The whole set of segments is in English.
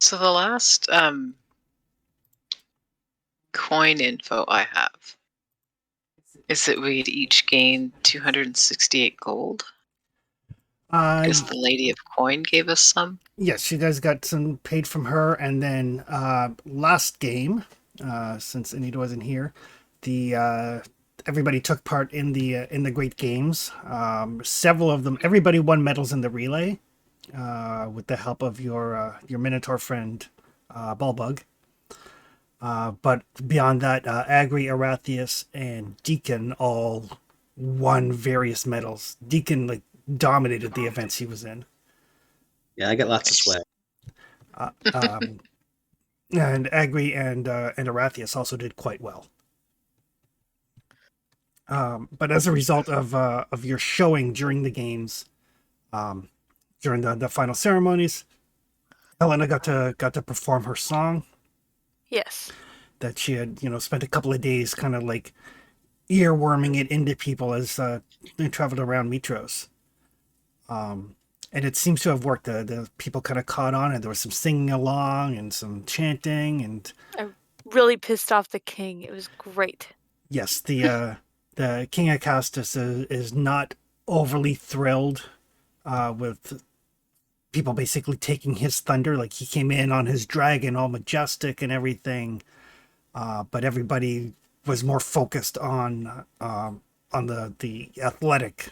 So the last coin info I have is that we'd each gain 268 gold. Uh, Because the Lady of Coin gave us some. yes, you guys got some paid from her, and then last game, since Anita wasn't here, the everybody took part in the great games. Several of them, everybody won medals in the relay, with the help of your Minotaur friend, Ballbug. But beyond that, Agri, Arathius, and Deacon all won various medals. Deacon like dominated the events he was in. Yeah, I get lots of Nice. swag. Uh, um, and Agri and Arathius also did quite well. But as a result of your showing during the games, um, during the final ceremonies, Helena got to perform her song Yes. that she had spent a couple of days kind of like earworming it into people as they traveled around Mitros. And it seems to have worked. The people kind of caught on, and there was some singing along and some chanting, and I really pissed off the king. It was great. yes, the King of Castus is not overly thrilled with people basically taking his thunder. Like he came in on his dragon, all majestic and everything, but everybody was more focused on the athletic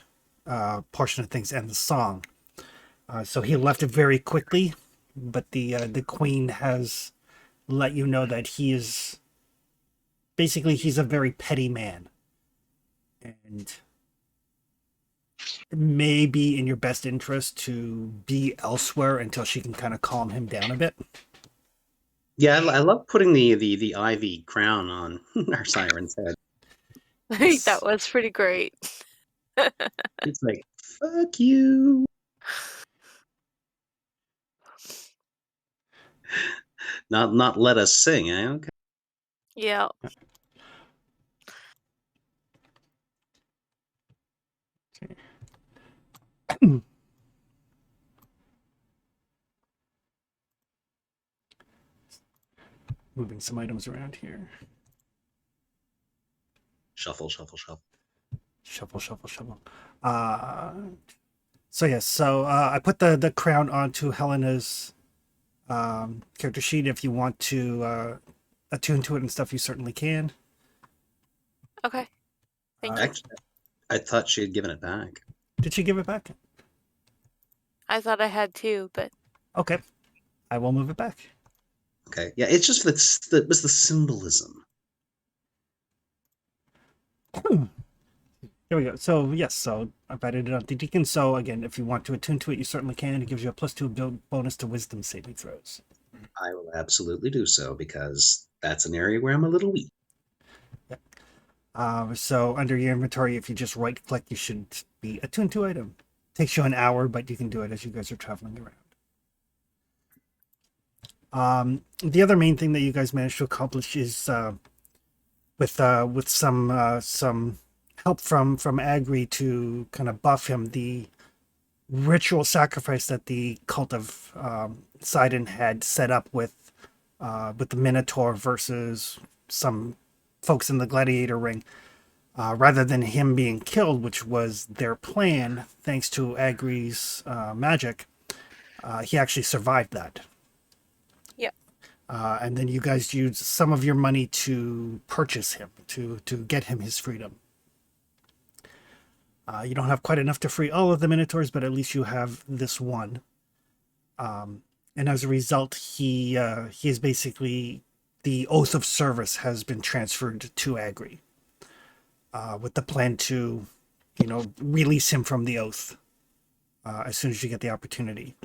portion of things and the song. So he left it very quickly, but the queen has let you know that he is basically he's a very petty man, and it may be in your best interest to be elsewhere until she can kind of calm him down a bit. Yeah, I love putting the ivy crown on our siren's head. That was pretty great. It's like, fuck you. Not let us sing, eh? Okay. Yeah. Moving some items around here. Shuffle, shuffle, shuffle. Shuffle, shuffle, shuffle. So yes, so I put the crown onto Helena's character sheet. If you want to attune to it and stuff, you certainly can. Okay. Thank you. Actually, I thought she had given it back. Did she give it back? I thought I had two, but Okay, I will move it back. Okay. Yeah, it's just that was the symbolism. There we go. So yes, so I've added it on the Deacon. So again, if you want to attune to it, you certainly can. It gives you a +2 bonus to Wisdom saving throws. I will absolutely do so because that's an area where I'm a little weak. So under your inventory, if you just right click, you should be attuned to item. Takes you an hour, but you can do it as you guys are traveling around. The other main thing that you guys managed to accomplish is with some help from Agri to kind of buff him, the ritual sacrifice that the cult of Siren had set up with the Minotaur versus some folks in the gladiator ring. Rather than him being killed, which was their plan, thanks to Agri's magic, he actually survived that. Yep. And then you guys used some of your money to purchase him, to get him his freedom. You don't have quite enough to free all of the Minotaurs, but at least you have this one. And as a result, he is basically, the oath of service has been transferred to Agri. With the plan to, release him from the oath as soon as you get the opportunity.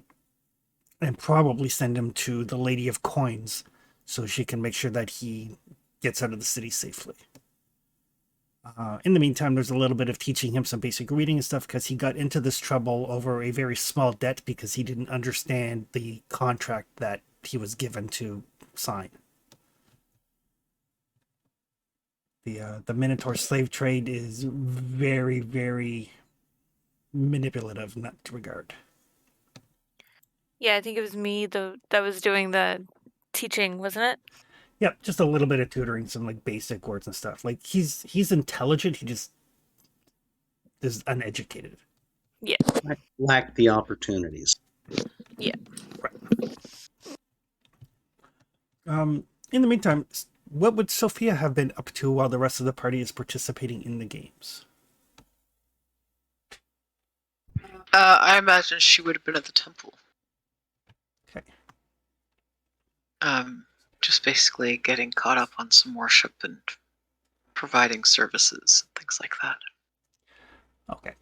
And probably send him to the Lady of Coins so she can make sure that he gets out of the city safely. In the meantime, there's a little bit of teaching him some basic reading and stuff because he got into this trouble over a very small debt because he didn't understand the contract that he was given to sign. The Minotaur slave trade is very, very manipulative in that regard. Yeah, I think it was me that was doing the teaching, wasn't it? Yep, just a little bit of tutoring, some like basic words and stuff. Like he's intelligent, he just is uneducated. Yeah. Lack the opportunities. Yeah. In the meantime, what would Sophia have been up to while the rest of the party is participating in the games? I imagine she would have been at the temple. Okay. Just basically getting caught up on some worship and providing services and things like that. Okay.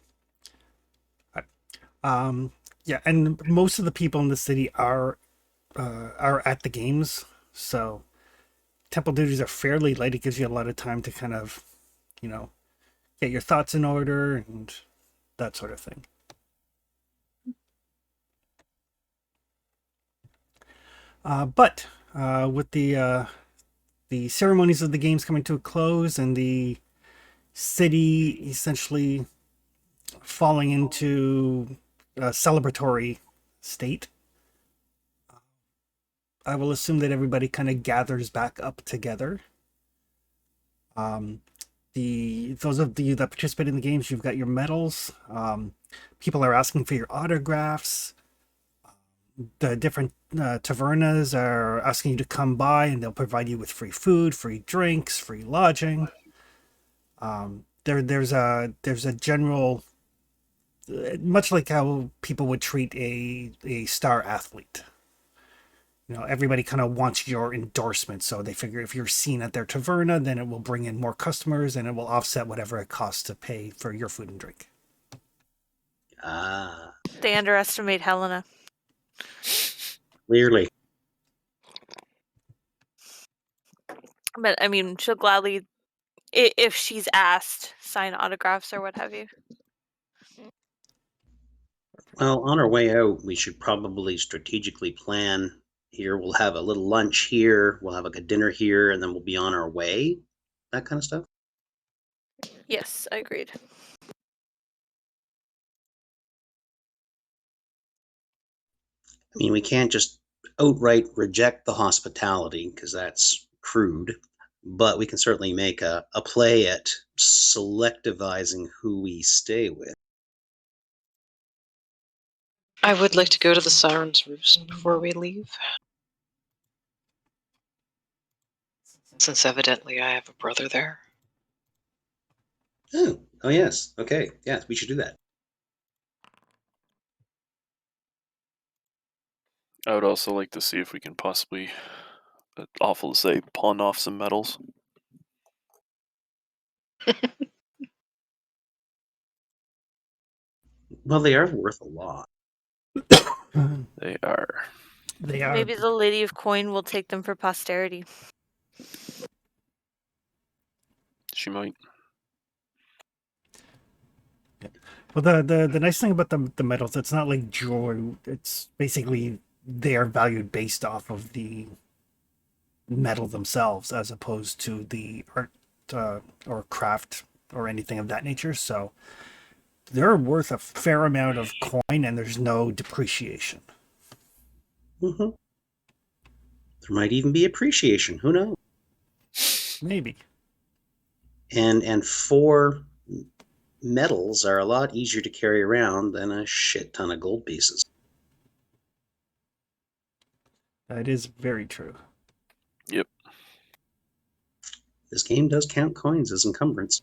Yeah, and most of the people in the city are at the games, so temple duties are fairly light. It gives you a lot of time to kind of, get your thoughts in order and that sort of thing. But with the ceremonies of the games coming to a close and the city essentially falling into a celebratory state, I will assume that everybody kind of gathers back up together. Those of you that participate in the games, you've got your medals. People are asking for your autographs. The different tavernas are asking you to come by, and they'll provide you with free food, free drinks, free lodging. There's a general, much like how people would treat a star athlete. Everybody kind of wants your endorsement, so they figure if you're seen at their taverna, then it will bring in more customers, and it will offset whatever it costs to pay for your food and drink. They underestimate Helena. Clearly. But I mean, she'll gladly, if she's asked, sign autographs or what have you. Well, on our way out, we should probably strategically plan. Here, we'll have a little lunch here, we'll have a dinner here, and then we'll be on our way. That kind of stuff. Yes, I agreed. I mean, we can't just outright reject the hospitality because that's crude, but we can certainly make a play at selectivizing who we stay with. I would like to go to the Sirens Roost before we leave. Since evidently I have a brother there. Oh yes. Okay. Yes, we should do that. I would also like to see if we can possibly, awful to say, pawn off some medals. Well, they are worth a lot. They are. They are. Maybe the Lady of Coin will take them for posterity. She might. Well, the nice thing about the medals, it's not like jewelry. It's basically they are valued based off of the medal themselves, as opposed to the art or craft or anything of that nature. So they're worth a fair amount of coin, and there's no depreciation. Mm-hmm. There might even be appreciation. Who knows? Maybe. And 4 medals are a lot easier to carry around than a shit ton of gold pieces. That is very true. Yep. This game does count coins as encumbrance.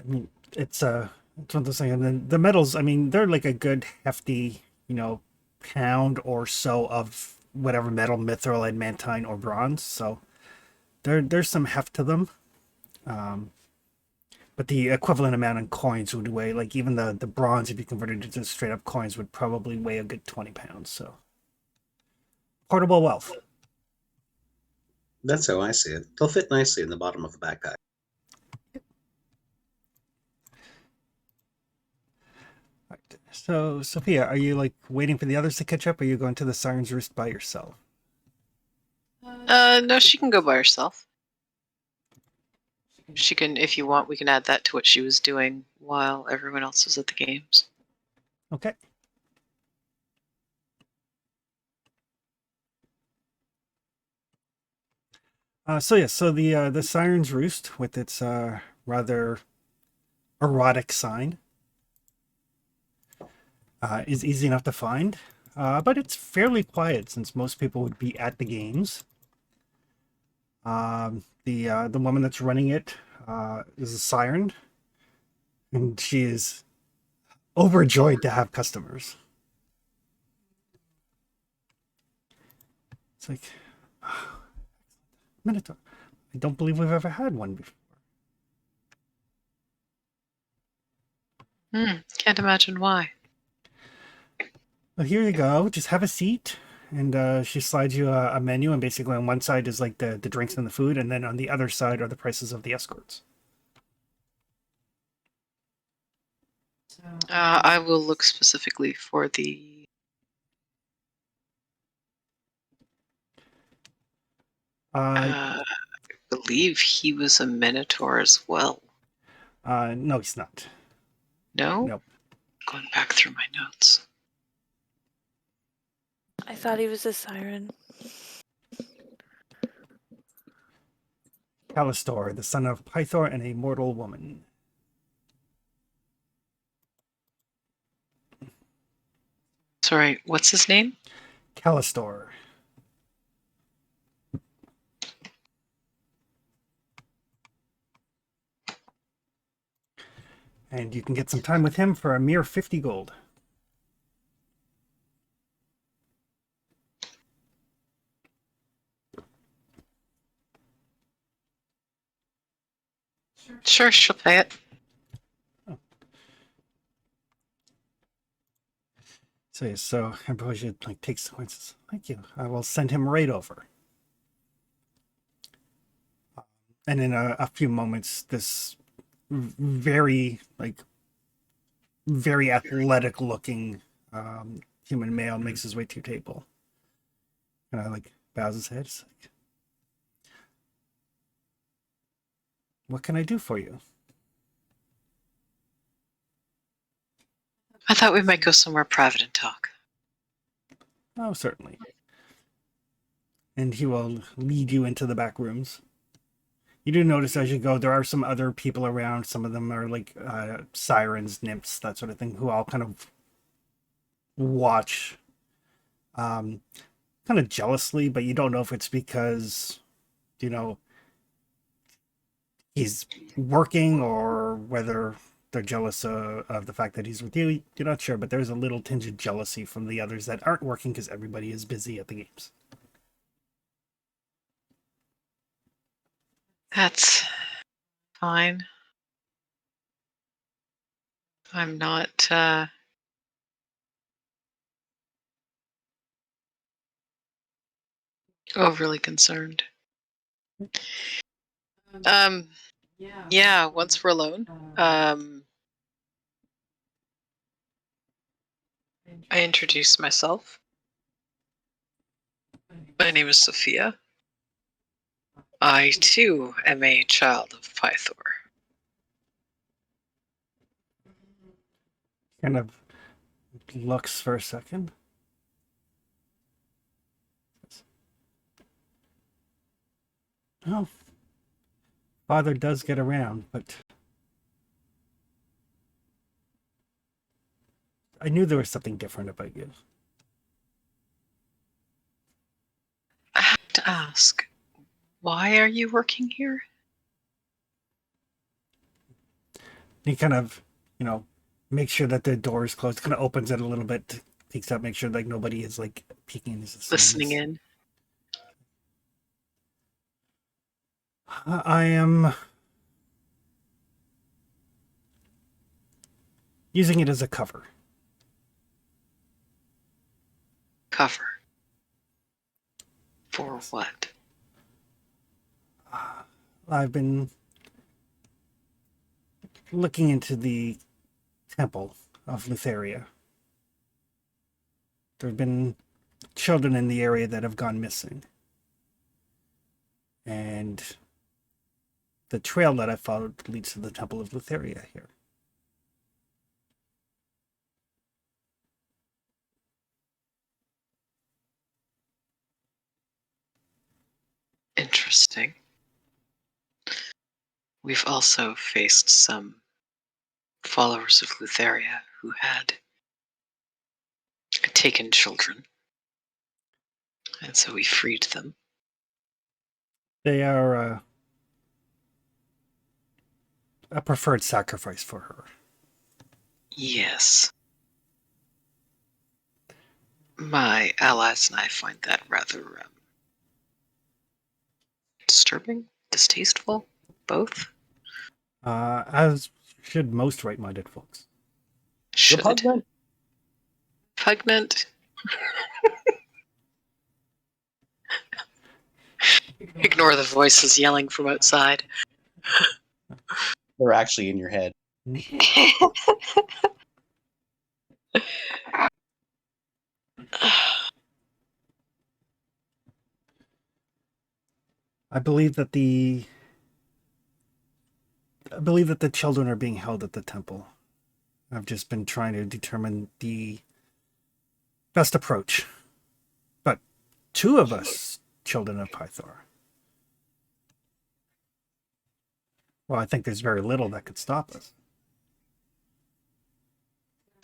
I mean, it's one of those things. And then the medals, I mean, they're like a good hefty, pound or so of whatever metal, mithril, adamantine, or bronze. So there's some heft to them. But the equivalent amount in coins would weigh, like even the bronze, if you converted it to straight up coins, would probably weigh a good 20 pounds. So portable wealth. That's how I see it. They'll fit nicely in the bottom of the backpack. Right. So, Sophia, are you like waiting for the others to catch up, or are you going to the Sirens Roost by yourself? No, she can go by herself. She can, if you want, we can add that to what she was doing while everyone else was at the games. Okay. So the Sirens Roost with its rather erotic sign is easy enough to find, but it's fairly quiet since most people would be at the games. The woman that's running it is a siren, and she is overjoyed to have customers. It's like, Minotaur, I don't believe we've ever had one before. Can't imagine why. Well, here you go. Just have a seat. And she slides you a menu, and basically on one side is like the drinks and the food, and then on the other side are the prices of the escorts. I will look specifically for the. I believe he was a Minotaur as well. No, he's not. No? Nope. Going back through my notes. I thought he was a siren. Callistor, the son of Pythor and a mortal woman. Sorry, what's his name? Callistor. And you can get some time with him for a mere 50 gold. Sure, she'll pay it. So Ambrosia takes the coins. Thank you. I will send him right over. And in a few moments, this very athletic looking human male makes his way to your table. And bows his head. It's like, what can I do for you? I thought we might go somewhere private and talk. Oh, certainly. And he will lead you into the back rooms. You do notice as you go, there are some other people around. Some of them are sirens, nymphs, that sort of thing, who all kind of watch kind of jealously, but you don't know if it's because, he's working or whether they're jealous of the fact that he's with you. You're not sure, but there's a little tinge of jealousy from the others that aren't working because everybody is busy at the games. That's fine. I'm not overly concerned. Yeah, once we're alone, I introduce myself. My name is Sophia. I, too, am a child of Pythor. Kind of looks for a second. Oh, father does get around, but I knew there was something different about you. I have to ask, why are you working here? He kind of, makes sure that the door is closed, kind of opens it a little bit, peeks out, make sure nobody is peeking. Listening in. I am using it as a cover. Cover. For what? I've been looking into the Temple of Lutheria. There have been children in the area that have gone missing. And the trail that I followed leads to the Temple of Lutheria here. Interesting. we've also faced some followers of Lutheria who had taken children, and so we freed them. They are a preferred sacrifice for her. Yes. My allies and I find that rather disturbing, distasteful, both. As should most right-minded folks. Should. Repugnant. Repugnant. Ignore the voices yelling from outside. They're actually in your head. I believe that the children are being held at the temple. I've just been trying to determine the best approach. But 2 of us, children of Pythor. Well, I think there's very little that could stop us.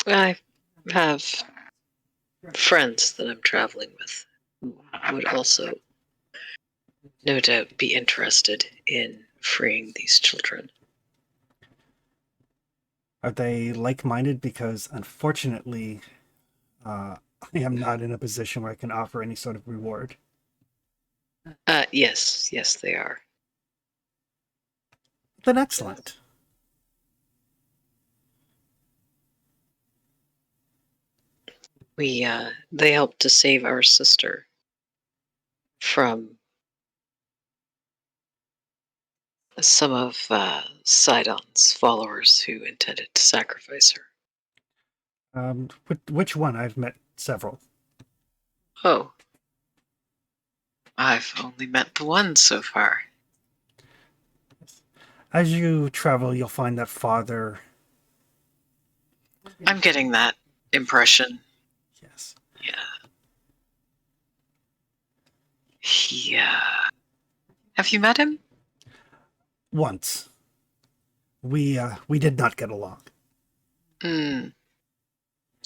I have friends that I'm traveling with who would also no doubt be interested in freeing these children. Are they like-minded? Because unfortunately, I am not in a position where I can offer any sort of reward. Yes, they are. Then excellent. They helped to save our sister from some of Sidon's followers who intended to sacrifice her. Which one? I've met several. Oh. I've only met the one so far. As you travel, you'll find that Father... I'm getting that impression. Yes. Yeah. Have you met him? Once. We did not get along.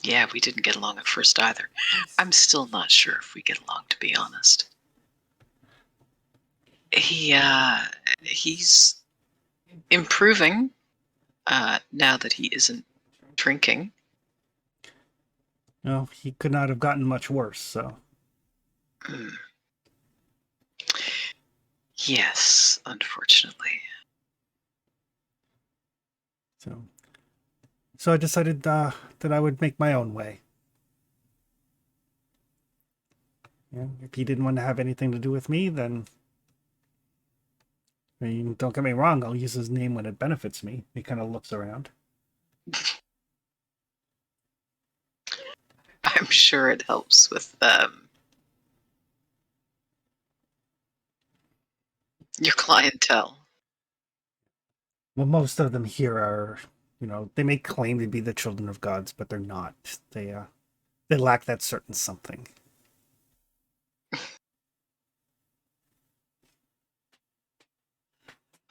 Yeah, we didn't get along at first either. I'm still not sure if we get along, to be honest. He's improving now that he isn't drinking. No, he could not have gotten much worse, so... Yes, unfortunately. So I decided that I would make my own way. Yeah, if he didn't want to have anything to do with me, then... I mean, don't get me wrong, I'll use his name when it benefits me. He kind of looks around. I'm sure it helps with your clientele. Well, most of them here are, they may claim to be the children of gods, but they're not. They lack that certain something.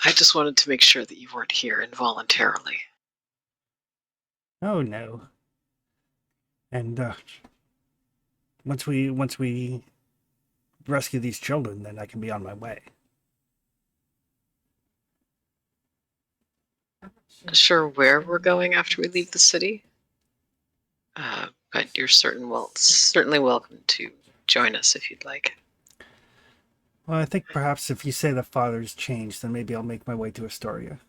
I just wanted to make sure that you weren't here involuntarily. Oh no. And once we rescue these children, then I can be on my way. Sure where we're going after we leave the city, but you're certainly welcome to join us if you'd like. Well, I think perhaps if you say the father's changed, then maybe I'll make my way to Astoria.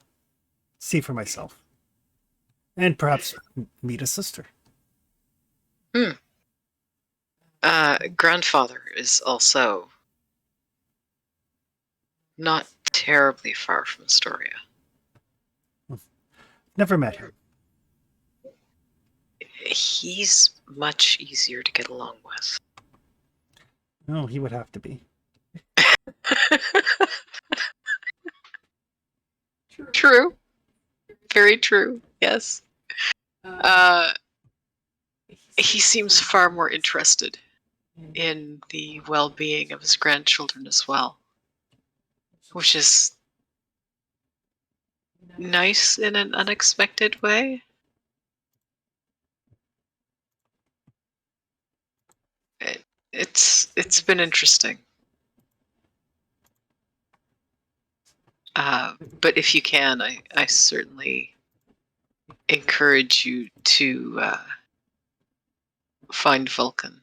See for myself. And perhaps meet a sister. Grandfather is also not terribly far from Astoria. Never met him. He's much easier to get along with. No, he would have to be. True. Very true, yes. He seems far more interested in the well-being of his grandchildren as well, which is nice in an unexpected way. It's been interesting. But if you can, I certainly encourage you to find Vulcan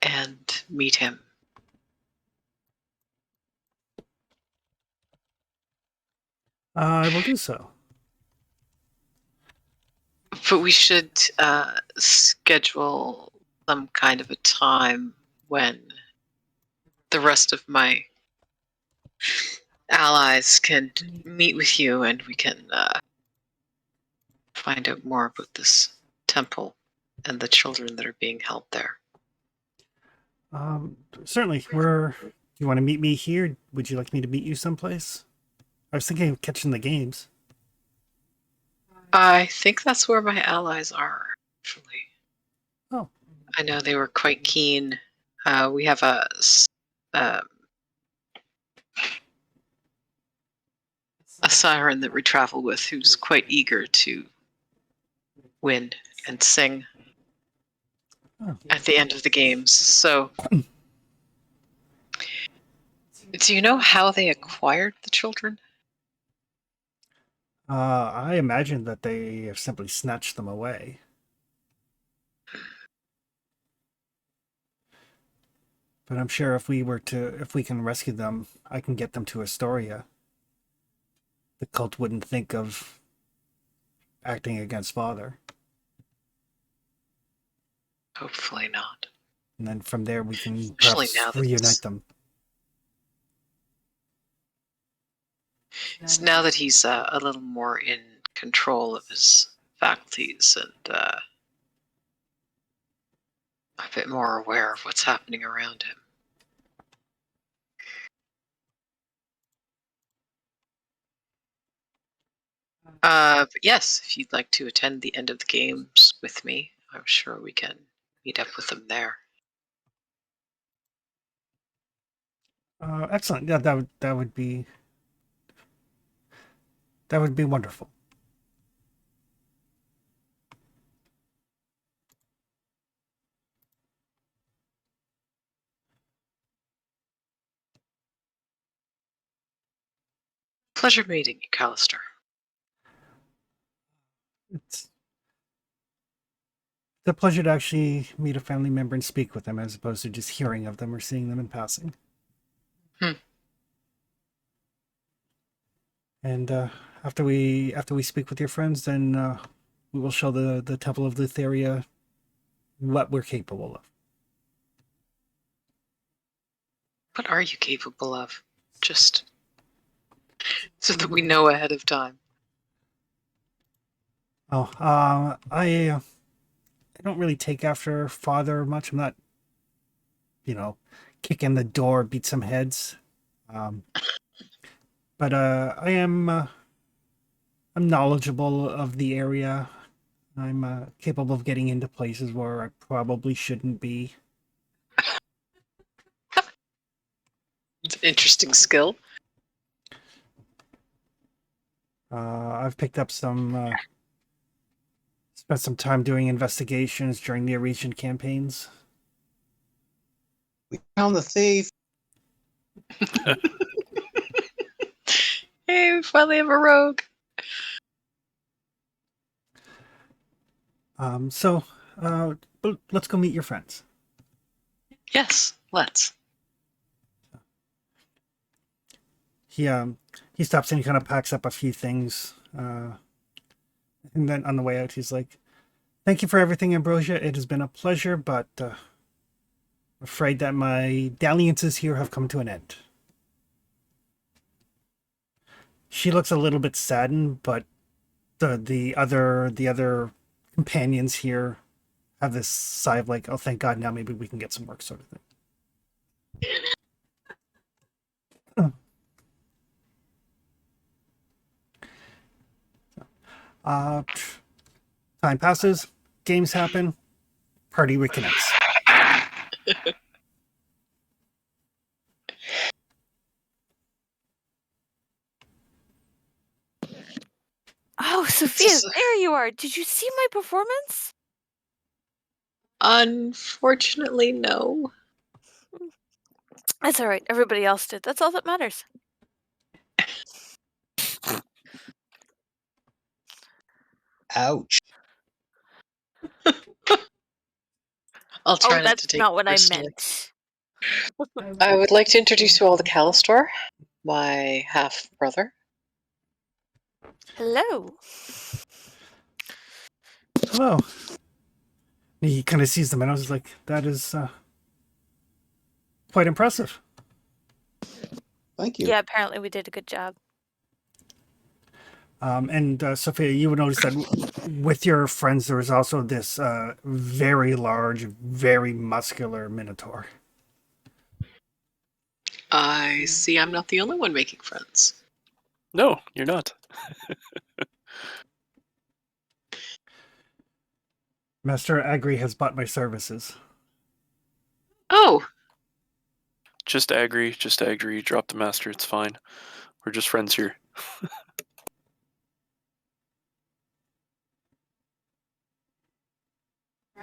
and meet him. I will do so. But we should schedule some kind of a time when the rest of my allies can meet with you and we can find out more about this temple and the children that are being held there. Certainly. Do you want to meet me here? Would you like me to meet you someplace? I was thinking of catching the games. I think that's where my allies are, actually. Oh. I know they were quite keen. We have a siren that we travel with who's quite eager to win and sing at the end of the games. So, do you know how they acquired the children? I imagine that they have simply snatched them away. But I'm sure if we can rescue them, I can get them to Astoria. The cult wouldn't think of acting against Father. Hopefully not. And then from there we can Especially perhaps now that reunite them. Now that he's a little more in control of his faculties and a bit more aware of what's happening around him. But yes, if you'd like to attend the end of the games with me, I'm sure we can meet up with them there. Excellent. Yeah, that would be wonderful. Pleasure meeting you, Callister. It's a pleasure to actually meet a family member and speak with them as opposed to just hearing of them or seeing them in passing. And after we speak with your friends, then we will show the Temple of Lutheria what we're capable of. What are you capable of? Just so that we know ahead of time. Oh, I don't really take after Father much. I'm not, kick in the door, beat some heads. But I'm knowledgeable of the area. I'm capable of getting into places where I probably shouldn't be. It's an interesting skill. I've picked up spent some time doing investigations during the Oresian campaigns. We found the thief. Hey, we finally have a rogue. So let's go meet your friends. Yes, let's. He stops and he kind of packs up a few things. And then on the way out, he's like, "Thank you for everything, Ambrosia. It has been a pleasure, but I'm afraid that my dalliances here have come to an end." She looks a little bit saddened, but the other companions here have this sigh of like, "Oh, thank God, now maybe we can get some work," sort of thing. Time passes, games happen, party reconnects. Sophia, Just- there you are. Did you see my performance? Unfortunately, no. That's all right. Everybody else did. That's all that matters. Ouch. I'll try Oh, not that's to take not it what I personally. meant. I would like to introduce you all to Callistor, my half brother. Hello. Hello. He kind of sees them and I was like, that is quite impressive. Thank you. Yeah, apparently we did a good job. And Sophia, you would notice that with your friends, there was also this very large, very muscular Minotaur. I see I'm not the only one making friends. No, you're not. Master Agri has bought my services. Oh, Just agree. Drop the master. It's fine. We're just friends here.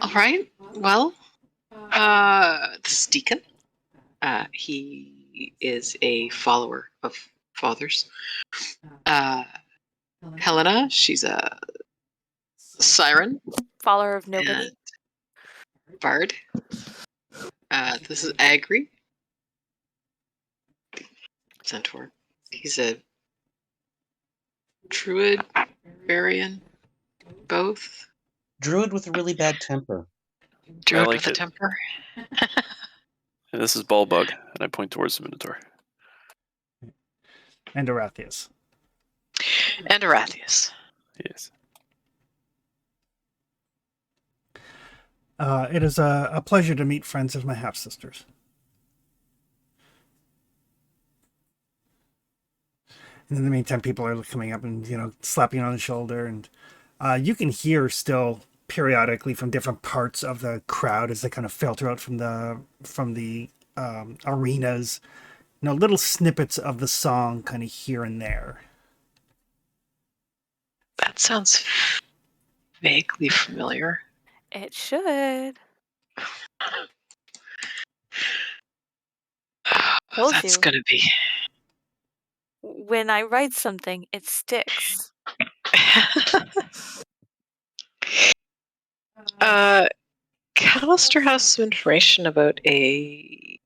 all right. Well, this is Deacon. He is a follower of Father's. Helena, she's a Siren Follower of nobody. and Bard. This is Agri, Centaur. He's a Druid, Varian, both. Druid with a really bad temper. Druid like with a it. temper. And this is Ballbug, and I point towards the Minotaur. And Arathius. And Arathius. Yes. It is a pleasure to meet friends of my half-sisters. And in the meantime, people are coming up and, slapping on the shoulder. And you can hear still periodically from different parts of the crowd as they kind of filter out from the arenas, little snippets of the song kind of here and there. That sounds vaguely familiar. It should. Told That's you. gonna be. When I write something, it sticks. Callister has some information about a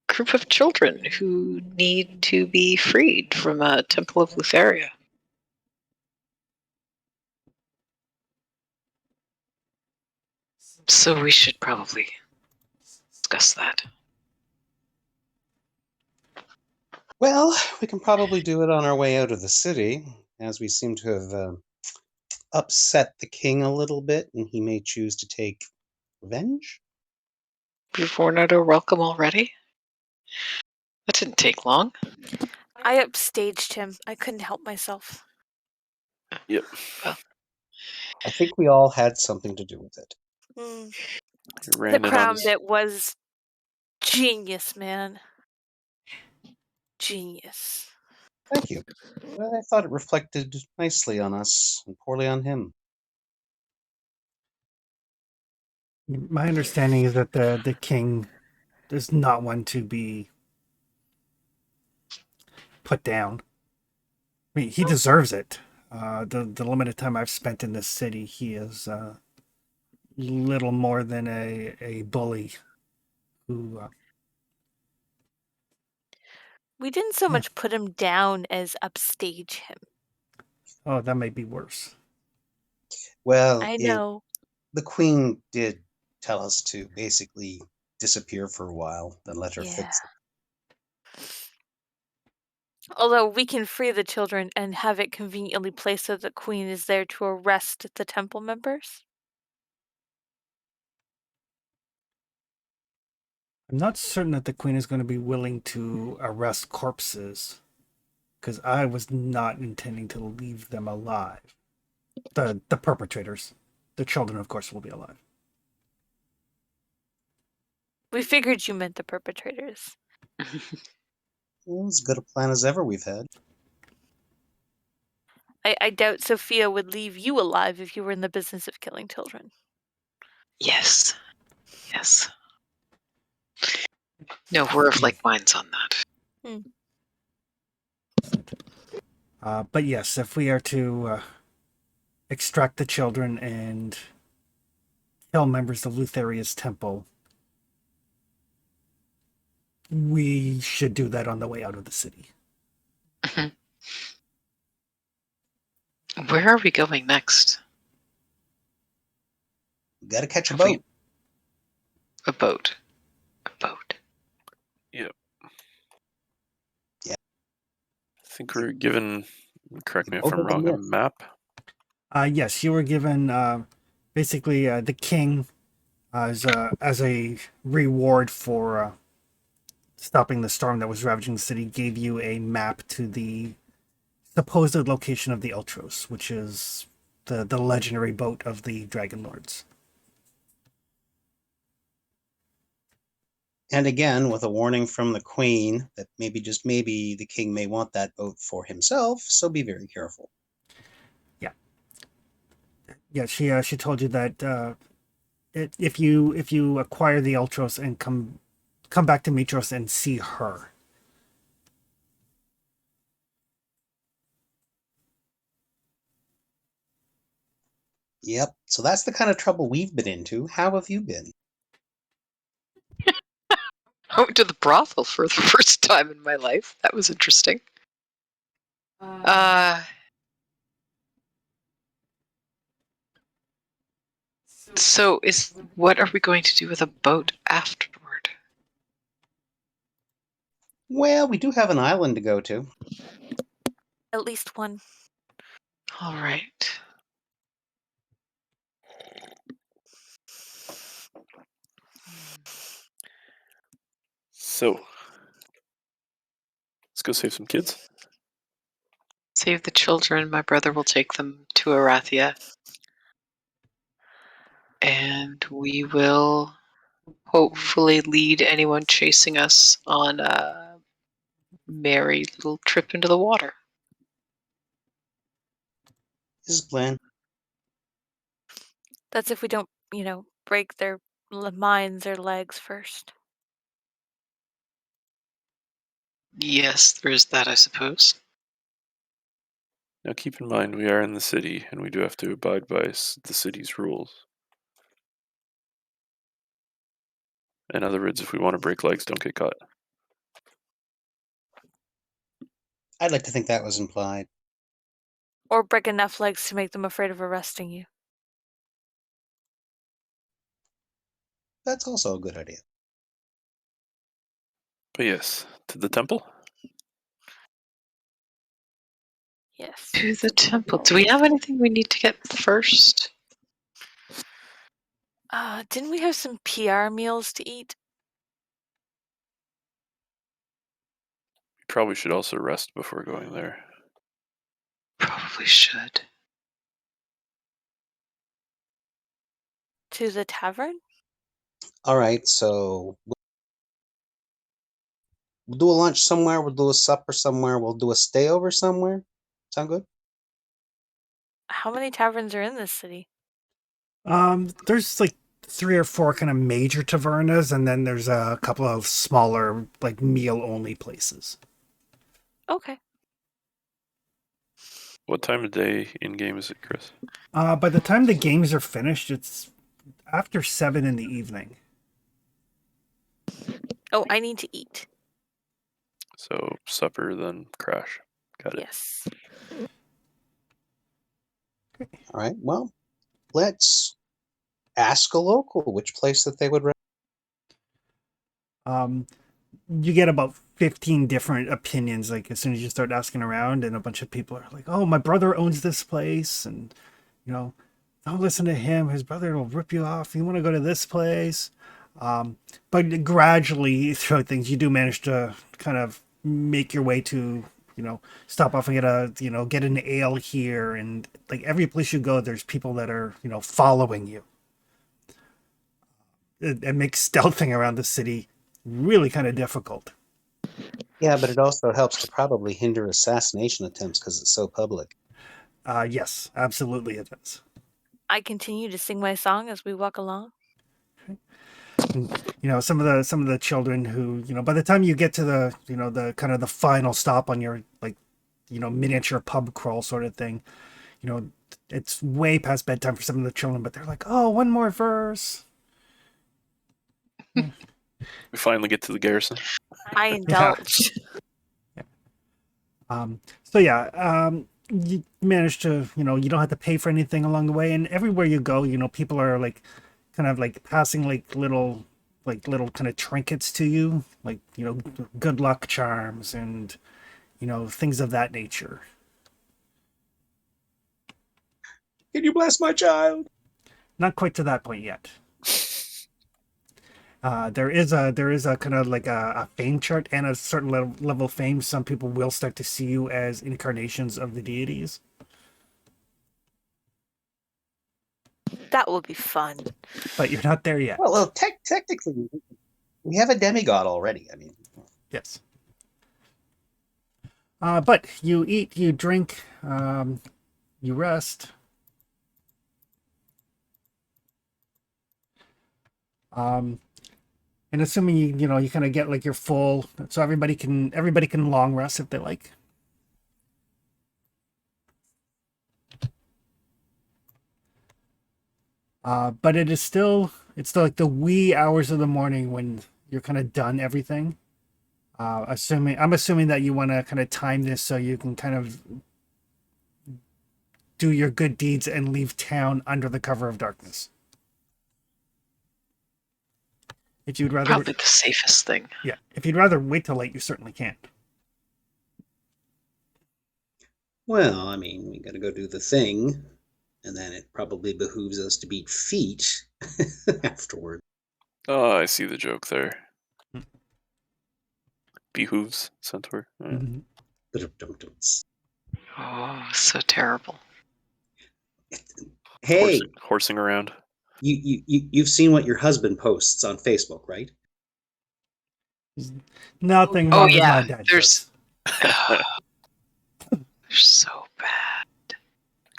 group of children who need to be freed from a Temple of Lutheria. So we should probably discuss that. Well, we can probably do it on our way out of the city, as we seem to have upset the king a little bit, and he may choose to take revenge. We've worn out our welcome already. That didn't take long. I upstaged him. I couldn't help myself. Yep. I think we all had something to do with it. Mm. He The ran in on crown his... bit was genius, man. Genius. Thank you. Well, I thought it reflected nicely on us and poorly on him. My understanding is that the king is not one to be put down. I mean, he deserves it. The limited time I've spent in this city, he is little more than a bully who... We didn't so Yeah. much put him down as upstage him. Oh, that may be worse. Well, I know. the queen did tell us to basically disappear for a while, then let her Yeah. fix it. Although we can free the children and have it conveniently placed so the queen is there to arrest the temple members. I'm not certain that the queen is going to be willing to arrest corpses, because I was not intending to leave them alive. The perpetrators. The children, of course, will be alive. We figured you meant the perpetrators. Well, as good a plan as ever we've had. I doubt Sophia would leave you alive if you were in the business of killing children. Yes. Yes. No, we're of like minds on that. But yes, if we are to extract the children and kill members of Lutheria's temple, we should do that on the way out of the city. Mhm. Where are we going next? We got to catch a Have we- boat. A boat. A boat. Yep. Yeah. I think we're given, correct me if Both I'm of them, wrong, a yes. map. Yes, you were given basically the king as a reward for stopping the storm that was ravaging the city. Gave you a map to the supposed location of the Ultros, which is the legendary boat of the Dragonlords. And again, with a warning from the queen that maybe, just maybe, the king may want that boat for himself, so be very careful. Yeah, she told you that if you acquire the Ultros and come back to Mitros and see her. Yep. So that's the kind of trouble we've been into. How have you been? I went to the brothel for the first time in my life. That was interesting. So what are we going to do with a boat afterward? Well, we do have an island to go to. At least one. All right. So, let's go save some kids. Save the children. My brother will take them to Arathia. And we will hopefully lead anyone chasing us on a merry little trip into the water. This is the plan. That's if we don't, break their minds or legs first. Yes, there is that, I suppose. Now keep in mind, we are in the city, and we do have to abide by the city's rules. In other words, if we want to break legs, don't get caught. I'd like to think that was implied. Or break enough legs to make them afraid of arresting you. That's also a good idea. But yes, to the temple? Yes. To the temple. Do we have anything we need to get first? Didn't we have some PR meals to eat? We probably should also rest before going there. Probably should. To the tavern? All right, so we'll do a lunch somewhere. We'll do a supper somewhere. We'll do a stayover somewhere. Sound good? How many taverns are in this city? There's like 3 or 4 kind of major tavernas, and then there's a couple of smaller, like meal only places. Okay. What time of day in game is it, Chris? By the time the games are finished, it's after 7 in the evening. Oh, I need to eat. So supper, then crash. Got it. Yes. All right, well, let's ask a local which place that they would You get about 15 different opinions, like as soon as you start asking around, and a bunch of people are like, oh, my brother owns this place, and don't listen to him, his brother will rip you off, you want to go to this place. But gradually throughout things, you do manage to kind of make your way to stop off and get an ale here, and like every place you go, there's people that are following you. It makes stealthing around the city really kind of difficult. Yeah, but it also helps to probably hinder assassination attempts because it's so public. Yes, absolutely it is. I continue to sing my song as we walk along. And, some of the children who, by the time you get to the, the kind of the final stop on your, like, miniature pub crawl sort of thing, it's way past bedtime for some of the children, but they're like, oh, one more verse. We finally get to the garrison. I indulge. So yeah, you manage to, you don't have to pay for anything along the way, and everywhere you go, people are like, kind of like passing like little kind of trinkets to you, like, good luck charms and, things of that nature. Can you bless my child? Not quite to that point yet. There is a kind of like a fame chart, and a certain level of fame. Some people will start to see you as incarnations of the deities. That will be fun. But you're not there yet. Well, technically, we have a demigod already. I mean, Yes. But you eat, you drink, you rest. And assuming you kind of get like your full, so everybody can long rest if they like. But it's still like the wee hours of the morning when you're kind of done everything. I'm assuming that you want to kind of time this so you can kind of do your good deeds and leave town under the cover of darkness. If you'd rather, Probably the safest thing. yeah. If you'd rather wait till late, you certainly can. well, I mean, we got to go do the thing, and then it probably behooves us to beat feet afterward. Oh, I see the joke there. Hmm. Behooves, Centaur. Yeah. Mm-hmm. Oh, so terrible. Hey, Horsing around. you've seen what your husband posts on Facebook, right? Nothing Oh, wrong with yeah, my dad there's- jokes. They're so bad.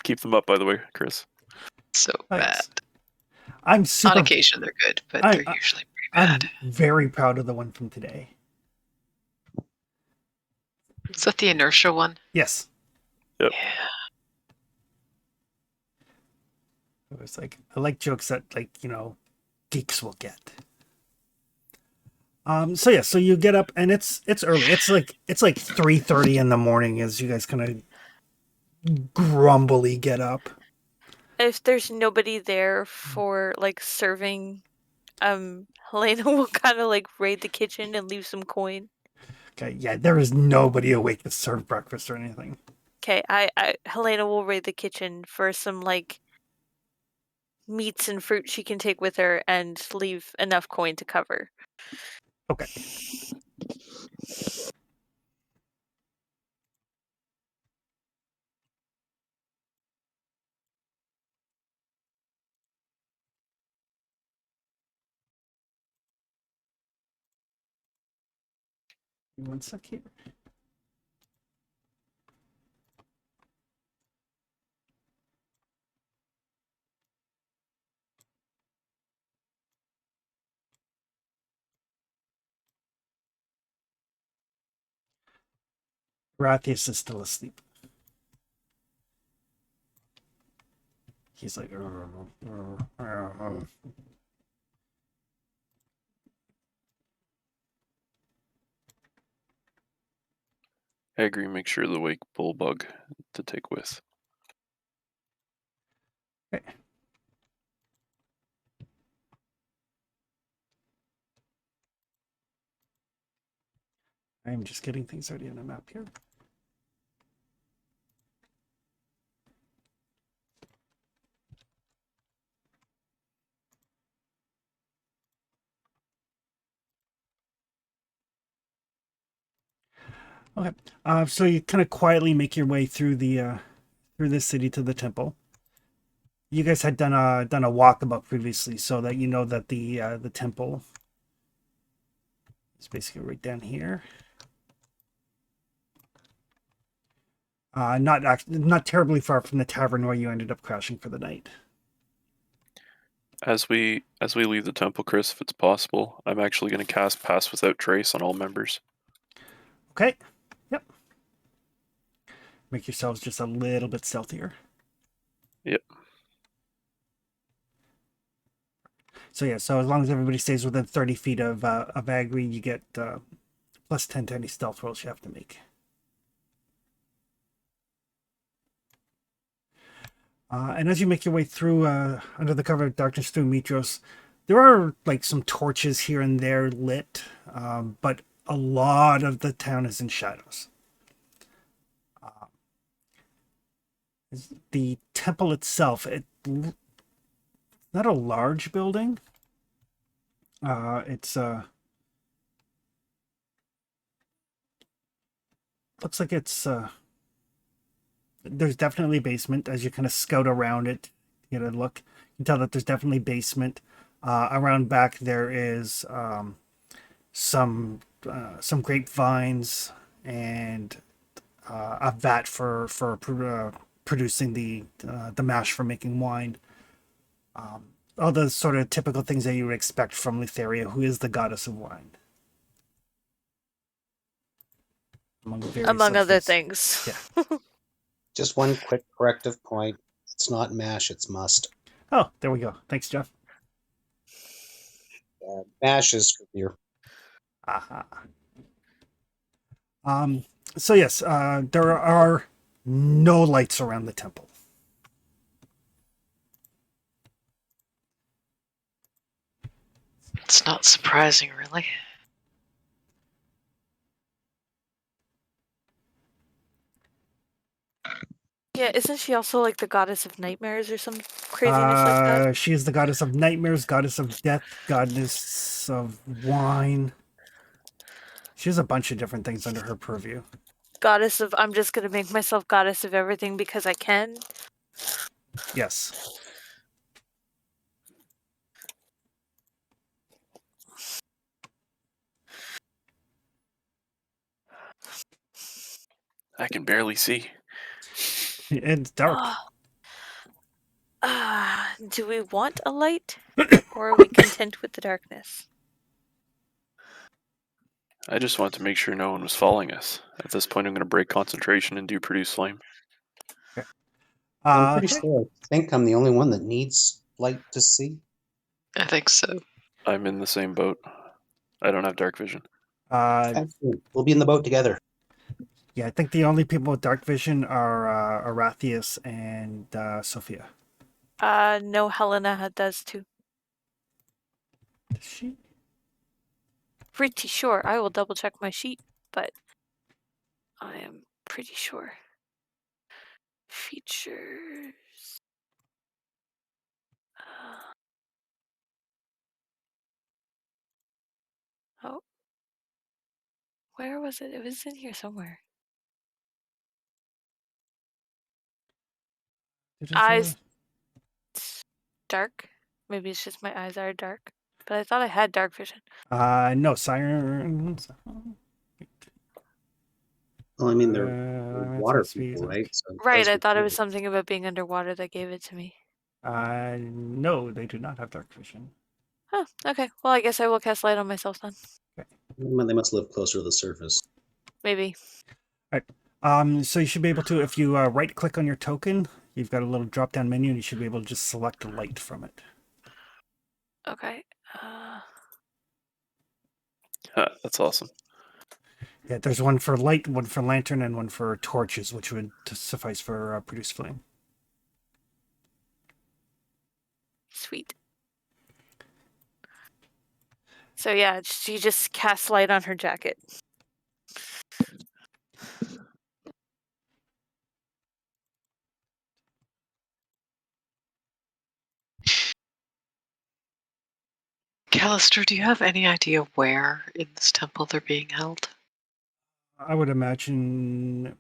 Keep them up, by the way, Chris. So Thanks. bad. I'm On super. occasion, they're good, but I- they're usually pretty I'm bad. very proud of the one from today. Is that the inertia one? Yes. Yep. Yeah. It was like, I like jokes that, like, geeks will get. So yeah, so you get up and it's early. It's like 3:30 in the morning as you guys kind of grumbly get up. If there's nobody there for like serving, Helena will kind of like raid the kitchen and leave some coin. Okay, yeah, there is nobody awake to serve breakfast or anything. Okay, Helena will raid the kitchen for some like meats and fruit she can take with her and leave enough coin to cover. Okay. One sec here. Rathius is still asleep. He's like, I agree. Make sure the wake bullbug to take with. okay. I'm just getting things ready on a map here. Okay. So you kind of quietly make your way through the city to the temple. You guys had done a walkabout previously, so that you know that the temple is basically right down here. Not terribly far from the tavern where you ended up crashing for the night. As we leave the temple, Chris, if it's possible, I'm actually going to cast Pass Without Trace on all members. Okay. Yep. Make yourselves just a little bit stealthier. Yep. So yeah, so as long as everybody stays within 30 feet of Agri, you get plus 10 to any stealth rolls you have to make. And as you make your way through under the cover of darkness through Mitros, there are like some torches here and there lit, but a lot of the town is in shadows. The temple itself, it's not a large building. It's looks like it's there's definitely basement as you kind of scout around it, get a look. You can tell that there's definitely basement. Around back there is some grapevines and a vat for producing the mash for making wine. All the sort of typical things that you would expect from Lutheria, who is the goddess of wine. Among other things. Yeah. Just one quick corrective point. It's not mash, it's must. Oh, there we go. Thanks, Jeff. Mash is for beer. Aha. So yes, there are no lights around the temple. It's not surprising, really. Yeah, isn't she also like the goddess of nightmares or some craziness like that? She is the goddess of nightmares, goddess of death, goddess of wine. She has a bunch of different things under her purview. Goddess of, I'm just gonna make myself goddess of everything because I can. Yes. I can barely see. It's dark. Do we want a light? Or are we content with the darkness? I just want to make sure no one was following us. At this point, I'm going to break concentration and do produce flame. I'm pretty sure I think I'm the only one that needs light to see. I think so. I'm in the same boat. I don't have dark vision. Excellent. We'll be in the boat together. Yeah, I think the only people with dark vision are Arathius and Sophia. No, Helena does too. Does she? Pretty sure. I will double check my sheet, but I am pretty sure. Features. Oh. Where was it? It was in here somewhere. Eyes. Dark. Maybe it's just my eyes are dark. But I thought I had dark vision. No, Sirens. Well, I mean, they're water people, right? So right, I thought it was something about being underwater that gave it to me. No, they do not have dark vision. Oh, okay. Well, I guess I will cast light on myself then. Okay. They must live closer to the surface. Maybe. All right. So you should be able to, if you right-click on your token, you've got a little drop-down menu, and you should be able to just select a light from it. Okay. That's awesome. Yeah, there's one for light, one for lantern, and one for torches, which would suffice for produce flame. Sweet. So yeah, she just casts light on her jacket. Callister, do you have any idea where in this temple they're being held? I would imagine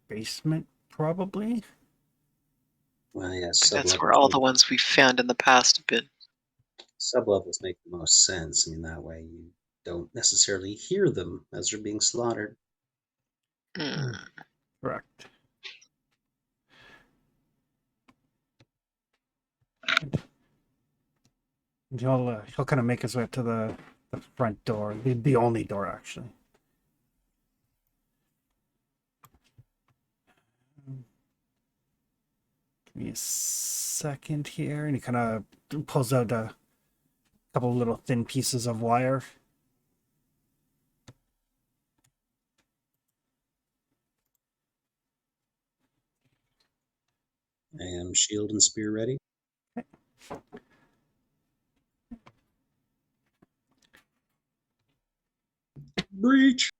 basement, probably. Well, yes. That's where all the ones we've found in the past have been. Sublevels make the most sense. I mean, that way you don't necessarily hear them as they're being slaughtered. Mm. Correct. And he'll kind of make his way up to the front door, the only door actually. Give me a second here, and he kind of pulls out a couple of little thin pieces of wire. I am shield and spear ready. Breach.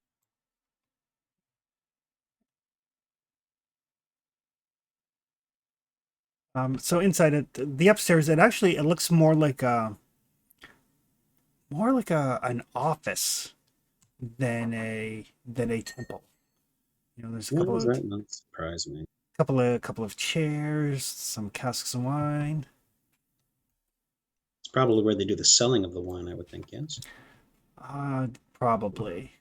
So inside it, the upstairs, it looks more like an office than a temple. You know, there's a What couple does of that not surprise me? couple of chairs, some casks of wine. It's probably where they do the selling of the wine, I would think, yes. Probably.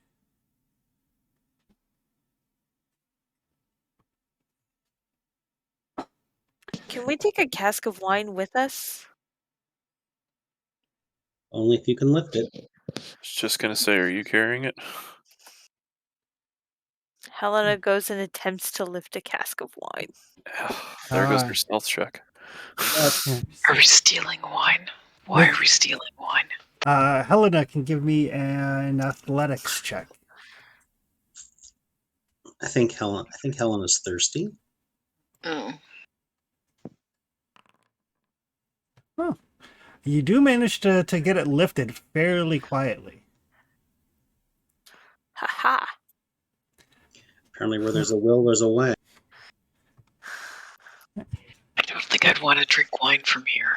Can we take a cask of wine with us? Only if you can lift it. I was just gonna say, are you carrying it? Helena goes and attempts to lift a cask of wine. There goes Ah. her stealth check. Yeah. Are we stealing wine? Why are we stealing wine? Helena can give me an athletics check. I think Helena's thirsty. Oh, Oh, you do manage to get it lifted fairly quietly. Haha. Apparently where there's a will, there's a way. I don't think I'd want to drink wine from here.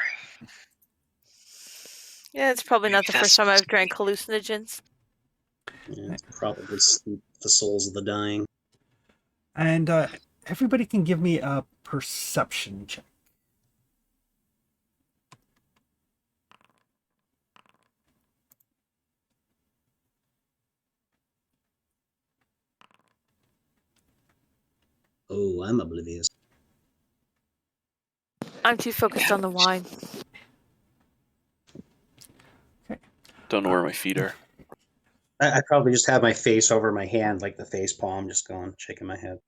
Yeah, it's probably not the Maybe first that's time I've supposed to drank hallucinogens. Yeah, it's probably sleep the souls of the dying. And everybody can give me a perception check. Oh, I'm oblivious. I'm too focused on the wine. Don't know where my feet are. I probably just have my face over my hand, like the face palm, just going, shaking my head.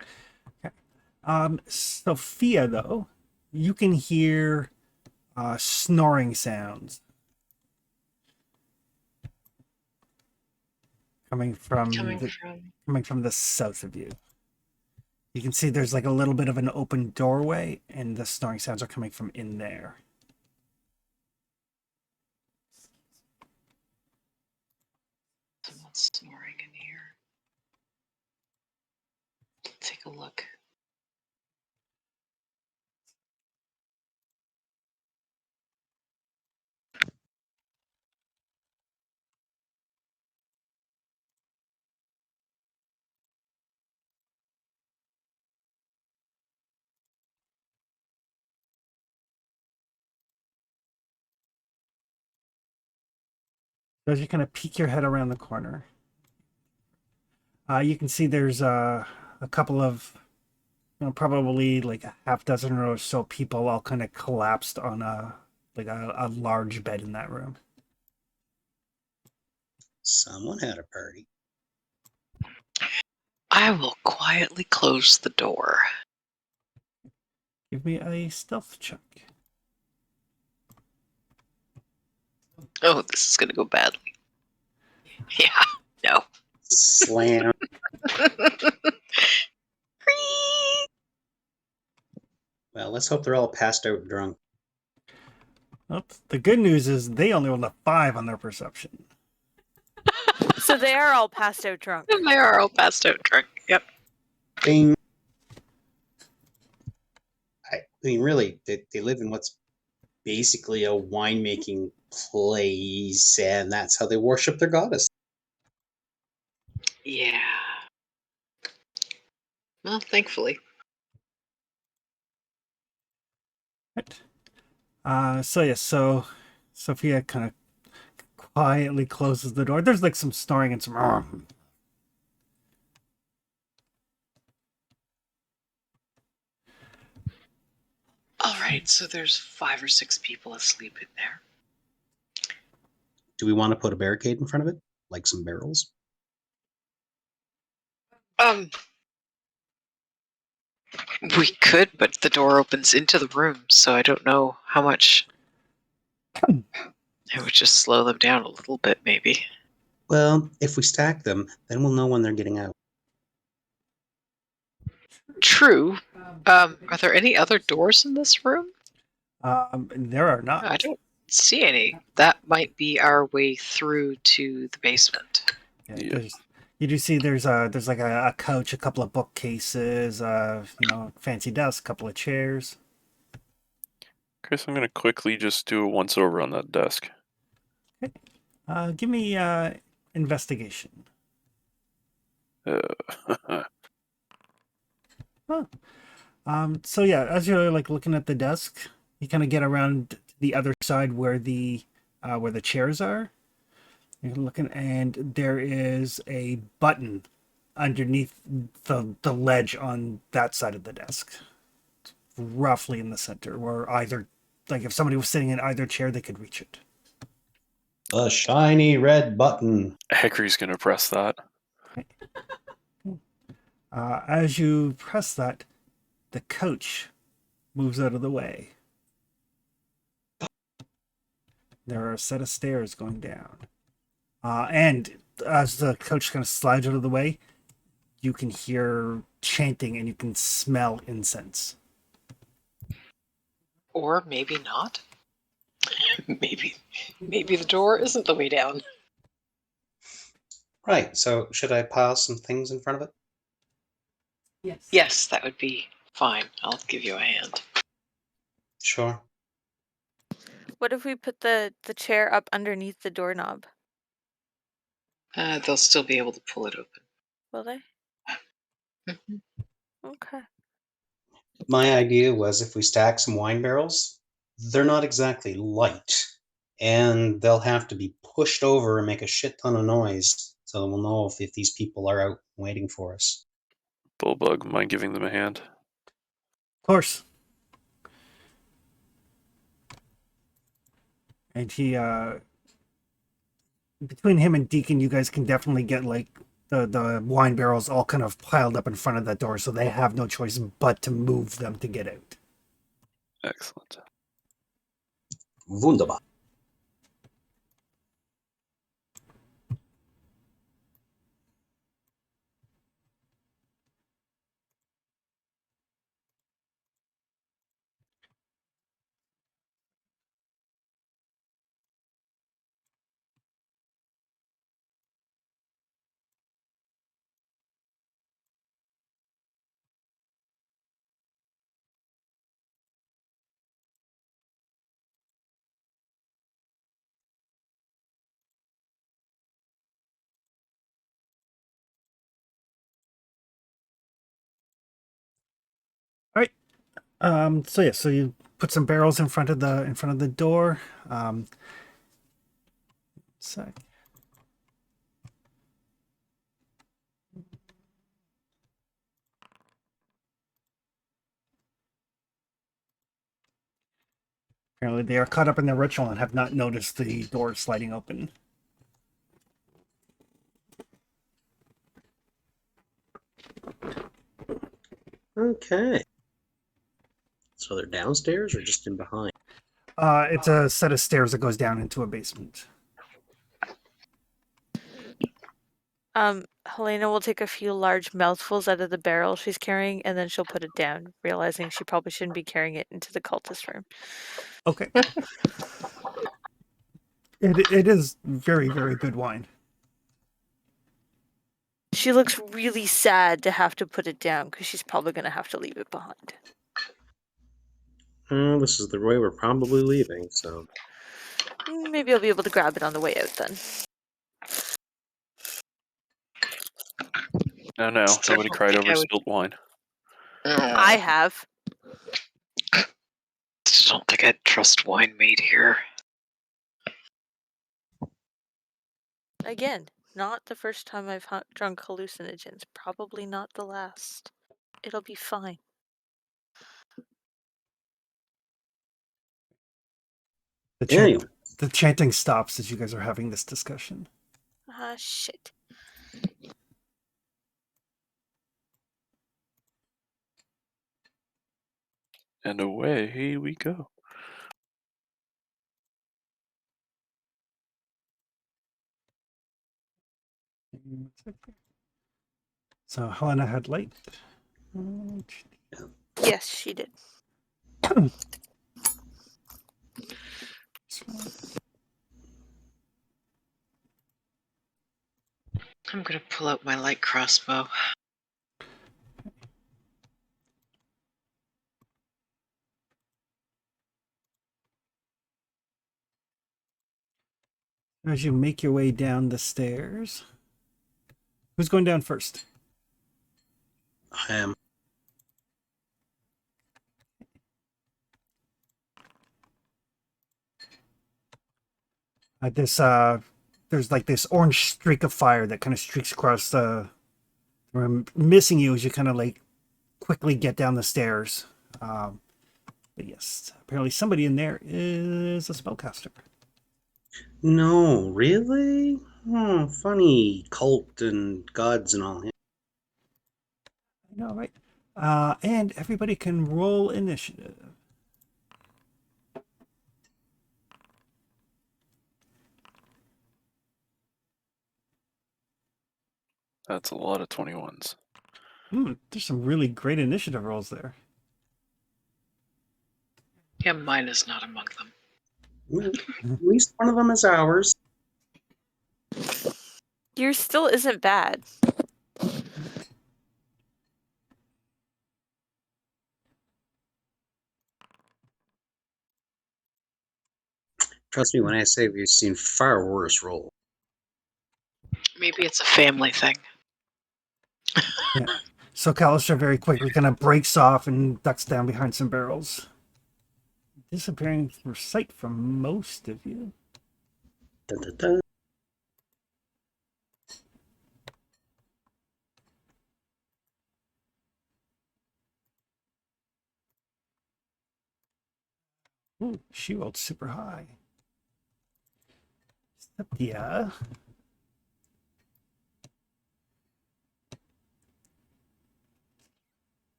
Sophia, though, you can hear snoring sounds coming from the south of you. You can see there's like a little bit of an open doorway, and the snoring sounds are coming from in there. Someone's snoring in here. Take a look. So as you kind of peek your head around the corner, you can see there's a couple of, probably like a half dozen or so people all kind of collapsed on a large bed in that room. Someone had a party. I will quietly close the door. Give me a stealth check. Oh, this is going to go badly. Yeah, no. Slam. Well, let's hope they're all passed out drunk. Well, the good news is they only rolled a 5 on their perception. So they are all passed out drunk. They are all passed out drunk. Yep. Bing. I mean, really, they live in what's basically a winemaking place, and that's how they worship their goddess. Yeah. Well, thankfully. Right. So Sophia kind of quietly closes the door. There's like some snoring and some. Right, so there's 5 or 6 people asleep in there. Do we want to put a barricade in front of it? Like some barrels? We could, but the door opens into the room, so I don't know how much. It would just slow them down a little bit, maybe. Well, if we stack them, then we'll know when they're getting out. True. Are there any other doors in this room? There are not. I don't see any. That might be our way through to the basement. Yeah. You do see there's like a couch, a couple of bookcases, fancy desk, couple of chairs. Chris, I'm gonna quickly just do a once over on that desk. Give me investigation. So yeah, as you're like looking at the desk, you kind of get around to the other side where the chairs are. You're looking, and there is a button underneath the ledge on that side of the desk, roughly in the center, where either, like if somebody was sitting in either chair, they could reach it. A shiny red button. Hickory's gonna press that. As you press that, the coach moves out of the way. There are a set of stairs going down. And as the coach kind of slides out of the way, you can hear chanting and you can smell incense. Or maybe not. maybe the door isn't the way down. Right, so should I pile some things in front of it? Yes, that would be fine. I'll give you a hand. Sure. What if we put the chair up underneath the doorknob? They'll still be able to pull it open. Will they? Mhm. Okay. My idea was if we stack some wine barrels, they're not exactly light, and they'll have to be pushed over and make a shit ton of noise so that we'll know if these people are out waiting for us. Bullbug, mind giving them a hand? Of course. And he, between him and Deacon, you guys can definitely get like the wine barrels all kind of piled up in front of that door, so they have no choice but to move them to get out. Excellent. Wunderbar. All right. So you put some barrels in front of the door. Sec. Apparently, they are caught up in their ritual and have not noticed the door sliding open. Okay. So they're downstairs or just in behind? It's a set of stairs that goes down into a basement. Helena will take a few large mouthfuls out of the barrel she's carrying, and then she'll put it down, realizing she probably shouldn't be carrying it into the cultist room. Okay. It is very, very good wine. She looks really sad to have to put it down because she's probably going to have to leave it behind. This is the way we're probably leaving, so... Maybe I'll be able to grab it on the way out then. No, Still nobody don't cried think over I would- spilt wine. I have. Still don't think I'd trust wine made here. Again, not the first time I've drunk hallucinogens. Probably not the last. It'll be fine. Anyway. The chanting stops as you guys are having this discussion. Ah, shit. And away we go. So Helena had light. Yes, she did. I'm gonna pull out my light crossbow. As you make your way down the stairs, who's going down first? I am. There's like this orange streak of fire that kind of streaks across the room, missing you as you kind of like quickly get down the stairs. But yes, apparently somebody in there is a spellcaster. No, really? Oh, funny cult and gods and all. I know, right? And everybody can roll initiative. That's a lot of 21s. There's some really great initiative rolls there. Yeah, mine is not among them. At least one of them is ours. Yours still isn't bad. Trust me when I say we've seen far worse rolls. Maybe it's a family thing. Yeah. So Callister very quickly kind of breaks off and ducks down behind some barrels, disappearing from sight from most of you. Dun, dun, dun. Ooh, she rolled super high. Yeah.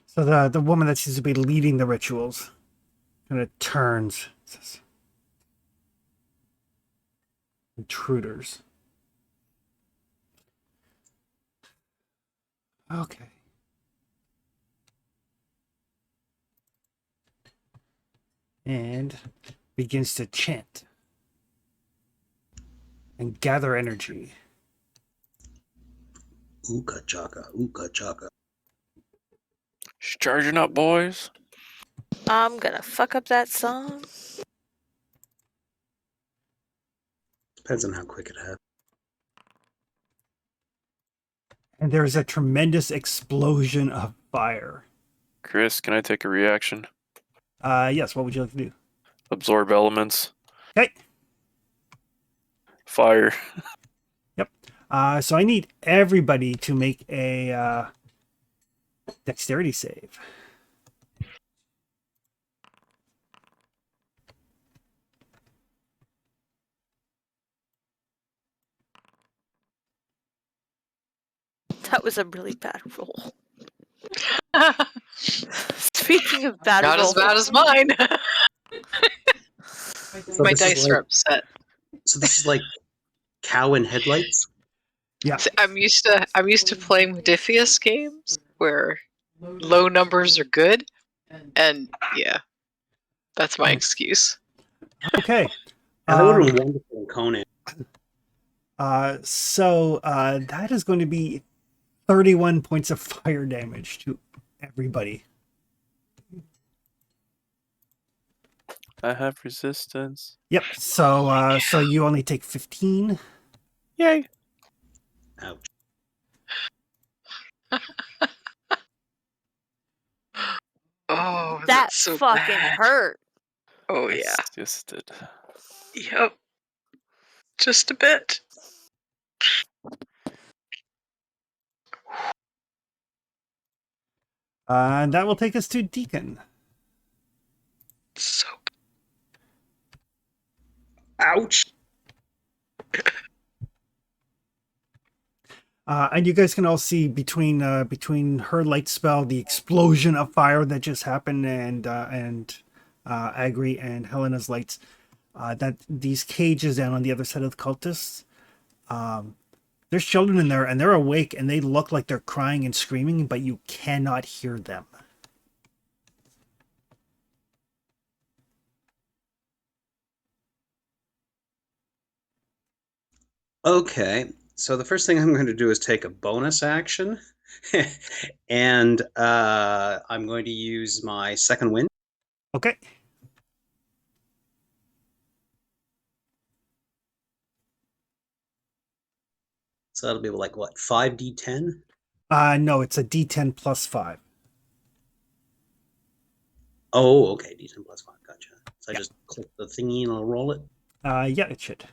So the woman that seems to be leading the rituals kind of turns. Says, intruders. Okay. And begins to chant and gather energy. Ooka chaka, ooka chaka. She's charging up, boys. I'm gonna fuck up that song. Depends on how quick it happens. And there is a tremendous explosion of fire. Chris, can I take a reaction? Yes, what would you like to do? Absorb elements. Okay. Fire. Yep. So I need everybody to make a dexterity save. That was a really bad roll. Speaking of bad Not rolls, as bad as mine. So My this is dice like- are upset. So this is like cow and headlights? Yeah. See, I'm used to playing Modiphius games where low numbers are good, and yeah, that's my excuse. Okay. That would have been wonderful in Conan. So that is going to be 31 points of fire damage to everybody. I have resistance. Yep. So you only take 15. Yay. Ouch. Oh, that that's so fucking bad. hurt. Oh Yes, yeah. yes, it did. Yep. Just a bit. And that will take us to Deacon. So Ouch! And you guys can all see between her light spell, the explosion of fire that just happened, and Agri and Helena's lights, that these cages down on the other side of the cultists, there's children in there, and they're awake, and they look like they're crying and screaming, but you cannot hear them. Okay, so the first thing I'm going to do is take a bonus action, and I'm going to use my second wind. Okay. So that'll be like what, 5d10? No, it's a D10 plus 5. Oh, okay, d10 plus 5. Gotcha. So I Yeah. just click the thingy and I'll roll it. Yeah, it should.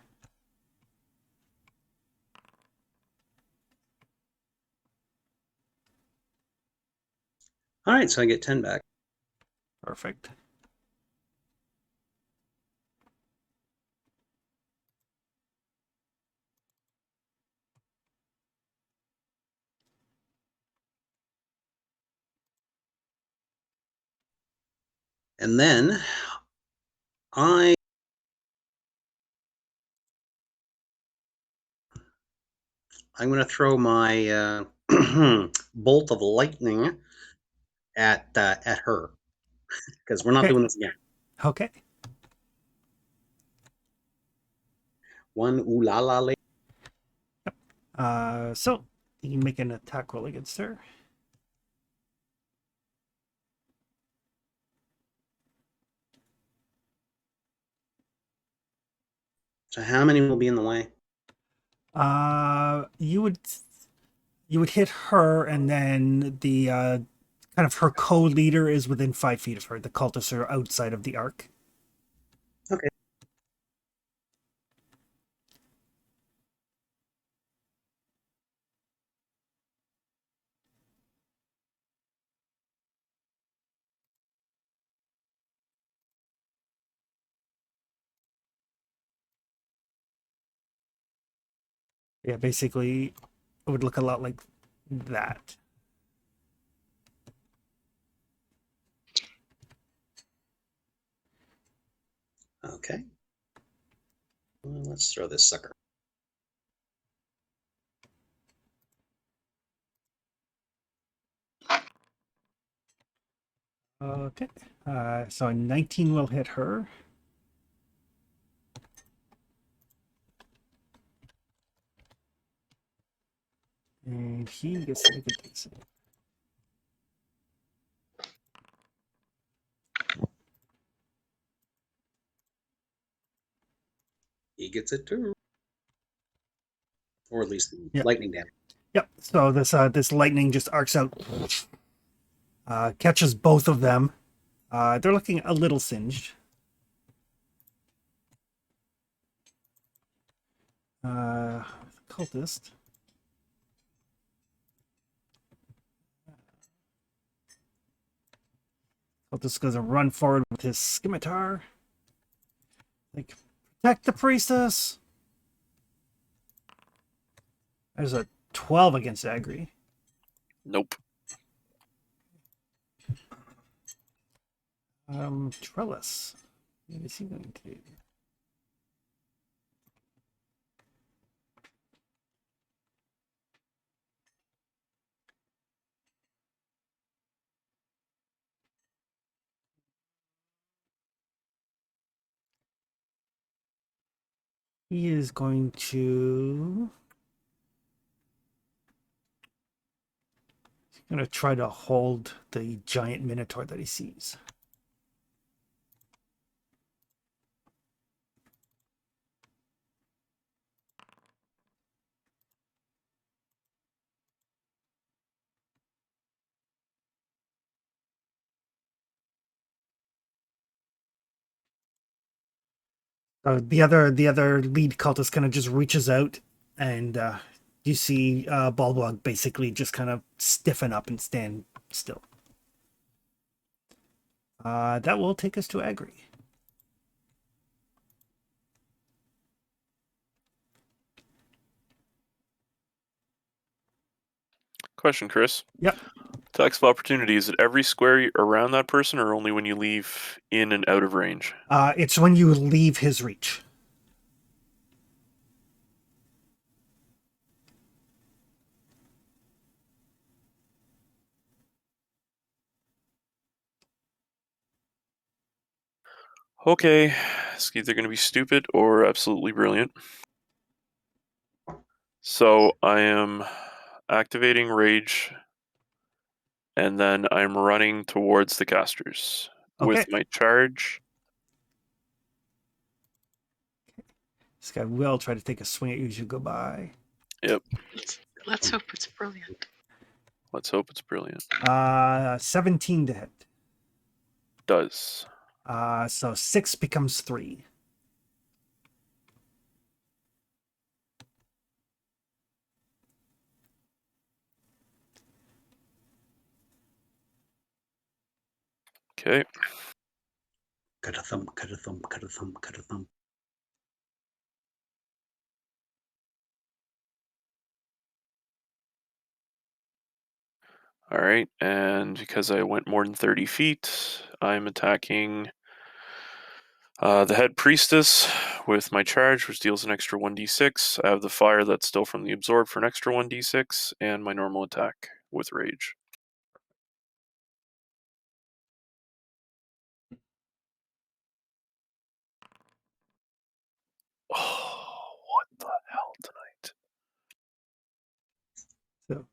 All right, so I get 10 back. Perfect. And then I'm going to throw my bolt of lightning at her, because we're not Okay. doing this again. Okay. One ooh la la la. So you can make an attack roll against her. So how many will be in the way? You would hit her, and then the kind of her co-leader is within 5 feet of her. The cultists are outside of the arc. Okay. Yeah, basically, it would look a lot like that. Okay. Well, let's throw this sucker. Okay. So 19 will hit her. And he gets to make a decent. He gets it too. Or at least Yep. lightning damage. Yep. So this lightning just arcs out, catches both of them. They're looking a little singed. Cultist. Cultist goes a run forward with his scimitar. Like, protect the priestess. There's a 12 against Agri. Nope. Trellis. What is he going to do? He is going to... He's going to try to hold the giant Minotaur that he sees. The other lead cultist kind of just reaches out, and you see Balbog basically just kind of stiffen up and stand still. That will take us to Agri. Question, Chris. Yep. Attacks of opportunity, is it every square around that person or only when you leave in and out of range? It's when you leave his reach. Okay, it's either going to be stupid or absolutely brilliant. So I am activating Rage, and then I'm running towards the casters Okay. with my charge. This guy will try to take a swing at you as you go by. Yep, Let's hope it's brilliant. let's hope it's brilliant. 17 to hit. Does. So 6 becomes 3. Okay. Cut a thumb, cut a thumb, cut a thumb, cut a thumb. All right, and because I went more than 30 feet, I'm attacking the head priestess with my charge, which deals an extra 1d6. I have the fire that's still from the absorb for an extra 1d6, and my normal attack with rage. Oh, what the hell tonight? So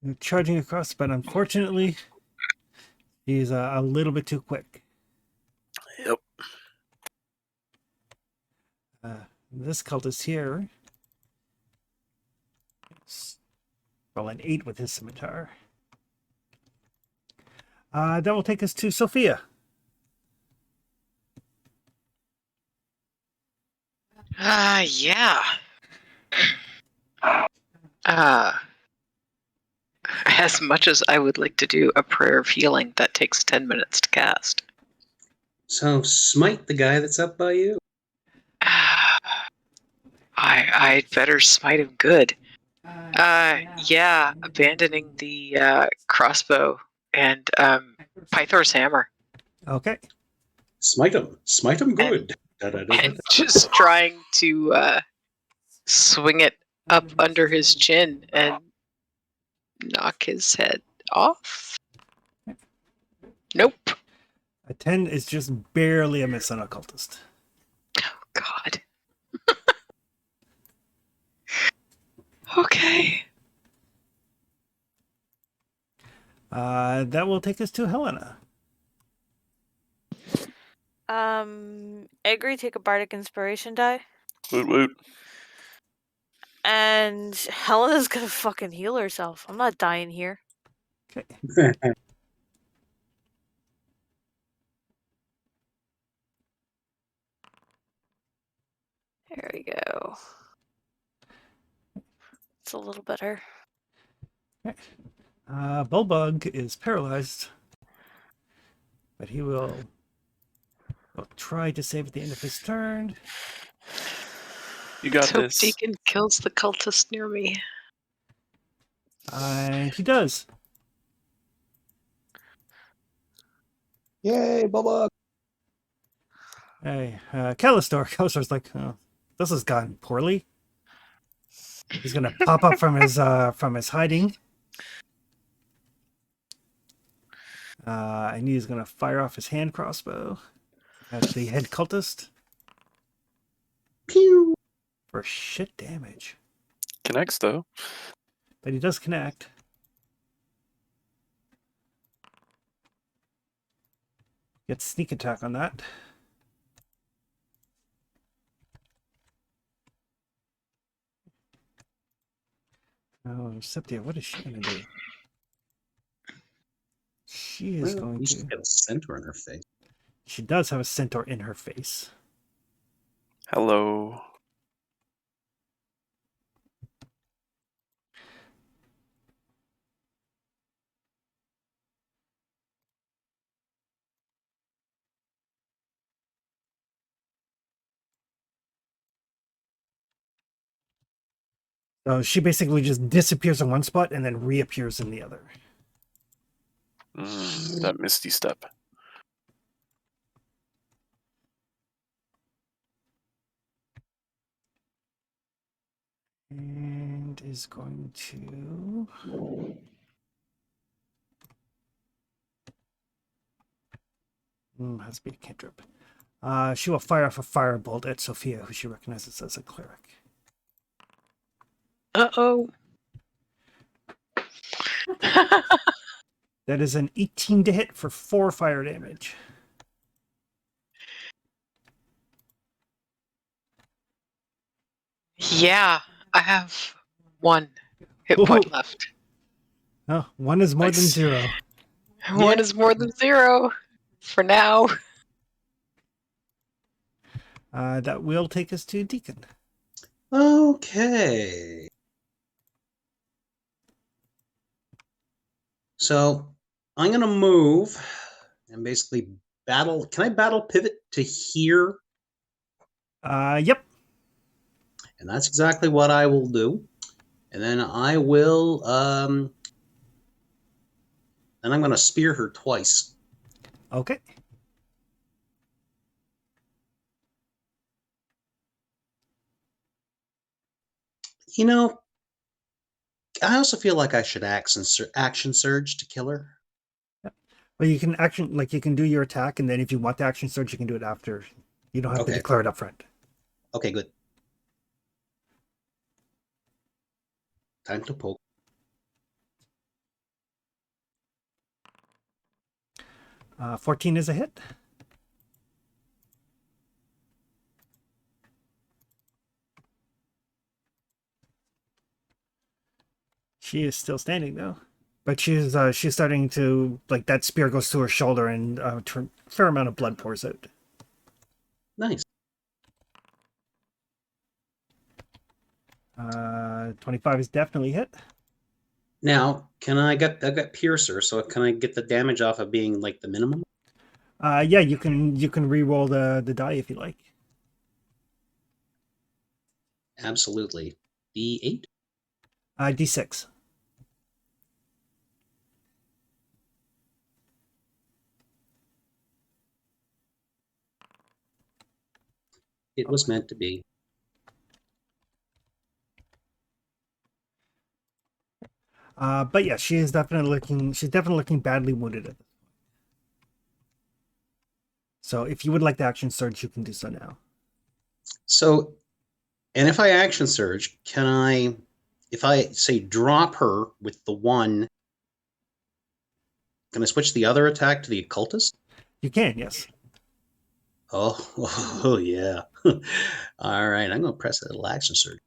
you're charging across, but unfortunately, he's a little bit too quick. Yep. This cultist here. Roll an 8 with his scimitar. That will take us to Sophia. Yeah. As much as I would like to do a prayer of healing, that takes 10 minutes to cast. So smite the guy that's up by you. I'd better smite him good. Yeah, abandoning the crossbow and Pythor's hammer. Okay. Smite him good. And just trying to swing it up under his chin and knock his head off. Nope. A 10 is just barely a miss on a cultist. Oh, God. Okay. That will take us to Helena. Agri, take a bardic inspiration die. Woot woot. And Helena's gonna fucking heal herself. I'm not dying here. Okay. There we go. It's a little better. Bulbug is paralyzed, but he will try to save at the end of his turn. You got Let's hope this. Deacon kills the cultist near me. And he does. Yay, Bubba! Hey, Callistor. Callistor's like, oh, this has gone poorly. He's gonna pop up from his hiding. And he's gonna fire off his hand crossbow at the head cultist. Pew! For shit damage. Connects, though. But he does connect. Gets sneak attack on that. Oh, Septia, what is she going to do? She is Well, going she's to... got a centaur in her face. She does have a centaur in her face. Hello. So she basically just disappears in one spot and then reappears in the other. That misty step. And is going to... has to be a cantrip. She will fire off a firebolt at Sophia, who she recognizes as a cleric. Uh-oh. That is an 18 to hit for 4 fire damage. Yeah, I have 1 hit point left. Oh, 1 is more than Nice. 0. 1 is more than 0 for now. That will take us to Deacon. Okay. So I'm going to move and basically battle. Can I battle pivot to here? Yep. And that's exactly what I will do. And then I will, then I'm going to spear her twice. Okay. You know, I also feel like I should action surge to kill her. Well, you can you can do your attack, and then if you want the action surge, you can do it after. You don't have to Okay. declare it up front. Okay, good. Time to poke. 14 is a hit. She is still standing though, but she's starting to, like, that spear goes through her shoulder and a fair amount of blood pours out. Nice. 25 is definitely hit. Now, I got Piercer, so can I get the damage off of being like the minimum? Yeah, you can re-roll the die if you like. Absolutely. D8? D6. It was meant to be. But yeah, she's definitely looking badly wounded at this point. So if you would like the action surge, you can do so now. So, and if I action surge, if I say drop her with the 1, can I switch the other attack to the occultist? You can, yes. Oh yeah. All right, I'm going to press a little action surge.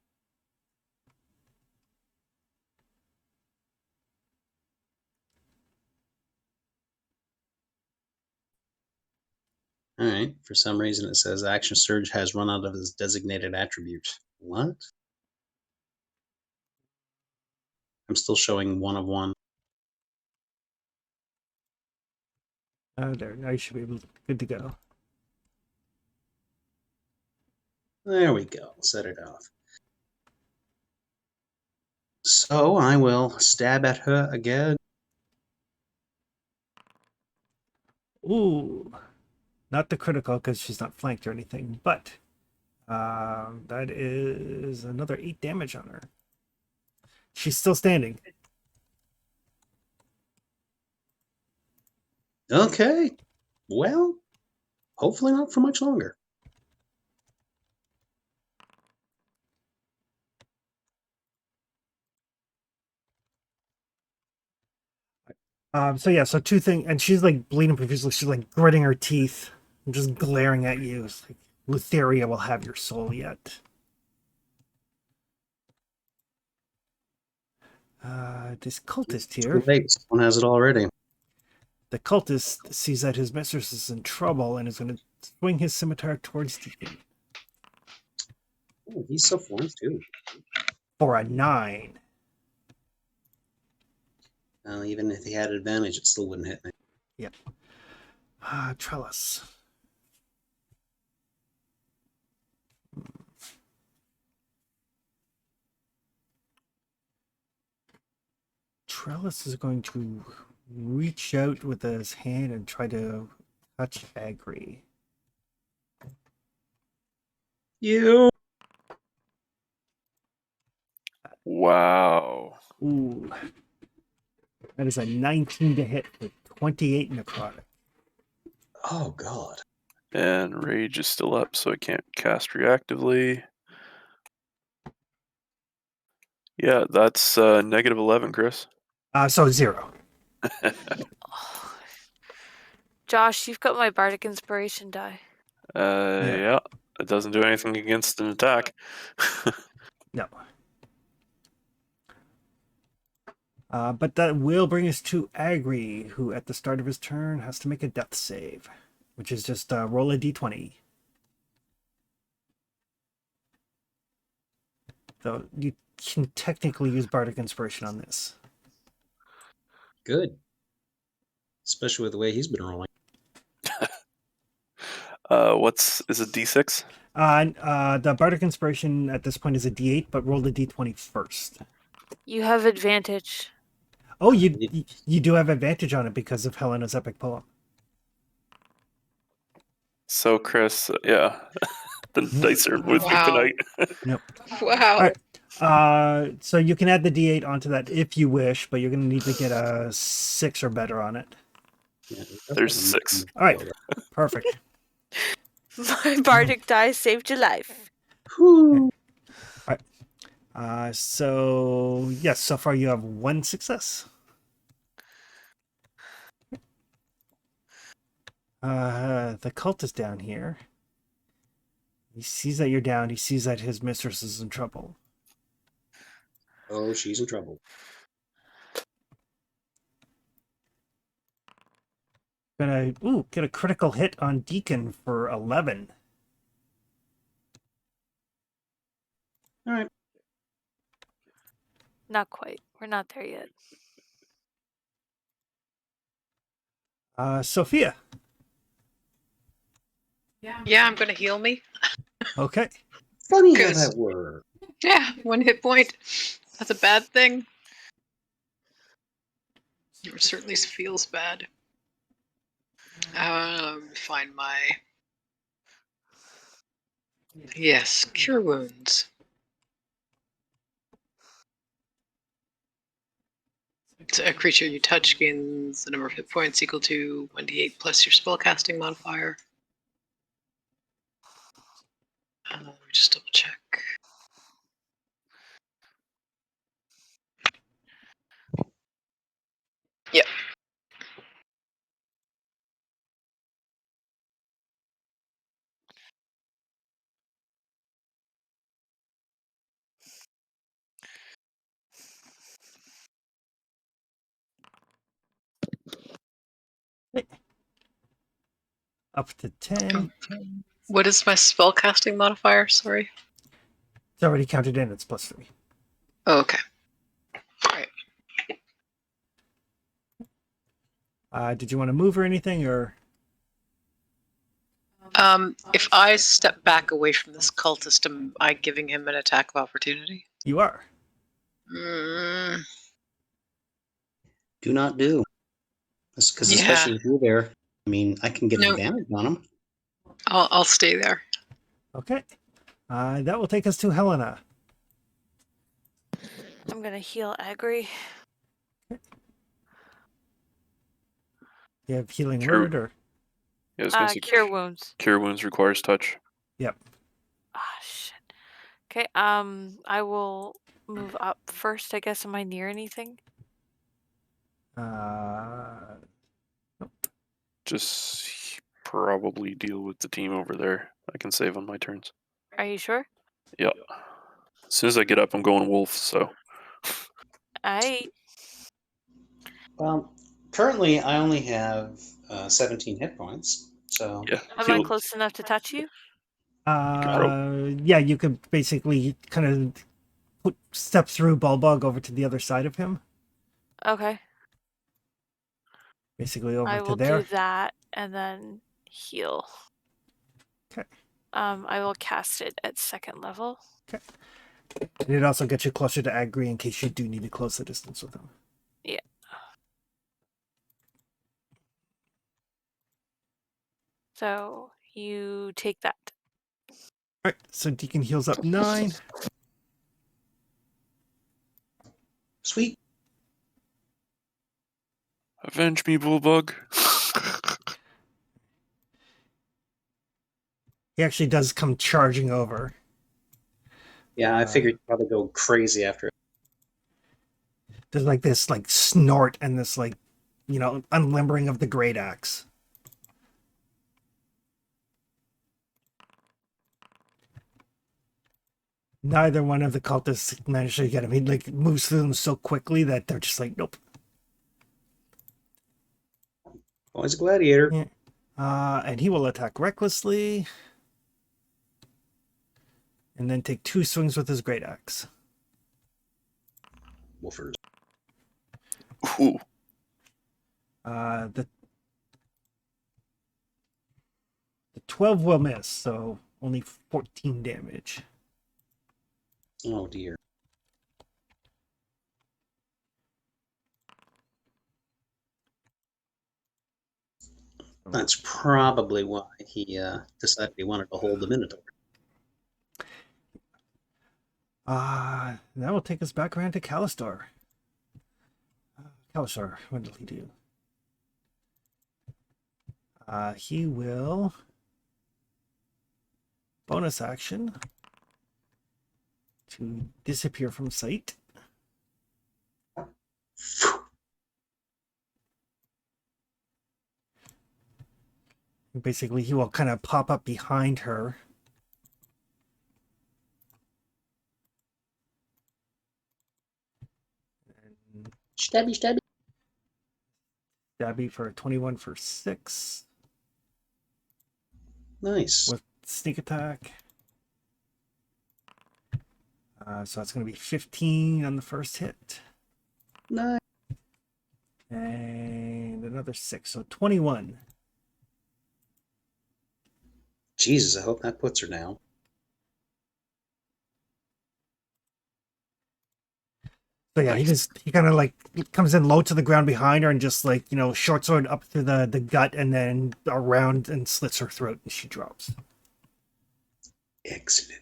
All right, for some reason it says action surge has run out of its designated attribute. What? I'm still showing 1 of 1. There, now you should be good to go. There we go. Set it off. So I will stab at her again. Ooh, not the critical because she's not flanked or anything, but that is another 8 damage on her. She's still standing. Okay. Well, hopefully not for much longer. So 2 things, and she's like bleeding profusely. She's like gritting her teeth and just glaring at you. It's like, Lutheria will have your soul yet. This cultist here. Too late. Someone has it already. The cultist sees that his mistress is in trouble and is going to swing his scimitar towards Deacon. Oh, he's so flanked too. For a 9. Even if he had advantage, it still wouldn't hit me. Yep. Trellis. Trellis is going to reach out with his hand and try to touch Agri. You. Wow. Ooh. That is a 19 to hit with 28 necrotic. Oh God. And rage is still up, so I can't cast reactively. Yeah, that's negative 11, Chris. So 0. Josh, you've got my bardic inspiration die. Yeah, it doesn't do anything against an attack. No. But that will bring us to Agri, who at the start of his turn has to make a death save, which is just roll a d20. So you can technically use Bardic Inspiration on this. Good. Especially with the way he's been rolling. Is it D6? The Bardic Inspiration at this point is a d8, but roll the d20 first. You have advantage. Oh, you do have advantage on it because of Helena's epic poem. So, Chris, yeah. The dice are with me Wow. tonight. Yep. Wow. All right. So you can add the d8 onto that if you wish, but you're going to need to get a 6 or better on it. Yeah, There's a 6. All right. Perfect. My bardic die saved your life. Whew. So yes, so far you have 1 success. The cultist down here. He sees that you're down. He sees that his mistress is in trouble. Oh, she's in trouble. Gonna get a critical hit on Deacon for 11. All right. Not quite. We're not there yet. Sophia. Yeah, I'm gonna heal me. Okay. Funny how Good. that works. Yeah, 1 hit point. That's a bad thing. It certainly feels bad. Find my... Yes, cure wounds. So a creature you touch gains the number of hit points equal to 1d8 plus your spellcasting modifier. Let me just double check. Yep. Up to 10. What is my spellcasting modifier? Sorry. It's already counted in. It's +3. Oh, okay. All right. Did you want to move or anything, or? If I step back away from this cultist, am I giving him an attack of opportunity? You are. Do not do. Because Yeah. especially if you're there, I mean, I can get No. advantage on him. I'll stay there. Okay. That will take us to Helena. I'm gonna heal Agri. You have healing Sure. word, or? Yeah, I was gonna say Cure wounds. Cure wounds requires touch. Yep. Ah, shit. Okay, I will move up first, I guess. Am I near anything? Just probably deal with the team over there. I can save on my turns. Are you sure? Yep. As soon as I get up, I'm going wolf, so. Well, currently I only have 17 hit points, so Yeah. Am I close enough to touch you? Yeah, you could basically kind of step through Bulbug over to the other side of him. Okay. Basically over I to will there. do that and then heal. Okay. I will cast it at 2nd level. And it also gets you closer to Agri in case you do need to close the distance with him. Yeah. So you take that. All right, so Deacon heals up 9. Sweet. Avenge me, Bullbug. He actually does come charging over. Yeah, I figured you'd probably go crazy after it. There's like this like snort and this like, unlimbering of the great axe. Neither one of the cultists managed to get him. He like moves through them so quickly that they're just like, nope. Always a gladiator. Yeah. And he will attack recklessly. And then take 2 swings with his great axe. Wolfers. Ooh. The 12 will miss, so only 14 damage. Oh dear. That's probably why he decided he wanted to hold the Minotaur. That will take us back around to Callistar. Callistar, what did he do? He will bonus action to disappear from sight. Basically, he will kind of pop up behind her. Stabby, stabby. Stabby for 21 for 6. Nice. With sneak attack. So that's going to be 15 on the first hit. Nice. And another 6, so 21. Jesus, I hope that puts her down. So yeah, he kind of like comes in low to the ground behind her and just like, short sword up through the gut and then around and slits her throat and she drops. Excellent.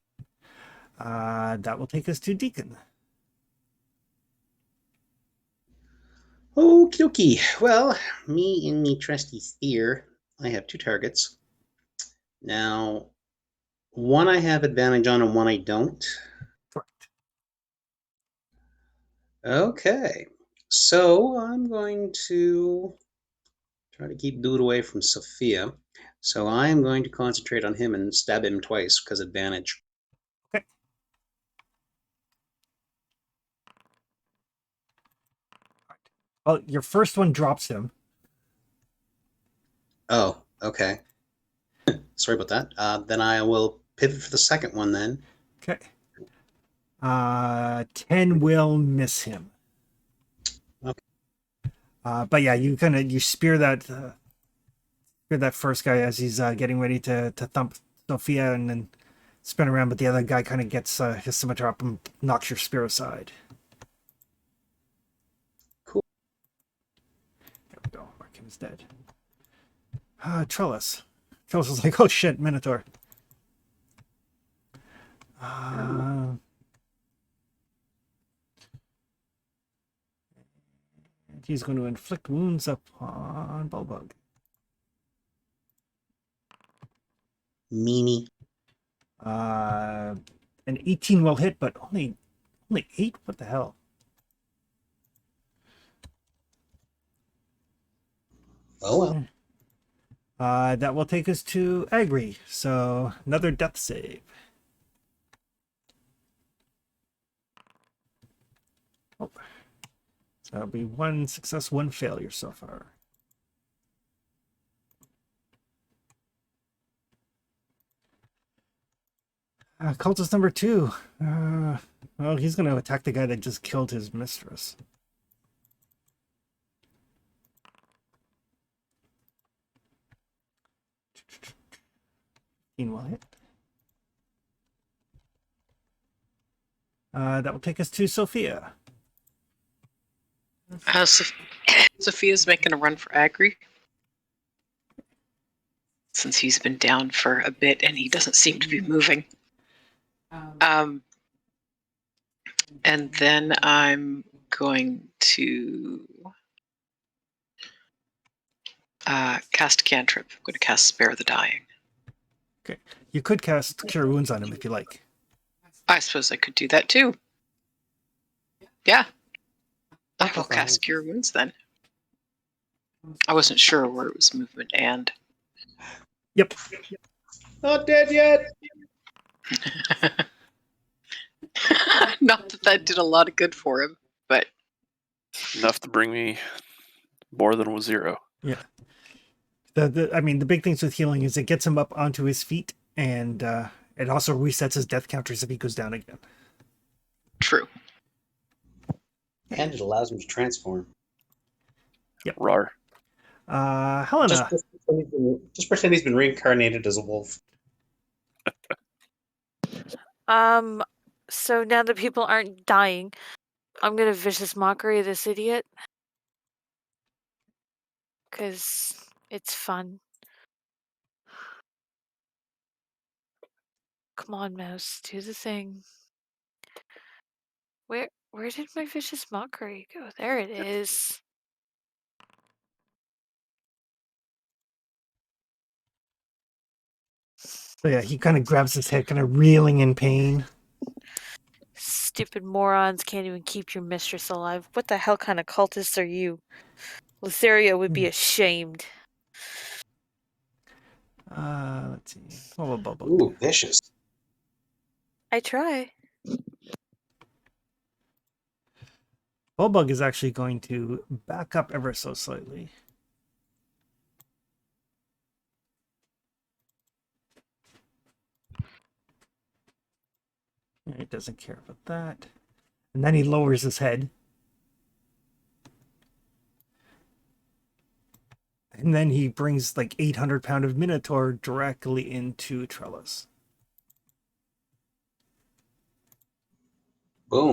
That will take us to Deacon. Okie dokie. Well, me and me trusty spear, I have 2 targets. Now, one I have advantage on and one I don't. Correct. Okay. So I'm going to try to keep Dude away from Sophia. So I am going to concentrate on him and stab him twice because advantage. Okay. Well, your first one drops him. Oh, okay. Sorry about that. Then I will pivot for the second one then. Okay. 10 will miss him. Okay. But yeah, you spear that first guy as he's getting ready to thump Sophia and then spin around, but the other guy kind of gets his scimitar up and knocks your spear aside. Cool. There we go. Mark him is dead. Trellis. Trellis is like, oh shit, Minotaur. He's going to inflict wounds upon Bulbug. Meanie. An 18 will hit, but only 8? What the hell? Oh well. That will take us to Agri. So another death save. Oh. So that'll be 1 success, 1 failure so far. Cultist number 2. Well, he's going to attack the guy that just killed his mistress. Will hit. That will take us to Sophia. Sophia's making a run for Agri. since he's been down for a bit and he doesn't seem to be moving. And then I'm going to cast a cantrip. I'm going to cast Spare the Dying. Okay. You could cast Cure Wounds on him if you like. I suppose I could do that too. Yeah. I will cast Cure Wounds then. I wasn't sure where it was movement and. Yep. Not dead yet. Not that did a lot of good for him, but Enough to bring me more than 0. Yeah. I mean, the big things with healing is it gets him up onto his feet, and it also resets his death counters if he goes down again. true. And it allows him to transform. Yep. Rar. Helena. Just pretend he's been reincarnated as a wolf. So now that people aren't dying, I'm gonna vicious mockery this idiot. Cause it's fun. Come on, mouse, do the thing. Where did my vicious mockery go? There it is. So yeah, he kind of grabs his head, kind of reeling in pain. Stupid morons can't even keep your mistress alive. What the hell kind of cultists are you? Lutheria would be ashamed. Let's see. Blah. Ooh, vicious. I try. Bulbug is actually going to back up ever so slightly. He doesn't care about that. And then he lowers his head. And then he brings like 800-pound of Minotaur directly into Trellis. Boom.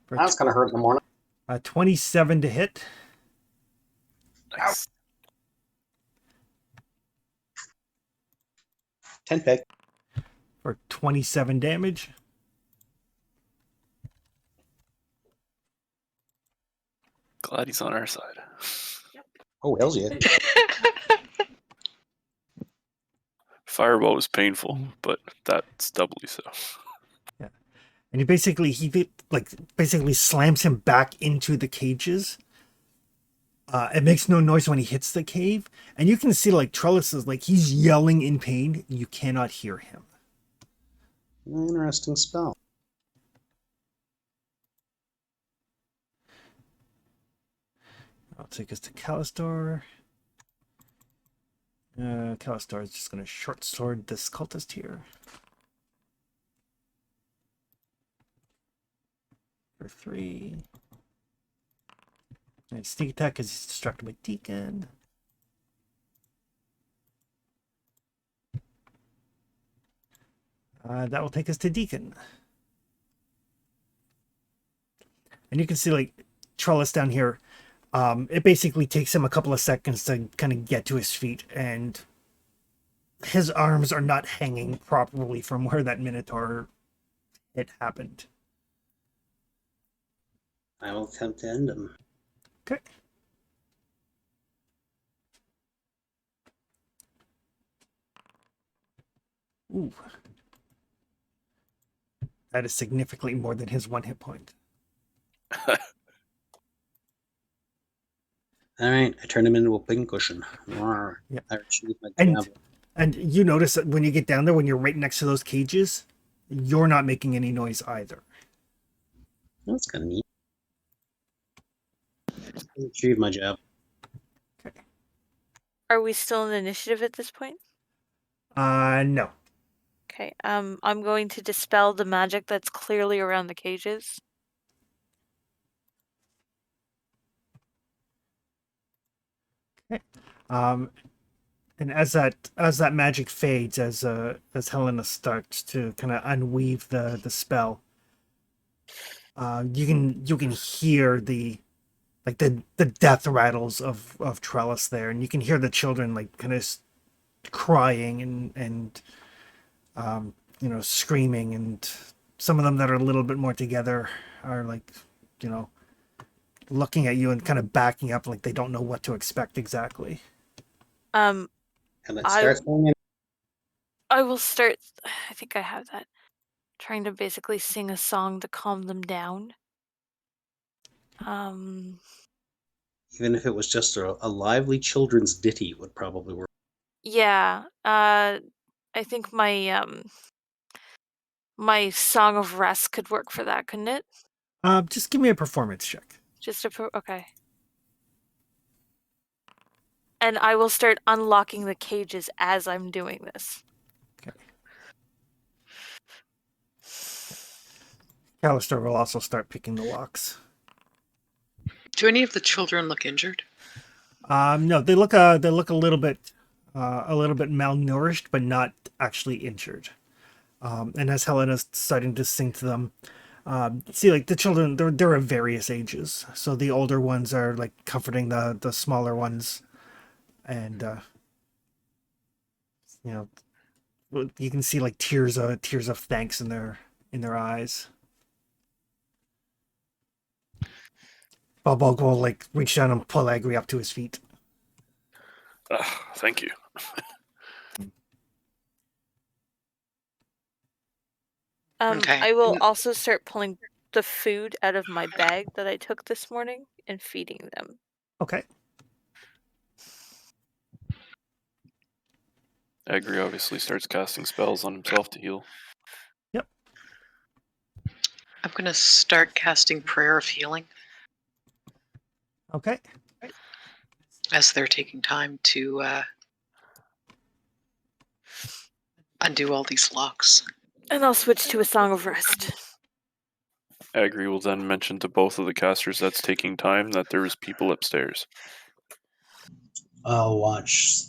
That was kind of hurt in the morning. 27 to hit. Nice. 10 peg. For 27 damage. Glad he's on our side. Oh, hells yeah. Fireball was painful, but that's doubly so. Yeah. And he basically slams him back into the cages. It makes no noise when he hits the cave. And you can see like Trellis is like he's yelling in pain. You cannot hear him. Interesting spell. I'll take us to Callistor. Callistor is just going to short sword this cultist here. For 3. And sneak attack is distracted by Deacon. That will take us to Deacon. And you can see like Trellis down here. It basically takes him a couple of seconds to kind of get to his feet, and his arms are not hanging properly from where that Minotaur hit happened. I will attempt to end him. Okay. Ooh. That is significantly more than his 1 hit point. All right, I turn him into a pincushion. Yeah. I retrieve my And javelin. and you notice that when you get down there, when you're right next to those cages, you're not making any noise either. That's kind of neat. I retrieve my javelin. Okay. Are we still in initiative at this point? No. Okay. I'm going to dispel the magic that's clearly around the cages. Okay. And as that magic fades, as Helena starts to kind of unweave the spell, you can hear the like the death rattles of Trellis there, and you can hear the children like kind of crying and screaming, and some of them that are a little bit more together are like, looking at you and kind of backing up like they don't know what to expect exactly. Um, And it I starts going in. I will start. I think I have that. Trying to basically sing a song to calm them down. Even if it was just a lively children's ditty, would probably work. Yeah. I think my song of rest could work for that, couldn't it? Just give me a performance check. Okay. And I will start unlocking the cages as I'm doing this. Okay. Callister will also start picking the locks. Do any of the children look injured? No, they look a little bit malnourished, but not actually injured. And as Helena's starting to sing to them, see, like the children, they're of various ages. So the older ones are like comforting the smaller ones, and you can see like tears of thanks in their eyes. Bob will like reach down and pull Agri up to his feet. Thank you. Okay. I will also start pulling the food out of my bag that I took this morning and feeding them. Okay. Agri obviously starts casting spells on himself to heal. Yep. I'm going to start casting Prayer of Healing Okay. as they're taking time to undo all these locks. And I'll switch to a song of rest. Agri will then mention to both of the casters that's taking time that there is people upstairs. I'll watch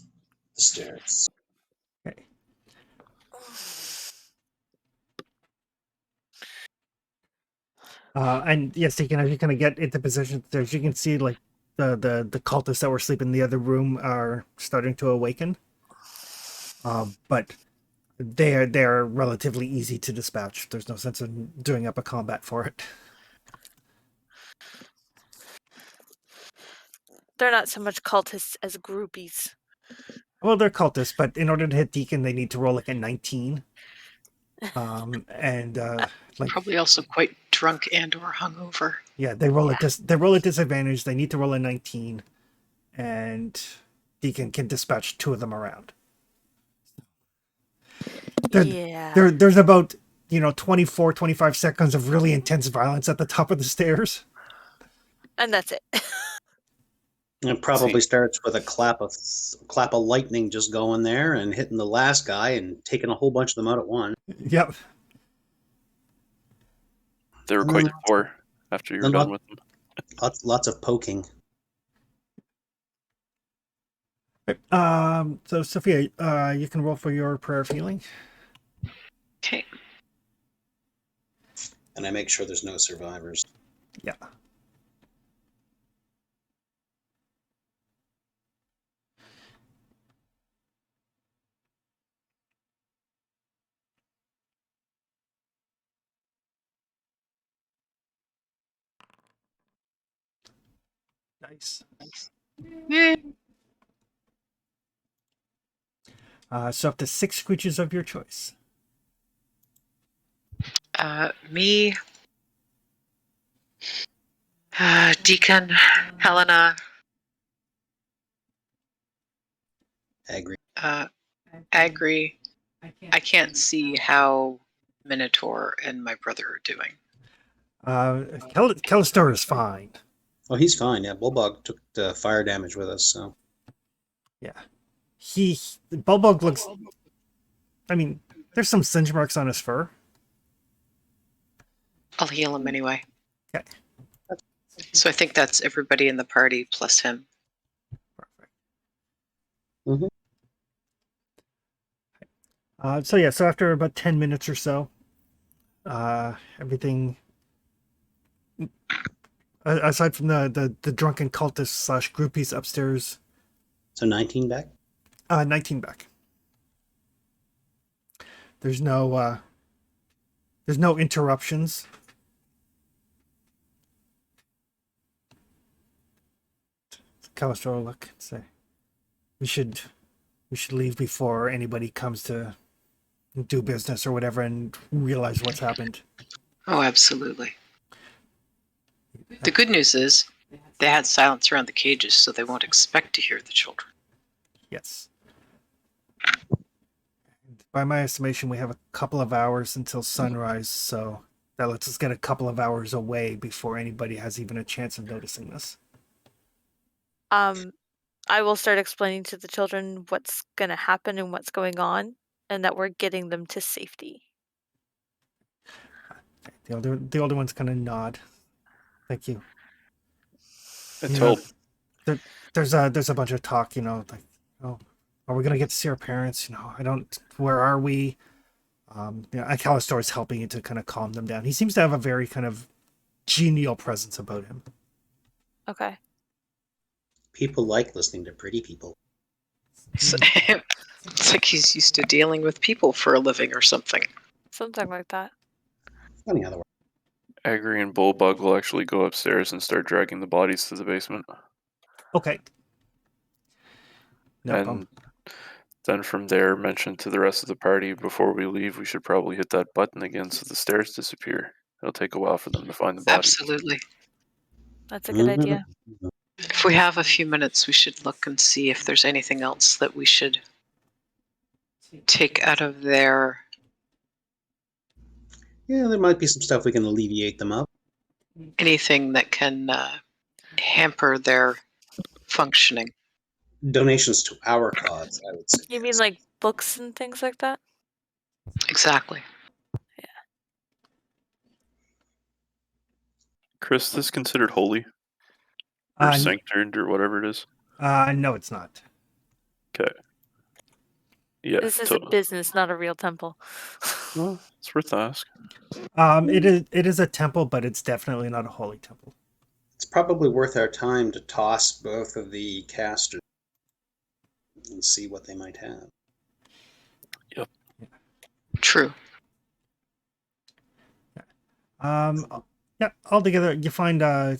the stairs. Okay. And yes, as you kind of get into position, as you can see, like the cultists that were sleeping in the other room are starting to awaken. But they're relatively easy to dispatch. There's no sense in doing up a combat for it. They're not so much cultists as groupies. Well, they're cultists, but in order to hit Deacon, they need to roll like a 19. And like Probably also quite drunk and or hungover. yeah, they roll at disadvantage. They need to roll a 19, and Deacon can dispatch 2 of them around. There's about 24, 25 seconds of really intense violence at the top of the stairs, and that's it. It probably starts with a clap of lightning just going there and hitting the last guy and taking a whole bunch of them out at once. Yep. They were And quite then poor after you were done with them. Lots of poking. So Sophia, you can roll for your prayer of healing. Okay. And I make sure there's no survivors. Yeah. Nice. Yay. So up to 6 creatures of your choice. Me, Deacon, Helena, Agri. I can't see how Minotaur and my brother are doing. Callister is fine. Oh, he's fine. Yeah, Bulbog took the fire damage with us, so. Yeah. Bulbog looks... I mean, there's some singe marks on his fur. I'll heal him anyway. Okay. So I think that's everybody in the party plus him. Perfect. Mm-hmm. So after about 10 minutes or so, everything aside from the drunken cultists / groupies upstairs, So 19 back? 19 back. There's no interruptions. Callister will look and say, we should leave before anybody comes to do business or whatever and realize what's happened. Oh, absolutely. The good news is they had silence around the cages, so they won't expect to hear the children. Yes. By my estimation, we have a couple of hours until sunrise, so that lets us get a couple of hours away before anybody has even a chance of noticing this. I will start explaining to the children what's going to happen and what's going on, and that we're getting them to safety. The older ones kind of nod. Thank you. Until There's a bunch of talk, like, oh, are we gonna get to see our parents? Where are we? Callister is helping you to kind of calm them down. He seems to have a very kind of genial presence about him. Okay. People like listening to pretty people. It's like he's used to dealing with people for a living or something. Something like that. Funny other way. Agri and Bullbug will actually go upstairs and start dragging the bodies to the basement. Okay. No and problem. then from there, mention to the rest of the party before we leave, we should probably hit that button again so the stairs disappear. It'll take a while for them to find the bodies. Absolutely. That's a good idea. If we have a few minutes, we should look and see if there's anything else that we should take out of there. Yeah, there might be some stuff we can alleviate them of. Anything that can hamper their functioning. Donations to our cause, I would say. You mean like books and things like that? Exactly. Chris, this considered holy? Or Uh, sanctioned or whatever it is? No, it's not. Okay. Yeah. This is a business, not a real temple. Well, it's worth the ask. It is a temple, but it's definitely not a holy temple. It's probably worth our time to toss both of the casters and see what they might have. Yep. True. Yeah. Altogether, you find a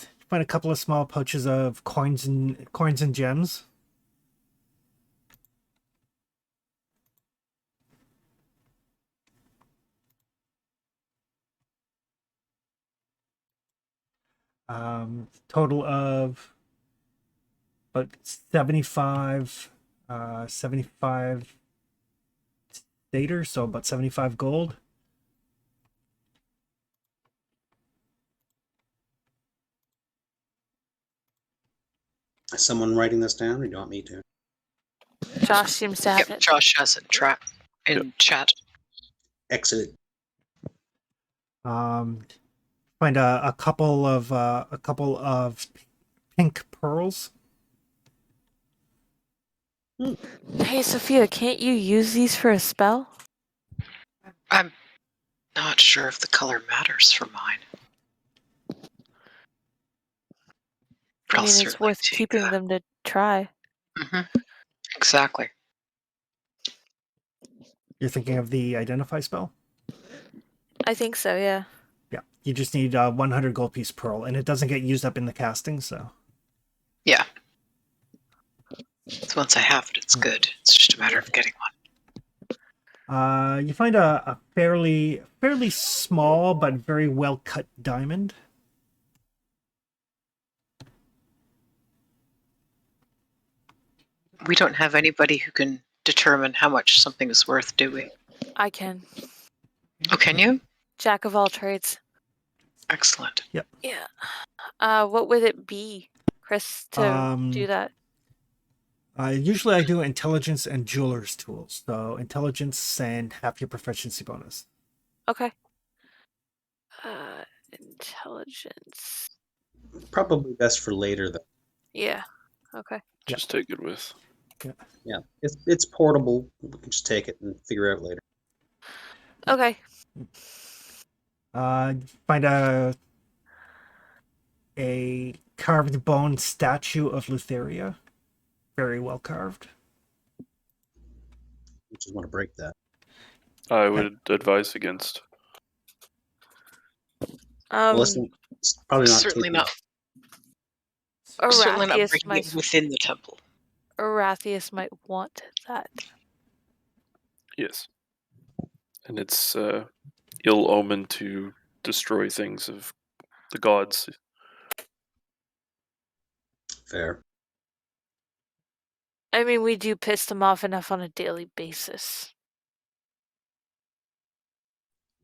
couple of small pouches of coins and gems. Total of about 75 staters, so about 75 gold. Is someone writing this down, or do you want me to? Josh seems to have Yep, it. Josh has it in chat. Excellent. Find a couple of pink pearls. Hey, Sophia, can't you use these for a spell? I'm not sure if the color matters for mine. I mean, it's worth keeping them to try. Exactly. You're thinking of the identify spell? I think so, yeah. Yeah. You just need 100 gold piece pearl, and it doesn't get used up in the casting, so. Yeah. So once I have it, it's good. It's just a matter of getting one. You find a fairly small but very well cut diamond. We don't have anybody who can determine how much something is worth, do we? I can. Oh, can you? Jack of all trades. Excellent. Yep. Yeah. What would it be, Chris, to do that? Usually I do intelligence and jeweler's tools. So intelligence and half your proficiency bonus. Okay. Intelligence. Probably best for later, though. Yeah. Okay. Just take it with. Yeah, it's portable. We can just take it and figure it out later. Okay. Find a carved bone statue of Lutheria. Very well carved. You just want to break that. I would advise against. Well, listen, it's probably not Certainly taking- not. Certainly not Arathius breaking might, it within the temple. Arathius might want that. Yes. And it's ill omen to destroy things of the gods. Fair. I mean, we do piss them off enough on a daily basis.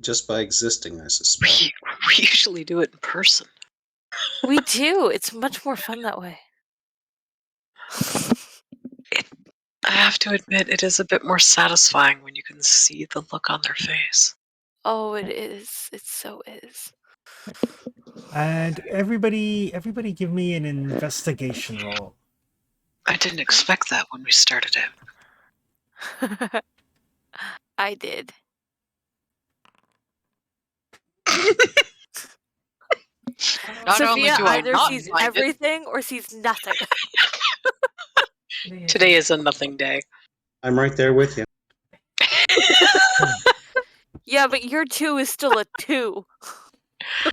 Just by existing, I suspect. We usually do it in person. We do. It's much more fun that way. I have to admit, it is a bit more satisfying when you can see the look on their face. Oh, it is. It so is. And everybody give me an investigation roll. I didn't expect that when we started out. I did. Not only Sophia do I either not sees find it, everything or sees nothing. today is a nothing day. I'm right there with you. Yeah, but your 2 is still a 2.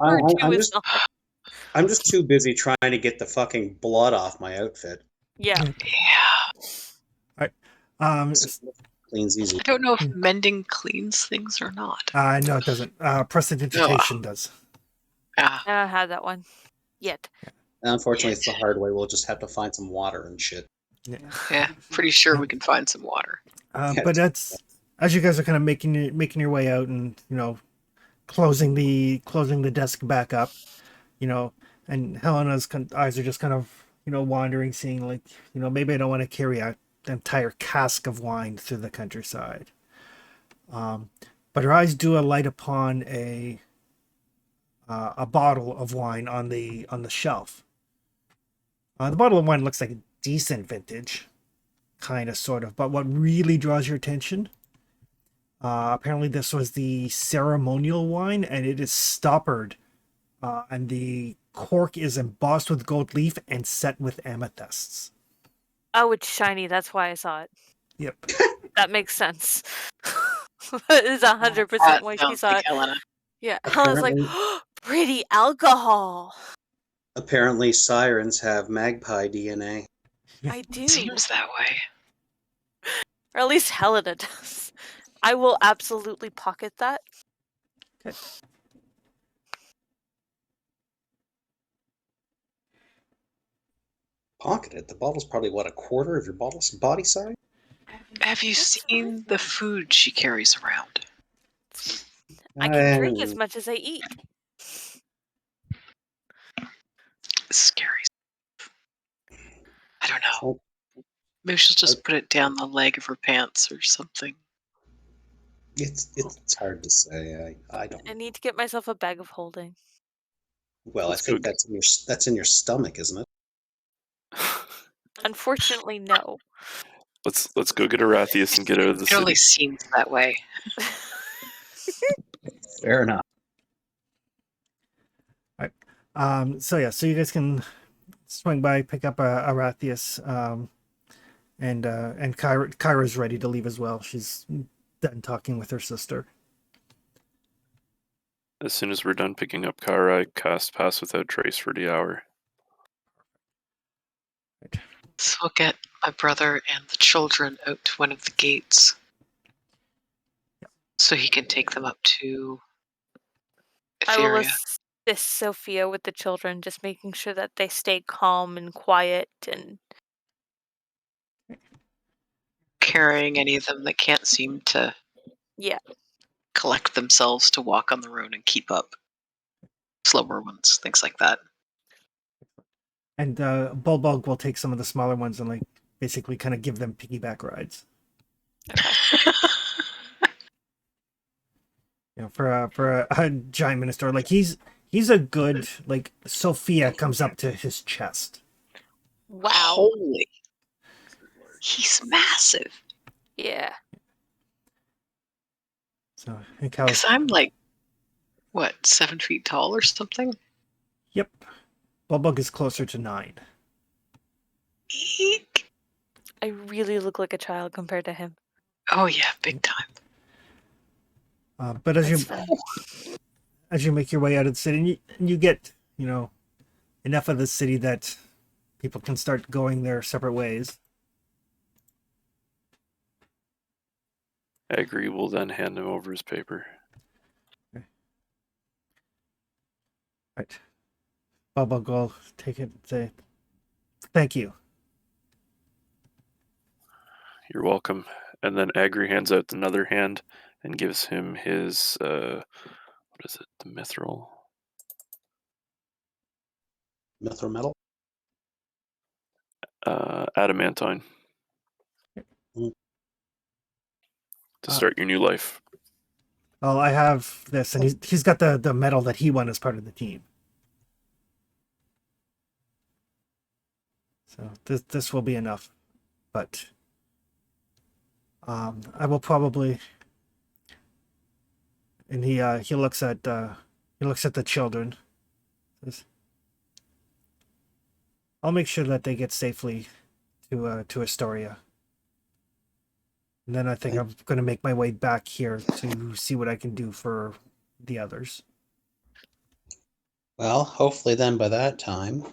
I- Her 2 I'm is just- not. I'm just too busy trying to get the fucking blood off my outfit. Yeah. Um, Cleans easy. I don't know if mending cleans things or not. no, it doesn't. Prestidigitation does. Ah, I don't have that one yet. Unfortunately, it's the hard way. We'll just have to find some water and shit. yeah, pretty sure we can find some water. But that's as you guys are kind of making your way out and closing the desk back up, and Helena's eyes are just kind of wandering, seeing like maybe I don't want to carry an entire cask of wine through the countryside. But her eyes do alight upon a bottle of wine on the shelf. The bottle of wine looks like a decent vintage, kind of, sort of. But what really draws your attention, apparently this was the ceremonial wine, and it is stoppered, and the cork is embossed with gold leaf and set with amethysts. Oh, it's shiny. That's why I saw it. Yep. That makes sense. That is 100% why she sounds saw like it. Helena. Yeah, Helena's like, Apparently- oh, pretty alcohol. Apparently, sirens have magpie DNA. I do. Seems that way. Or at least Helena does. I will absolutely pocket that. Pocketed. The bottle's probably, what, a quarter of your body size? Have you seen the food she carries around? I can drink as much as I eat. Scary. I don't know. Oh, Maybe she'll just put it down the leg of her pants or something. it's hard to say. I don't. I need to get myself a bag of holding. Well, Let's I think go- that's in your stomach, isn't it? Unfortunately, no. Let's go get Arathius and get out of the It only city. seems that way. Fair enough. So you guys can swing by, pick up Arathius, and Kyra's ready to leave as well. She's done talking with her sister. As soon as we're done picking up Kyra, I cast Pass Without Trace for the hour. So we'll get my brother and the children out to one of the gates so he can take them up to I will Etheria. assist Sophia with the children, just making sure that they stay calm and quiet and Carrying any of them that can't seem to collect themselves to walk on their own and keep up. Slower ones, things like that. And Bulbog will take some of the smaller ones and basically kind of give them piggyback rides. For a giant Minotaur, he's a good Sophia comes up to his chest. wow. Holy. He's massive. Yeah. So Because I'm 7 feet tall or something? Yep. Bulbug is closer to 9. Eek. I really look like a child compared to him. Oh yeah, big time. But That's fine. as you make your way out of the city, you get, enough of the city that people can start going their separate ways. Agri will then hand him over his paper. Right. Bulbug will take it and say, "Thank you." You're welcome. And then Agri hands out another hand and gives him his, what is it, the mithril? Mithril metal? Adamantine. Mm. To start your new life. Well, I have this, and he's got the medal that he won as part of the team. So this will be enough, but I will probably. And he looks at the children. Says, I'll make sure that they get safely to Astoria. And then I think I'm going to make my way back here to see what I can do for the others. Well, hopefully then by that time,